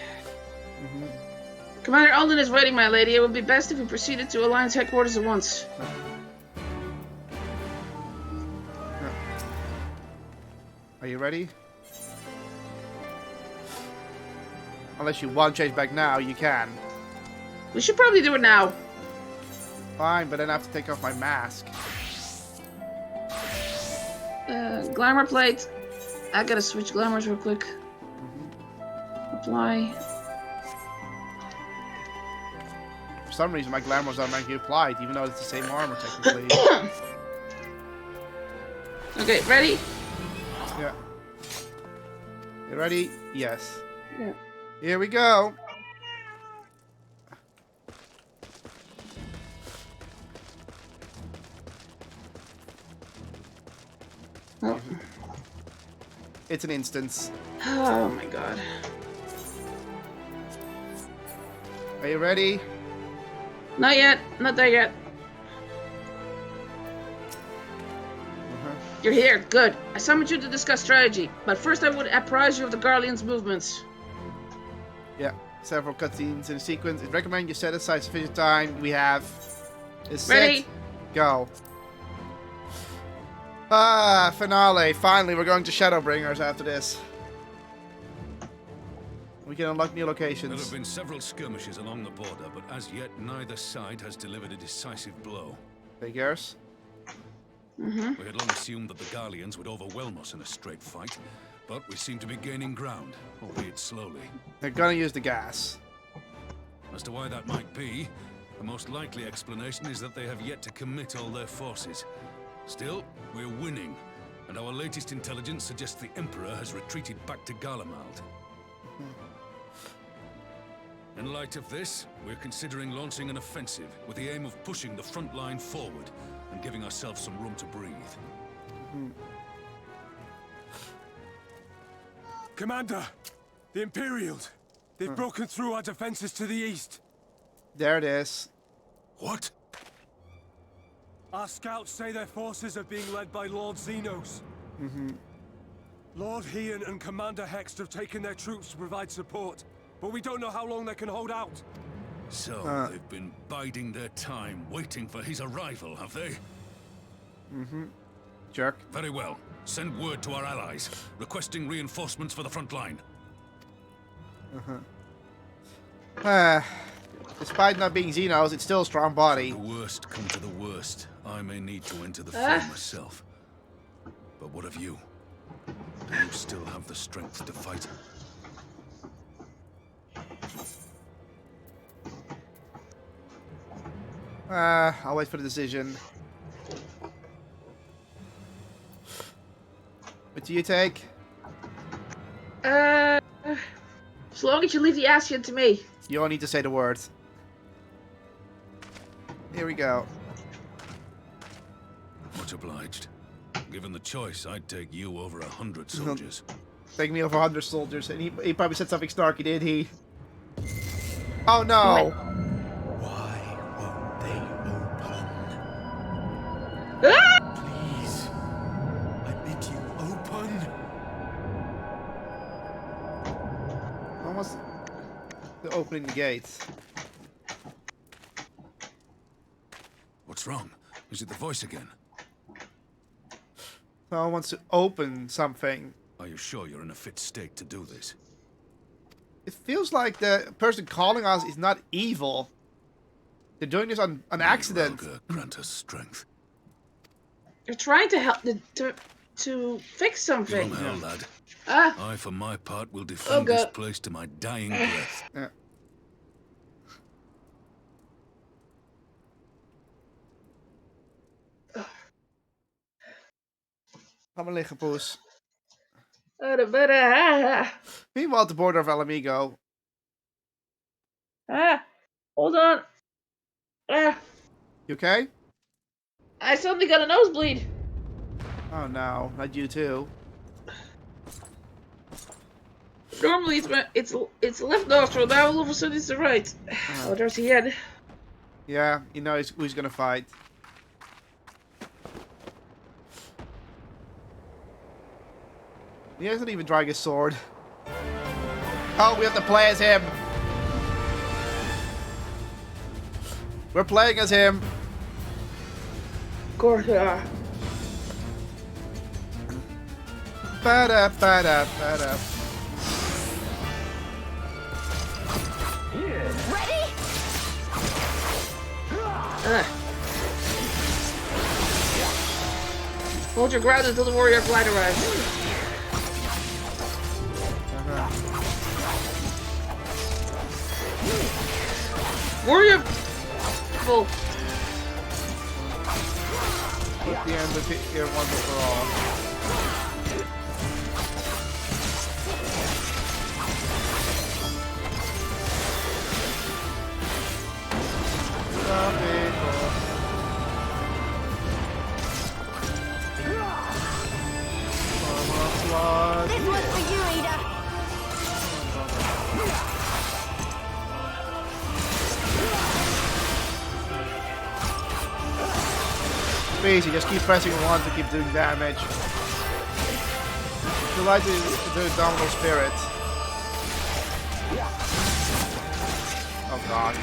Commander Alden is waiting, my lady. It would be best if we proceeded to Alliance headquarters at once. Are you ready? Unless you want to change back now, you can. We should probably do it now. Fine, but then I have to take off my mask. Glamour plate. I gotta switch glamours real quick. Apply. For some reason, my glamours automatically applied, even though it's the same armor, technically. Okay, ready? Yeah. You ready? Yes. Yeah. Here we go. Oh. It's an instance. Oh my god. Are you ready? Not yet. Not there yet. You're here. Good. I summoned you to discuss strategy, but first I would apprise you of the Guardian's movements. Yeah, several cutscenes in a sequence. I'd recommend you set aside sufficient time. We have... It's ready? Set, go. Ah, finale. Finally, we're going to Shadowbringers after this. We can unlock new locations. There have been several skirmishes along the border, but as yet neither side has delivered a decisive blow. Figures. We had long assumed that the Garleans would overwhelm us in a straight fight, but we seem to be gaining ground, albeit slowly. They're gonna use the gas. As to why that might be, The most likely explanation is that they have yet to commit all their forces. Still, we're winning, and our latest intelligence suggests the Emperor has retreated back to Garlemald. In light of this, we're considering launching an offensive with the aim of pushing the front line forward and giving ourselves some room to breathe. Commander! The Imperials! They've broken through our defenses to the east. There it is. What? Our scouts say their forces are being led by Lord Xenos. Lord Heian and Commander Hext have taken their troops to provide support, but we don't know how long they can hold out. So, they've been biding their time, waiting for his arrival, have they? Jerk. Very well. Send word to our allies, requesting reinforcements for the front line. Despite not being Xenos, it's still a strong body. Should the worst come to the worst, I may need to enter the fray myself. But what of you? Do you still have the strength to fight? I'll wait for the decision. What do you take? As long as you leave the Ascian to me. You only need to say the words. Here we go. Much obliged. Given the choice, I'd take you over 100 soldiers. Take me over 100 soldiers, and he probably said something snarky, did he? Oh no! Why won't they open? Please, I bid you open. Almost opening the gates. What's wrong? Is it the voice again? Someone wants to open something. Are you sure you're in a fit state to do this? It feels like the person calling us is not evil. They're doing this on an accident. Grant us strength. You're trying to help to fix something. From hell, lad. I, for my part, will defend this place to my dying breath. Ga maar liggen, poes. Meanwhile, at the border of Alamigo. Hold on. You okay? I suddenly got a nosebleed. Oh no, not you too. Normally it's the left nostril. Now all of a sudden it's the right. Oh, there's the head. Yeah, you know who's gonna fight. He hasn't even dragged his sword. Oh, we have to play as him. We're playing as him. Of course we are. Ba-da, ba-da, ba-da. Ready? Hold your ground until the warrior glide arrives. Warrior full. At the end of it here once and for all. Stop it. This one's for you, Ada. Easy, just keep pressing one to keep doing damage. You like to do Dominal Spirit. Oh god.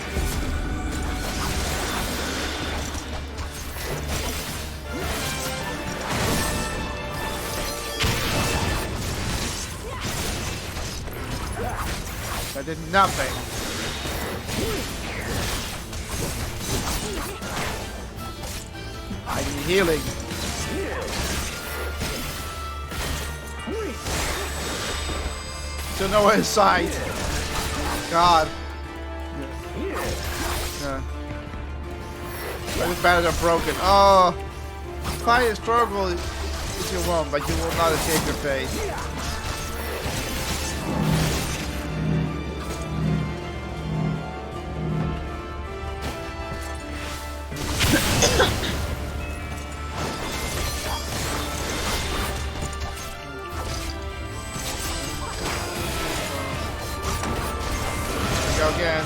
That did nothing. I need healing. Still nowhere in sight. God. Yeah. The banners are broken. Oh, fight and struggle if you want, but you will not escape your fate. Go again.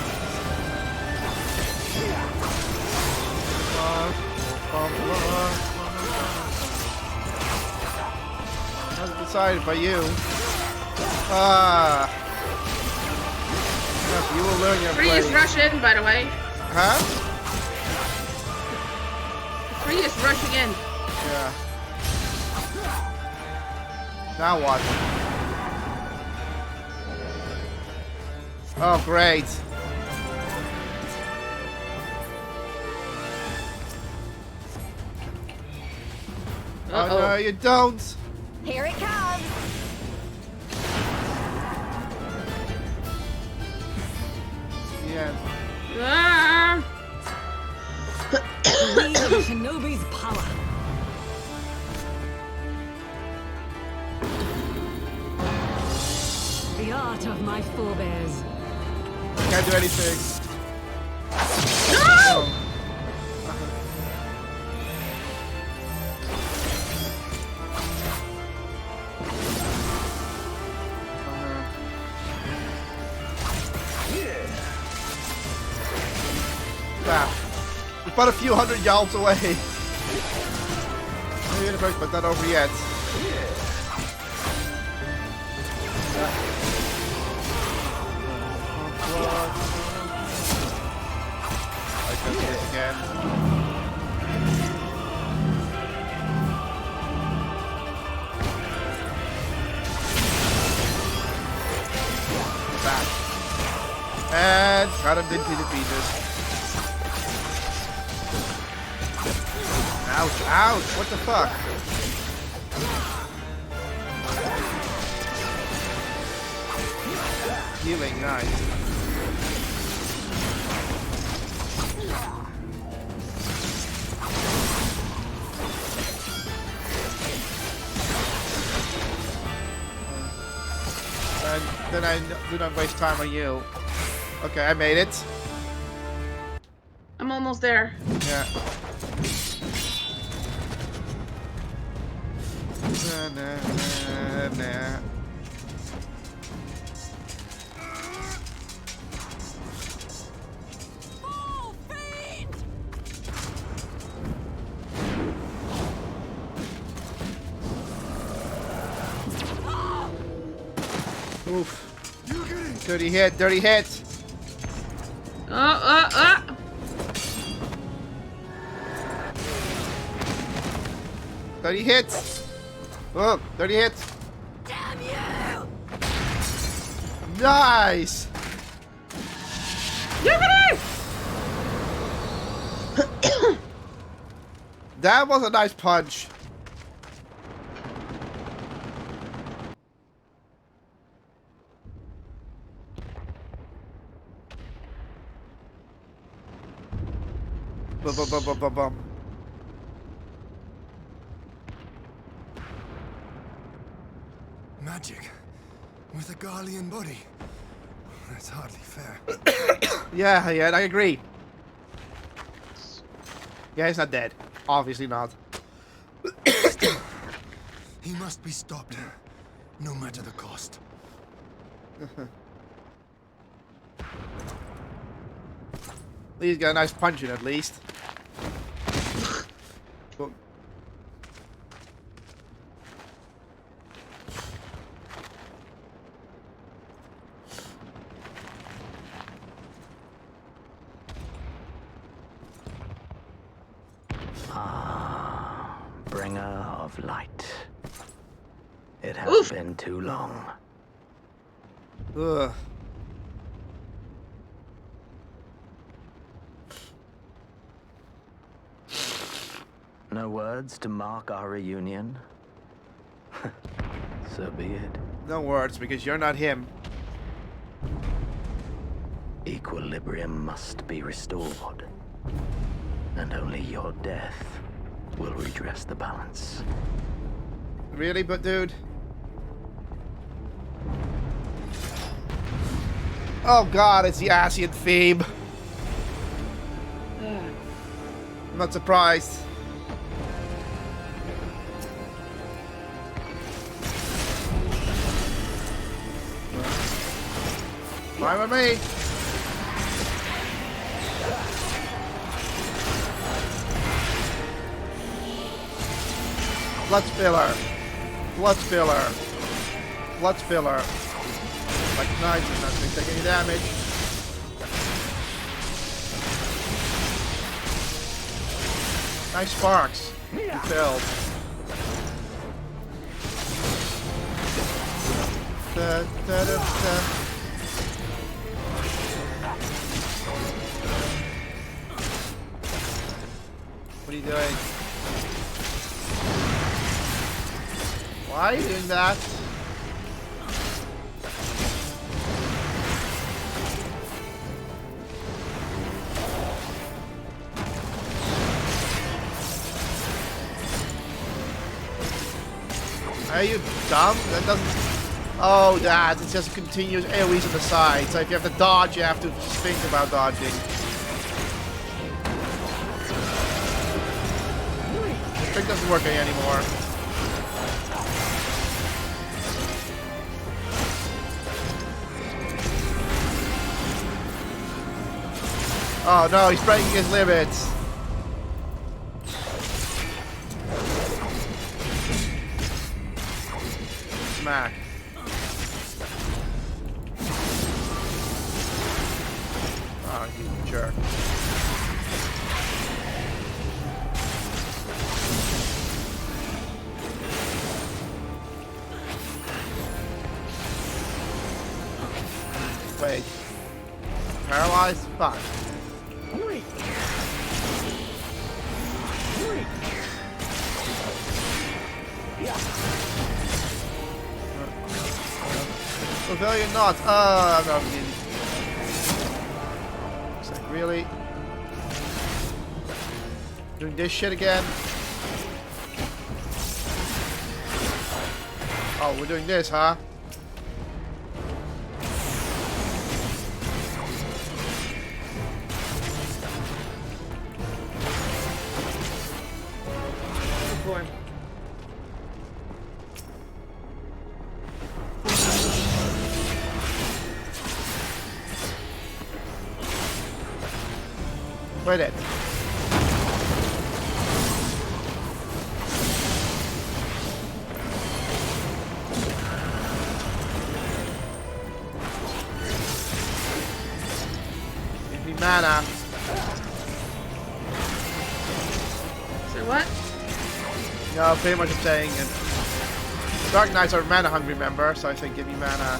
Not decided by you. Ah. Yes, you will learn your Free is place. rush in, by the way. Huh? Free is rushing in. Yeah. Now what? Oh, great. Oh no, you don't. Here it comes. Yeah. Ah! Wield of Shinobi's power. The art of my forebears. Can't do anything. No! It's about a few hundred yards away. Universe, but not over yet. I can do this again. Back. And got him into the pieces. Ouch, ouch, what the fuck? Healing, nice. And then I do not waste time on you. Okay, I made it. I'm almost there. Yeah. Nah. Oof. Dirty hit, dirty hit. Dirty hits. Oh, dirty hits. Damn you! Nice. That was a nice punch. Bum. Magic with a Garlean body. That's hardly fair. Yeah, I agree. Yeah, he's not dead. Obviously not. He must be stopped, no matter the cost. He's got a nice punch in at least. Bringer of light. It has been too long. Ugh. No words to mark our reunion? So be it. No words, because you're not him. Equilibrium must be restored. And only your death will redress the balance. Really, but dude? Oh god, it's the Asian theme. I'm not surprised. Fine with me. Blood spiller. Blood spiller. Blood spiller. Like knives is not going to take any damage. Nice sparks. You failed. Da, da, da, da. What are you doing? Why are you doing that? Are you dumb? That doesn't... Oh, that. It's just continuous AoEs on the side. So if you have to dodge, you have to think about dodging. The trick doesn't work anymore. Oh no, he's breaking his limits. Smack. Oh, you jerk. Wait. Paralyzed? Fuck. Pavilion not. I'm not really. Looks like really. Doing this shit again. Oh, we're doing this, huh? Good boy. Wait it. Give me mana. Say what? No, pretty much I'm saying it. Dark Knights are mana hungry, remember? So I say give me mana.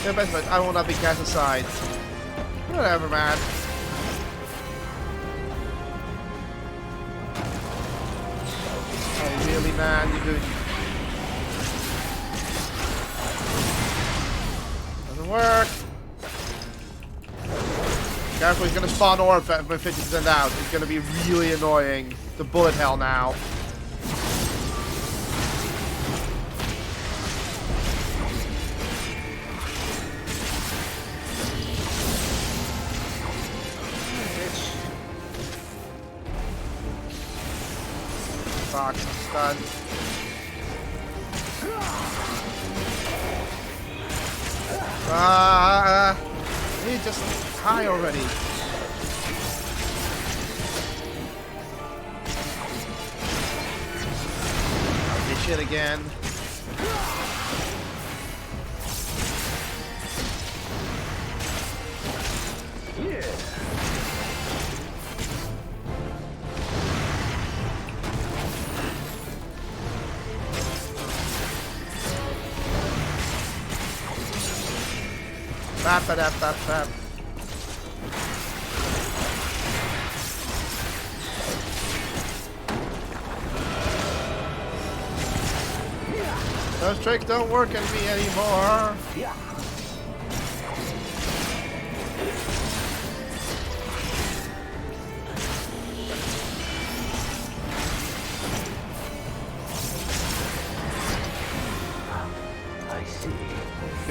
Yeah, but I will not be cast aside. Whatever, man. Oh, really, man? You're doing... Doesn't work. Careful, he's gonna spawn orb when 50% out. It's gonna be really annoying. The bullet hell now. Fuck, I'm stunned. He just die already. This shit again. Bap, bap, bap, bap. Those tricks don't work on me anymore.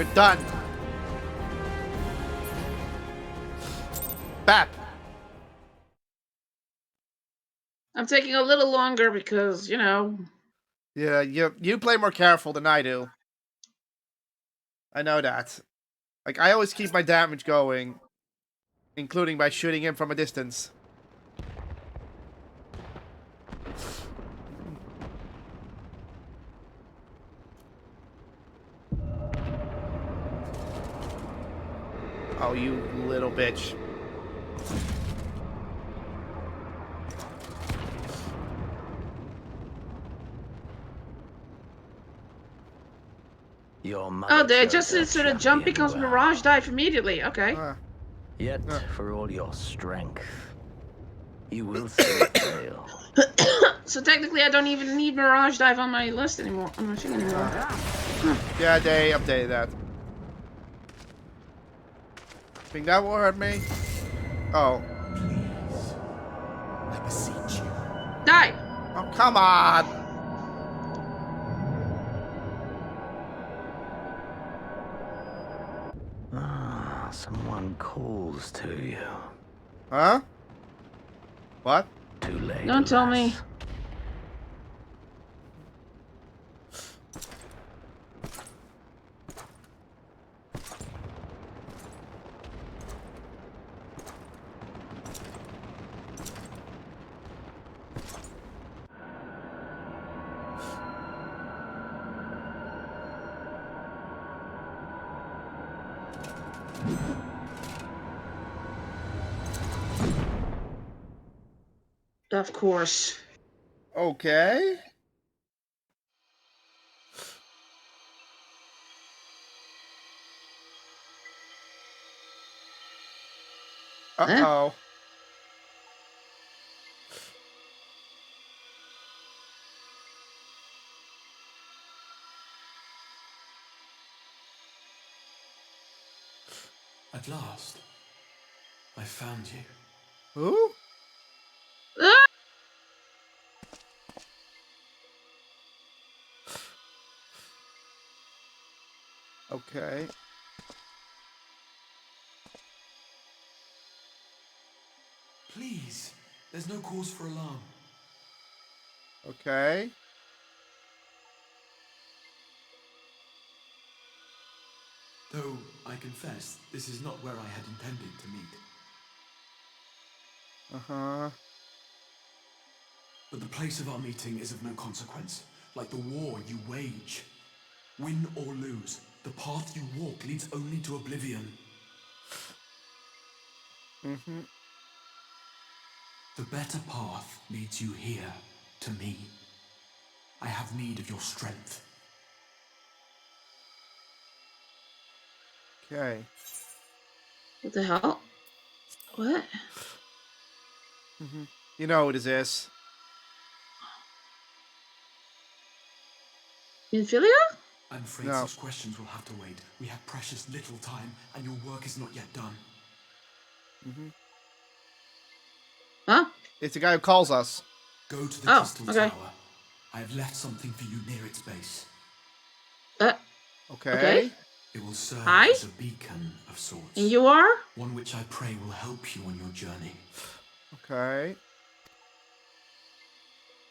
You're done. Bap. I'm taking a little longer because, you know. Yeah, you play more careful than I do. I know that. Like, I always keep my damage going, including by shooting him from a distance. Oh, you little bitch. Your Oh, mother they chose adjusted her it so the jump champion becomes well. Mirage Dive immediately. Okay. Yet, for all your strength, you will still fail. So technically, I don't even need Mirage Dive on my list anymore. On my thing anymore. Yeah, they updated that. Think that will hurt me? Oh. Please. I beseech you. Die! Oh, come on! Ah, someone calls to you. Huh? What? Too late. Don't tell me. Of course. Okay. Uh-oh. At last, I found you. Who? Ah! Okay. Please, there's no cause for alarm. Okay. Though, I confess, this is not where I had intended to meet. Uh-huh. But the place of our meeting is of no consequence, like the war you wage. Win or lose, the path you walk leads only to oblivion. Mm-hmm. The better path leads you here, to me. I have need of your strength. Okay. What the hell? What? Mm-hmm. You know who this is. Infilia? I'm afraid No. such questions will have to wait. We have precious little time, and your work is not yet done. Mm-hmm. Huh? It's the guy who calls us. Go to the Oh, Crystal okay. Tower. I have left something for you near its base. Okay. It will serve Hi? as a beacon of sorts. And you are? One which I pray will help you on your journey. Okay.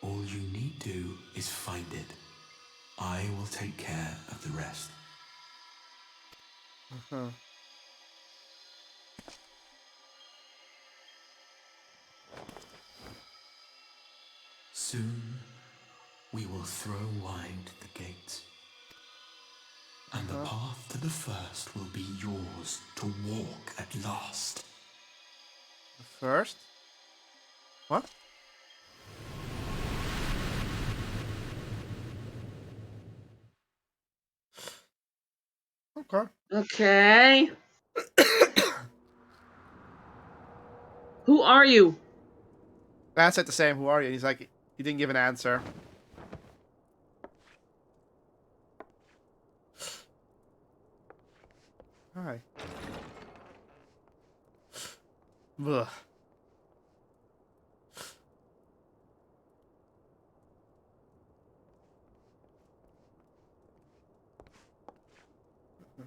All you need do is find it. I will take care of the rest. Uh-huh. Soon, we will throw wide the gates. And the path to the first will be yours to walk at last. The first? What? Okay. Okay. Who are you? I said the same. Who are you? He's like, he didn't give an answer. Hi. Ugh.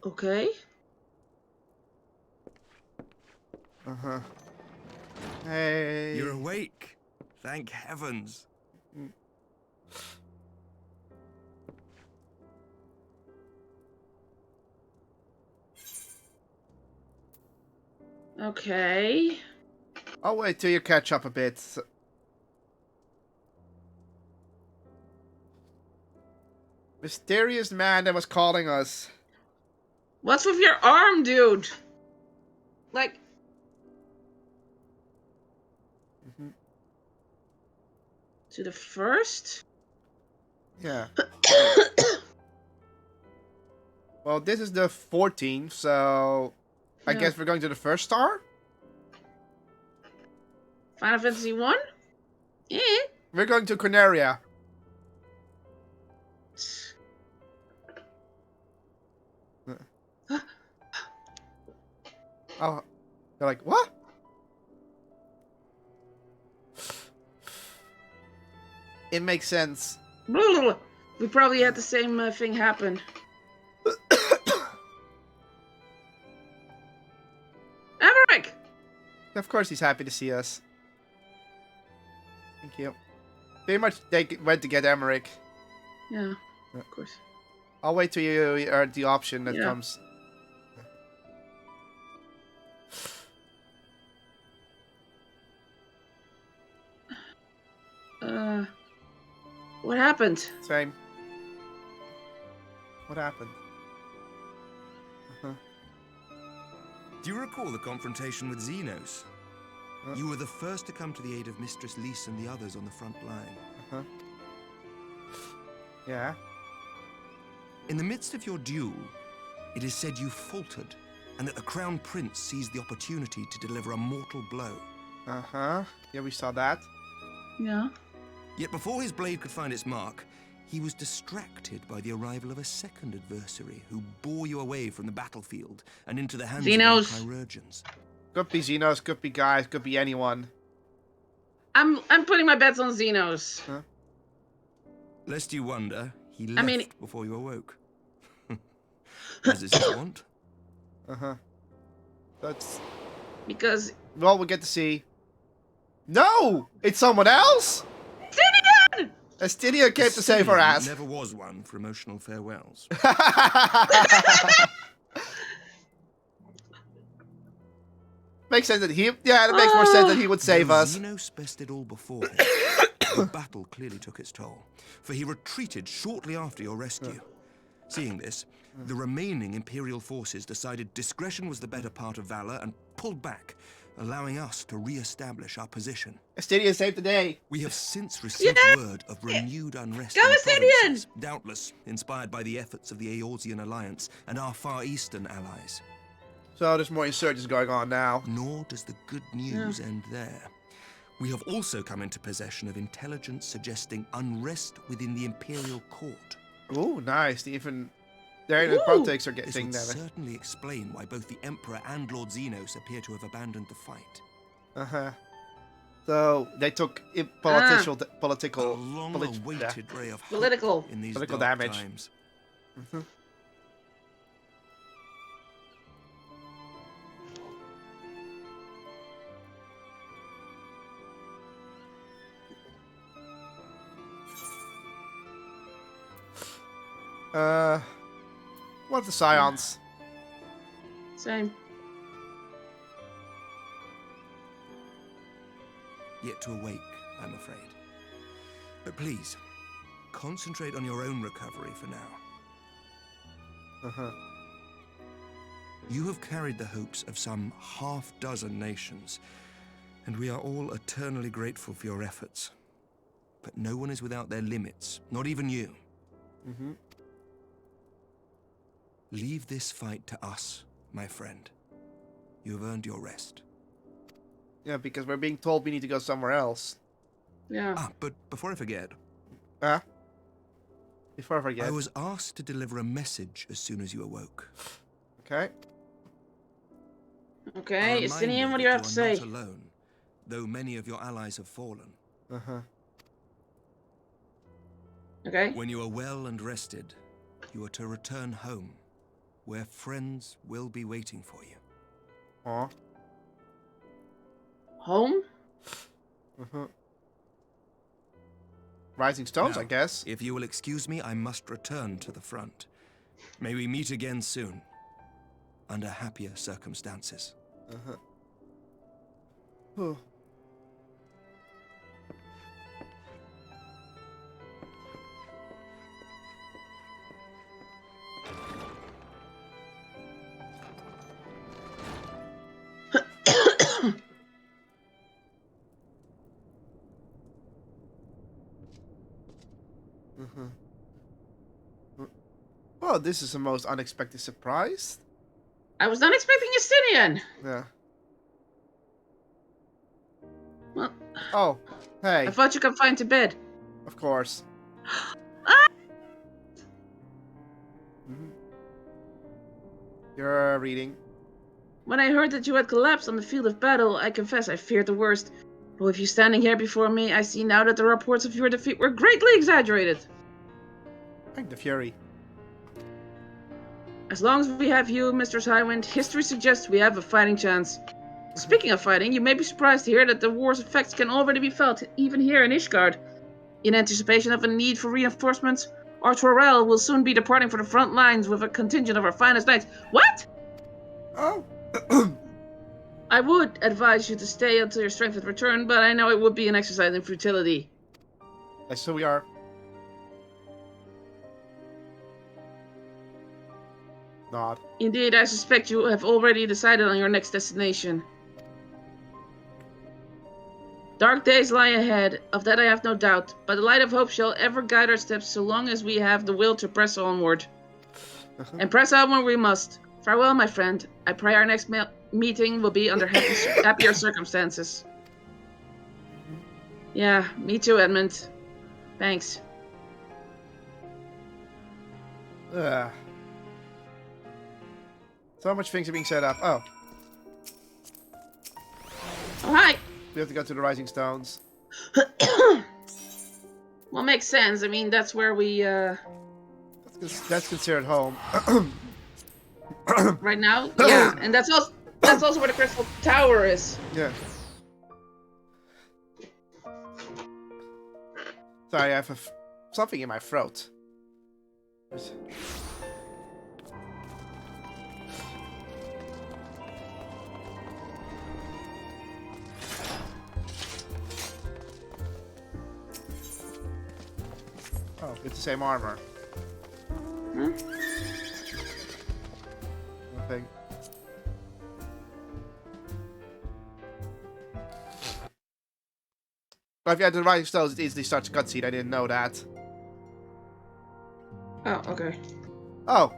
Okay. Uh-huh. Hey. You're awake. Thank heavens. Okay. I'll wait till you catch up a bit. Mysterious man that was calling us. What's with your arm, dude? Like... To the first? Yeah. Well, this is the 14th, so... I Yeah. guess we're going to the first star? Final Fantasy 1? Eh. We're going to Corneria. Oh, they're like, what? It makes sense. We probably had the same thing happen. Emmerich! Of course he's happy to see us. Thank you. Pretty much they went to get Emmerich. Yeah, of course. I'll wait till you are the option that Yeah. comes. What happened? Same. What happened? Do you recall the confrontation with Xenos? You were the first to come to the aid of Mistress Lys and the others on the front line. Yeah. In the midst of your duel, it is said you faltered, and that the Crown Prince seized the opportunity to deliver a mortal blow. Yeah, we saw that. Yeah. Yet before his blade could find its mark, he was distracted by the arrival of a second adversary who bore you away from the battlefield and into the hands Xenos. of the chirurgeons. Could be Xenos, could be guys, could be anyone. I'm putting my bets on Xenos. Lest you wonder, he left mean- before you awoke. As is his wont. That's... Because... Well, we'll get to see. No! It's someone else? Stydian! Stydian came to save our ass. Never was one for emotional farewells. Makes sense that he... Yeah, it makes more sense that he would save Though us. Xenos bested all before him, the battle clearly took its toll, for he retreated shortly after your rescue. Seeing this, the remaining Imperial forces decided discretion was the better part of valor and pulled back, allowing us to re-establish our position. Stydian saved the day. We have since received word of renewed unrest Go in the Stydian! provinces, doubtless inspired by the efforts of the Eorzean Alliance and our Far Eastern allies. So there's more insurgents going on now. Nor does the good news end there. We have also come into possession of intelligence suggesting unrest within the Imperial Court. Ooh, nice. Even the politics are This getting would there. certainly explain why both the Emperor and Lord Xenos appear to have abandoned the fight. So they took political A long-awaited ray of hope Political. in these Political dark damage. times. What's the Scions? Same. Yet to awake, I'm afraid. But please, concentrate on your own recovery for now. You have carried the hopes of some half-dozen nations, and we are all eternally grateful for your efforts. But no one is without their limits, not even you. Leave this fight to us, my friend. You have earned your rest. Yeah, because we're being told we need to go somewhere else. Yeah. But before I forget... Before I forget. I was asked to deliver a message as soon as you awoke. Okay. Okay, A Stydian, reminder what do you that have to say? Not alone, though many of your allies have fallen. Okay. When you are well and rested, you are to return home. where friends will be waiting for you. Aw. Home? Rising Stones, Now, I guess. If you will excuse me, I must return to the front. May we meet again soon, under happier circumstances. Oh. Oh, this is the most unexpected surprise. I was not expecting Justinian. Yeah. Well, Oh, hey. I thought you confined to bed. Of course. Ah! You're reading. When I heard that you had collapsed on the field of battle, I confess I feared the worst. But with you standing here before me, I see now that the reports of your defeat were greatly exaggerated. Thank the Fury. As long as we have you, Mistress Highwind, history suggests we have a fighting chance. Speaking of fighting, you may be surprised to hear that the war's effects can already be felt, even here in Ishgard. In anticipation of a need for reinforcements, our Torel will soon be departing for the front lines with a contingent of our finest knights. What? Oh. I would advise you to stay until your strength has returned, but I know it would be an exercise in futility. Yes, so we are. Nod. Indeed, I suspect you have already decided on your next destination. Dark days lie ahead, of that I have no doubt, but the light of hope shall ever guide our steps so long as we have the will to press onward. And press onward we must. Farewell, my friend. I pray our next meeting will be under happier circumstances. Yeah, me too, Edmund. Thanks. So much things are being set up. Oh. Oh, hi! We have to go to the Rising Stones. Well, makes sense. I mean, that's where we, That's considered home. right now? Yeah, and that's also where the Crystal Tower is. Yeah. Sorry, I have something in my throat. Oh, it's the same armor. Huh? Nothing. But if you had the Rising Stones, it easily starts a cutscene. I didn't know that. Oh, okay. Oh,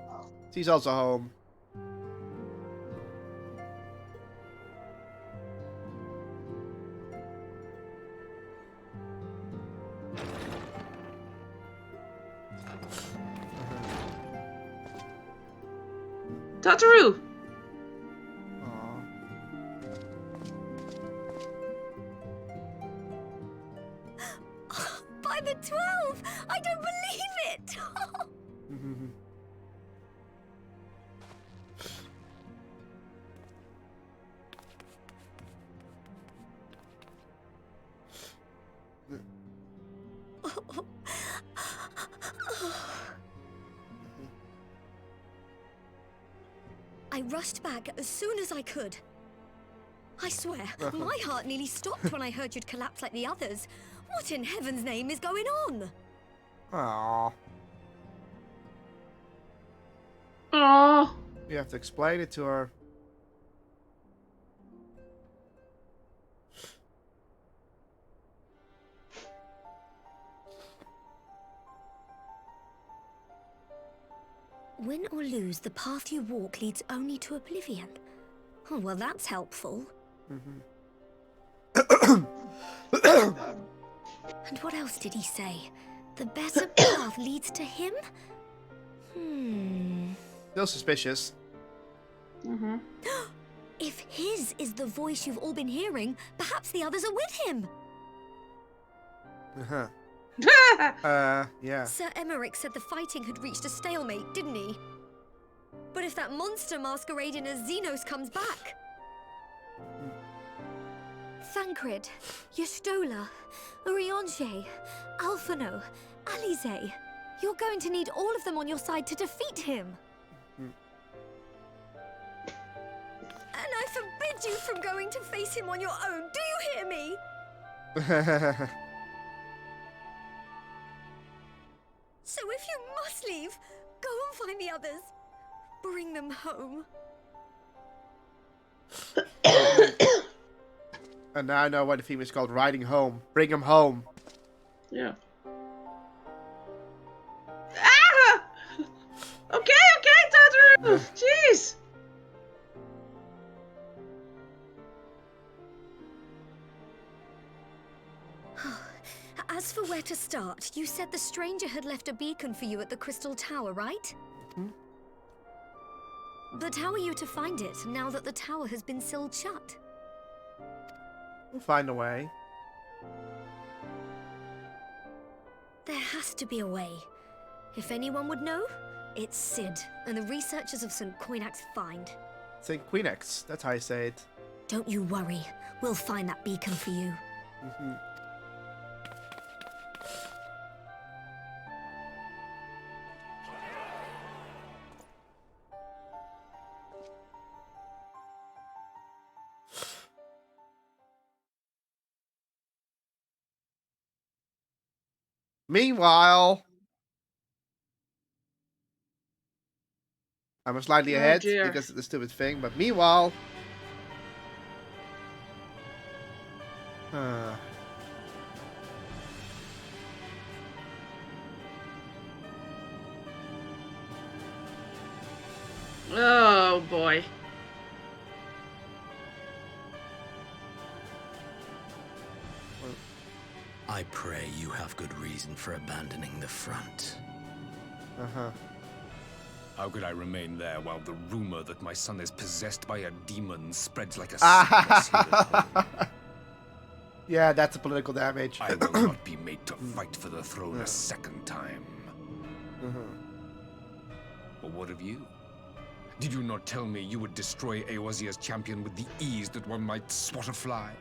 she's also home. Tataru! By the 12! I don't believe it! I rushed back as soon as I could. I swear, my heart nearly stopped when I heard you'd collapsed like the others. What in heaven's name is going on? Aww. Aww. You have to explain it to her. Win or lose, the path you walk leads only to oblivion. Oh, well, that's helpful. And what else did he say? The better path leads to him? Still suspicious. If his is the voice you've all been hearing, perhaps the others are with him. Yeah. Sir Emmerich said the fighting had reached a stalemate, didn't he? But if that monster masquerading as Xenos comes back... Thancred, Yestola, Orionche, Alphino, Alize. You're going to need all of them on your side to defeat him. And I forbid you from going to face him on your own. Do you hear me? So if you must leave, go and find the others. Bring them home. And now I know why the theme is called Riding Home. Bring him home. Yeah. Ah! Okay, Tataru! Jeez! As for where to start, you said the stranger had left a beacon for you at the Crystal Tower, right? But how are you to find it now that the tower has been sealed shut? We'll find a way. There has to be a way. If anyone would know, it's Sid and the researchers of St. Coinac's find. St. Queenex, that's how I say it. Don't you worry, we'll find that beacon for you. Meanwhile, I'm slightly ahead because of the stupid thing, but meanwhile... Oh boy. I pray you have good reason for abandoning the front. How could I remain there while the rumor that my son is possessed by a demon spreads like a sickness here at home? Yeah, that's a political damage. I will not be made to fight for the throne a second time. But what of you? Did you not tell me you would destroy Eosia's champion with the ease that one might swat a fly?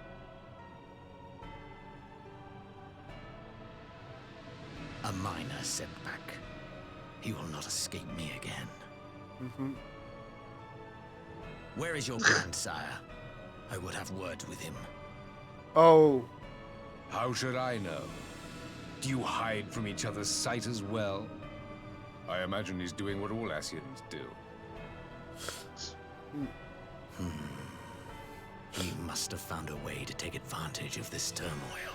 A minor setback. He will not escape me again. Where is your grandsire? I would have words with him. Oh. How should I know? Do you hide from each other's sight as well? I imagine he's doing what all Asians do. He must have found a way to take advantage of this turmoil.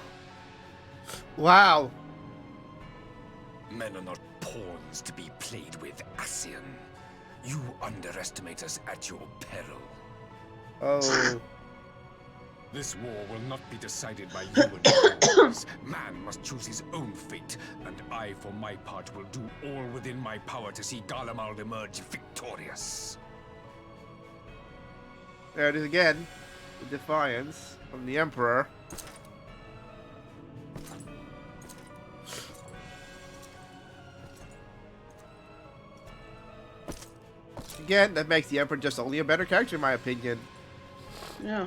Wow. Men are not pawns to be played with, Asian. You underestimate us at your peril. Oh. This war will not be decided by you and yours. Man must choose his own fate, and I, for my part, will do all within my power to see Garlemald emerge victorious. There it is again. The defiance from the Emperor. Again, that makes the Emperor just only a better character in my opinion. Yeah.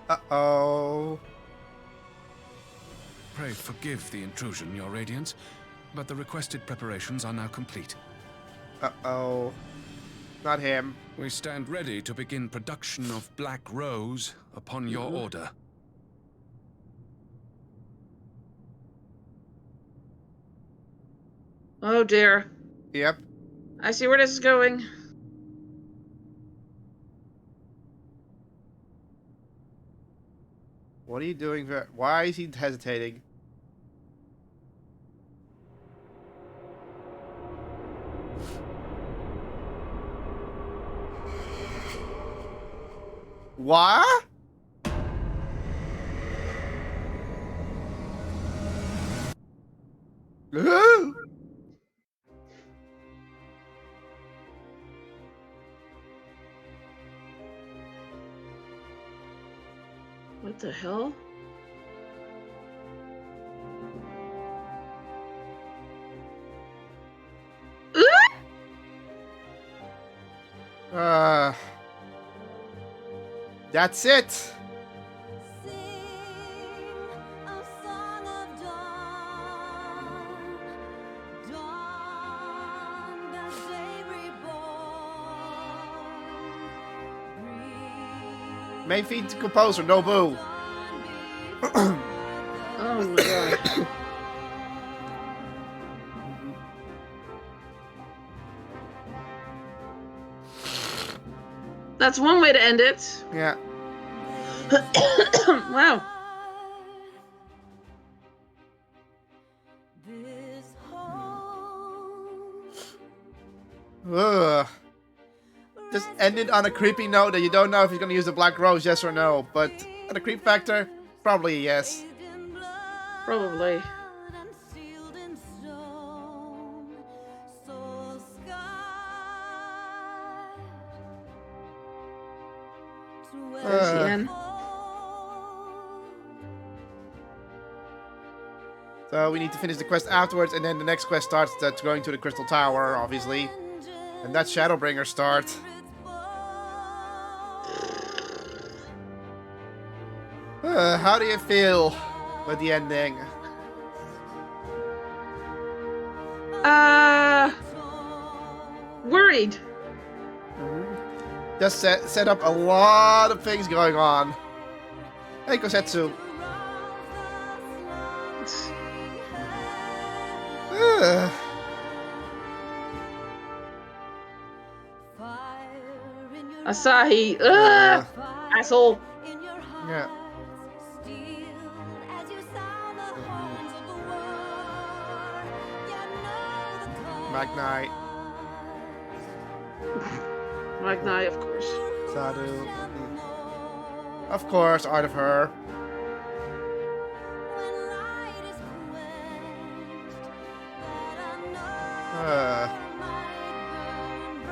Uh-oh. Pray forgive the intrusion, Your Radiance, but the requested preparations are now complete. Uh-oh. Not him. We stand ready to begin production of Black Rose upon your order. Oh dear. Yep. I see where this is going. What are you doing? Why is he hesitating? What? What the hell? That's it. Main feed composer, Nobu. Oh my god. That's one way to end it. Yeah. Wow. Ugh. Just ended on a creepy note that you don't know if he's gonna use the Black Rose, yes or no. But on the creep factor, probably a yes. Probably. There's the end. So we need to finish the quest afterwards, and then the next quest starts. That's going to the Crystal Tower, obviously. And that's Shadowbringer start. How do you feel with the ending? Worried. Just set up a lot of things going on. Hey, Kosetsu. Asahi. Asshole. Yeah. Magnite. Magnite, of course. Sadu. Of course, Art of Her.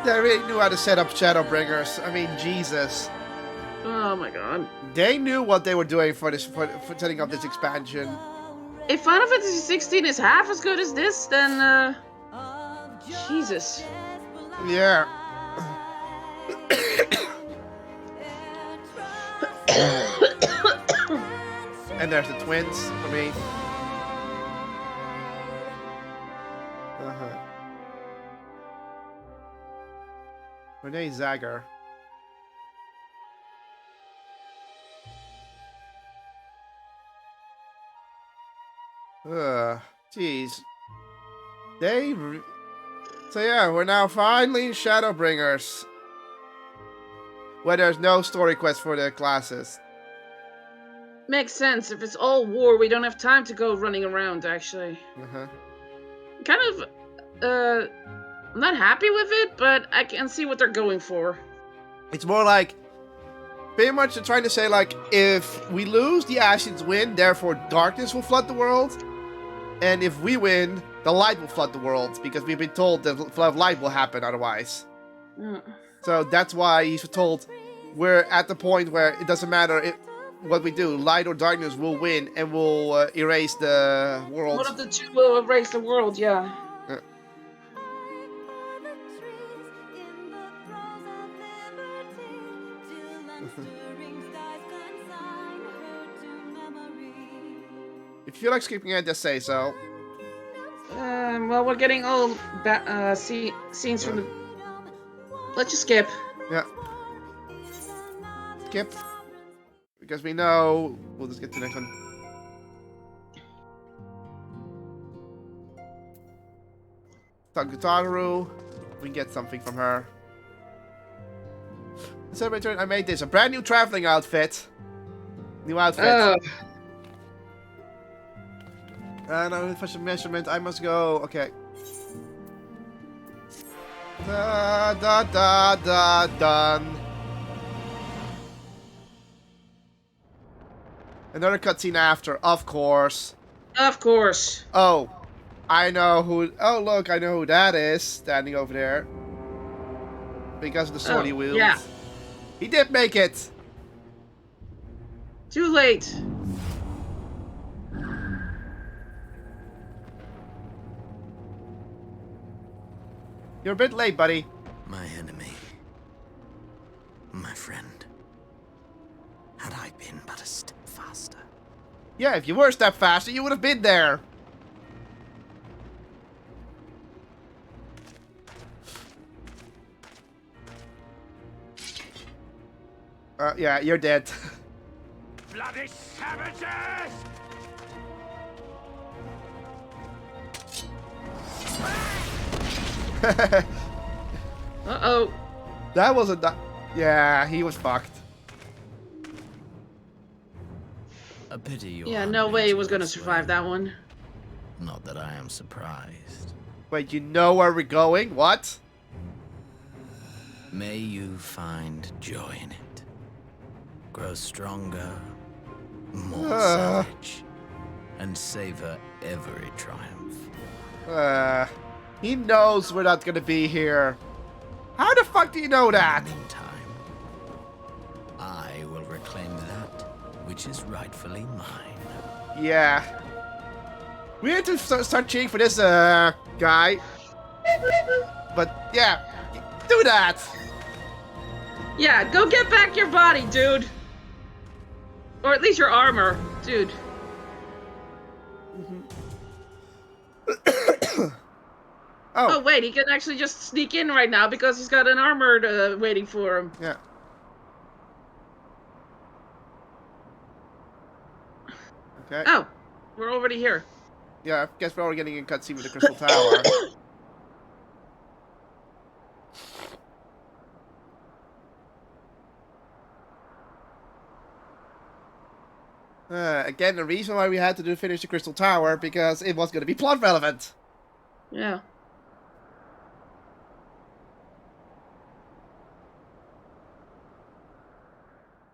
They really knew how to set up Shadowbringers. I mean, Jesus. Oh my god. They knew what they were doing for this, for setting up this expansion. If Final Fantasy 16 is half as good as this, then Jesus. Yeah. And there's the twins for me. Renee Zager. Jeez. So yeah, we're now finally Shadowbringers. Where there's no story quest for the classes. Makes sense. If it's all war, we don't have time to go running around, actually. Kind of, I'm not happy with it, but I can see what they're going for. It's more like, pretty much they're trying to say, like, if we lose, the Ashians win, therefore darkness will flood the world. And if we win, the light will flood the world, because we've been told that the flood of light will happen otherwise. So that's why he's told we're at the point where it doesn't matter what we do, light or darkness will win and will erase the world. One of the two will erase the world, yeah. If you feel like skipping it, just say so. Well, we're getting all scenes from the... Let's just skip. Yeah. Skip. Because we know... We'll just get to the next one. Takutaru. We get something from her. Celebrate, I made this. A brand new traveling outfit. New outfit. And for some measurement, I must go. Okay. Done. Another cutscene after, of course. Of course. Oh, I know who. Oh, look, I know who that is standing over there. Because of the sword he wields. Yeah. He did make it. Too late. You're a bit late, buddy. My enemy my friend. Had I been but a step faster. Yeah, if you were a step faster, you would have been there. Yeah, you're dead. Bloody savages! Uh-oh. That wasn't that. Yeah, he was fucked. A pity you Yeah, aren't no way he was gonna elsewhere. survive that one. Not that I am surprised. Wait, you know where we're going? What? May you find joy in it. Grow stronger, more savage, and savor every triumph. He knows we're not gonna be here. How the fuck do you know that? Meantime, I will reclaim that which is rightfully mine. Yeah. We had to start cheering for this guy. But yeah, do that. Yeah, go get back your body, dude. Or at least your armor, dude. Oh, wait, he can actually just sneak in right now because he's got an armored waiting for him. Yeah. Okay. Oh, we're already here. Yeah, I guess we're already getting a cutscene with the Crystal Tower. Again, the reason why we had to finish the Crystal Tower, because it was going to be plot relevant. Yeah.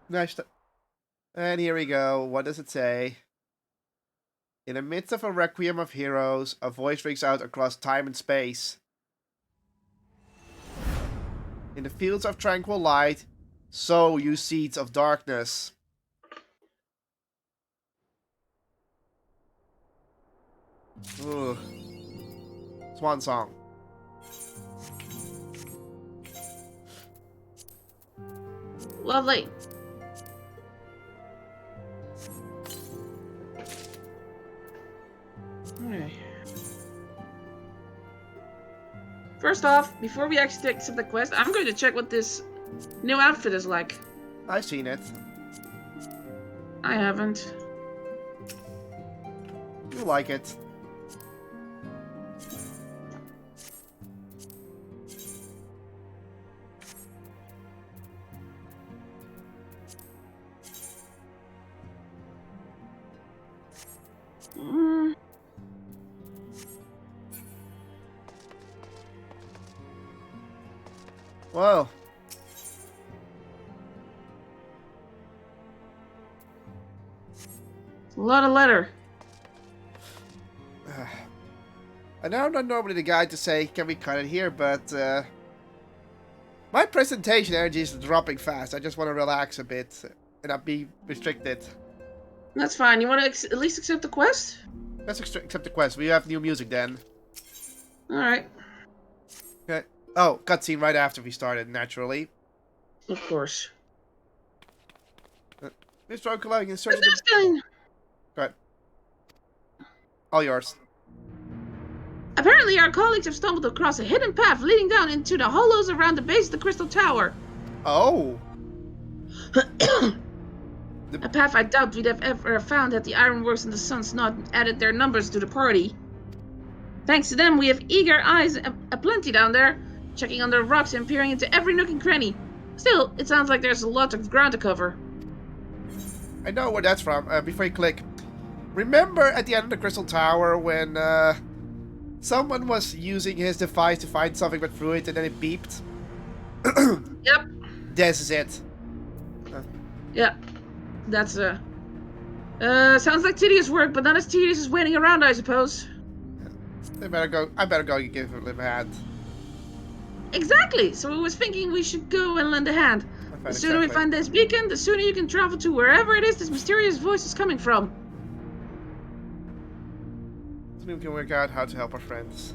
Nice. And here we go. What does it say? In the midst of a requiem of heroes, a voice rings out across time and space. In the fields of tranquil light, sow you seeds of darkness. Ugh. Swan song. Lovely. Alright. First off, before we actually accept the quest, I'm going to check what this new outfit is like. I've seen it. I haven't. You like it. Whoa. It's a lot of letter. I know I'm not normally the guy to say, can we cut it here, but my presentation energy is dropping fast. I just want to relax a bit and not be restricted. That's fine. You want to at least accept the quest? Let's accept the quest. We have new music then. Alright. Okay. Oh, cutscene right after we started, naturally. Of course. Mr. Okolai, in search of the... Go ahead. All yours. Apparently our colleagues have stumbled across a hidden path leading down into the hollows around the base of the Crystal Tower. Oh. A path I doubt we'd have ever found had the Ironworks and the Suns not added their numbers to the party. Thanks to them, we have eager eyes aplenty down there, checking under rocks and peering into every nook and cranny. Still, it sounds like there's a lot of ground to cover. I know where that's from. Before you click. Remember at the end of the Crystal Tower when someone was using his device to find something but threw it and then it beeped? Yep. This is it. Yeah. That's sounds like tedious work, but not as tedious as waiting around, I suppose. I better go and give him a hand. Exactly! So I was thinking we should go and lend a hand. The sooner we find this beacon, the sooner you can travel to wherever it is this mysterious voice is coming from. So we can work out how to help our friends.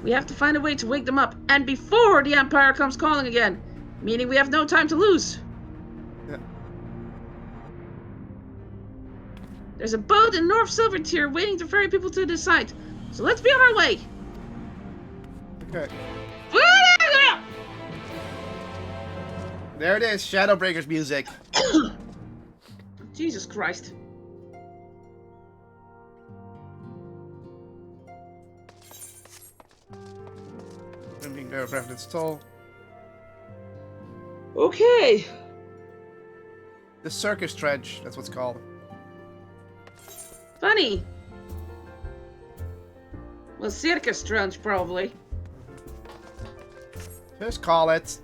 We have to find a way to wake them up, and before the Empire comes calling again. Meaning we have no time to lose. Yeah. There's a boat in North Silvertier waiting to ferry people to this site. So let's be on our way. Okay. There it is, Shadowbreaker's music. Jesus Christ. Being there, reference toll. Okay. The circus trench, that's what's called. Funny. Well, circus trench, probably. Just call it.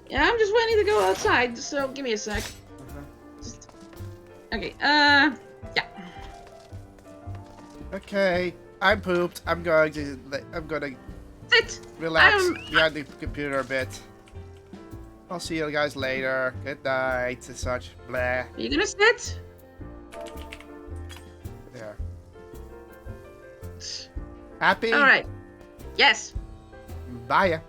Yeah, I'm just waiting to go outside, so give me a sec. Just... Okay, yeah. Okay, I'm pooped. I'm going to sit. Relax behind the computer a bit. I'll see you guys later. Good night and such. Blah. Are you gonna sit? There. Happy? Alright. Yes. Bye.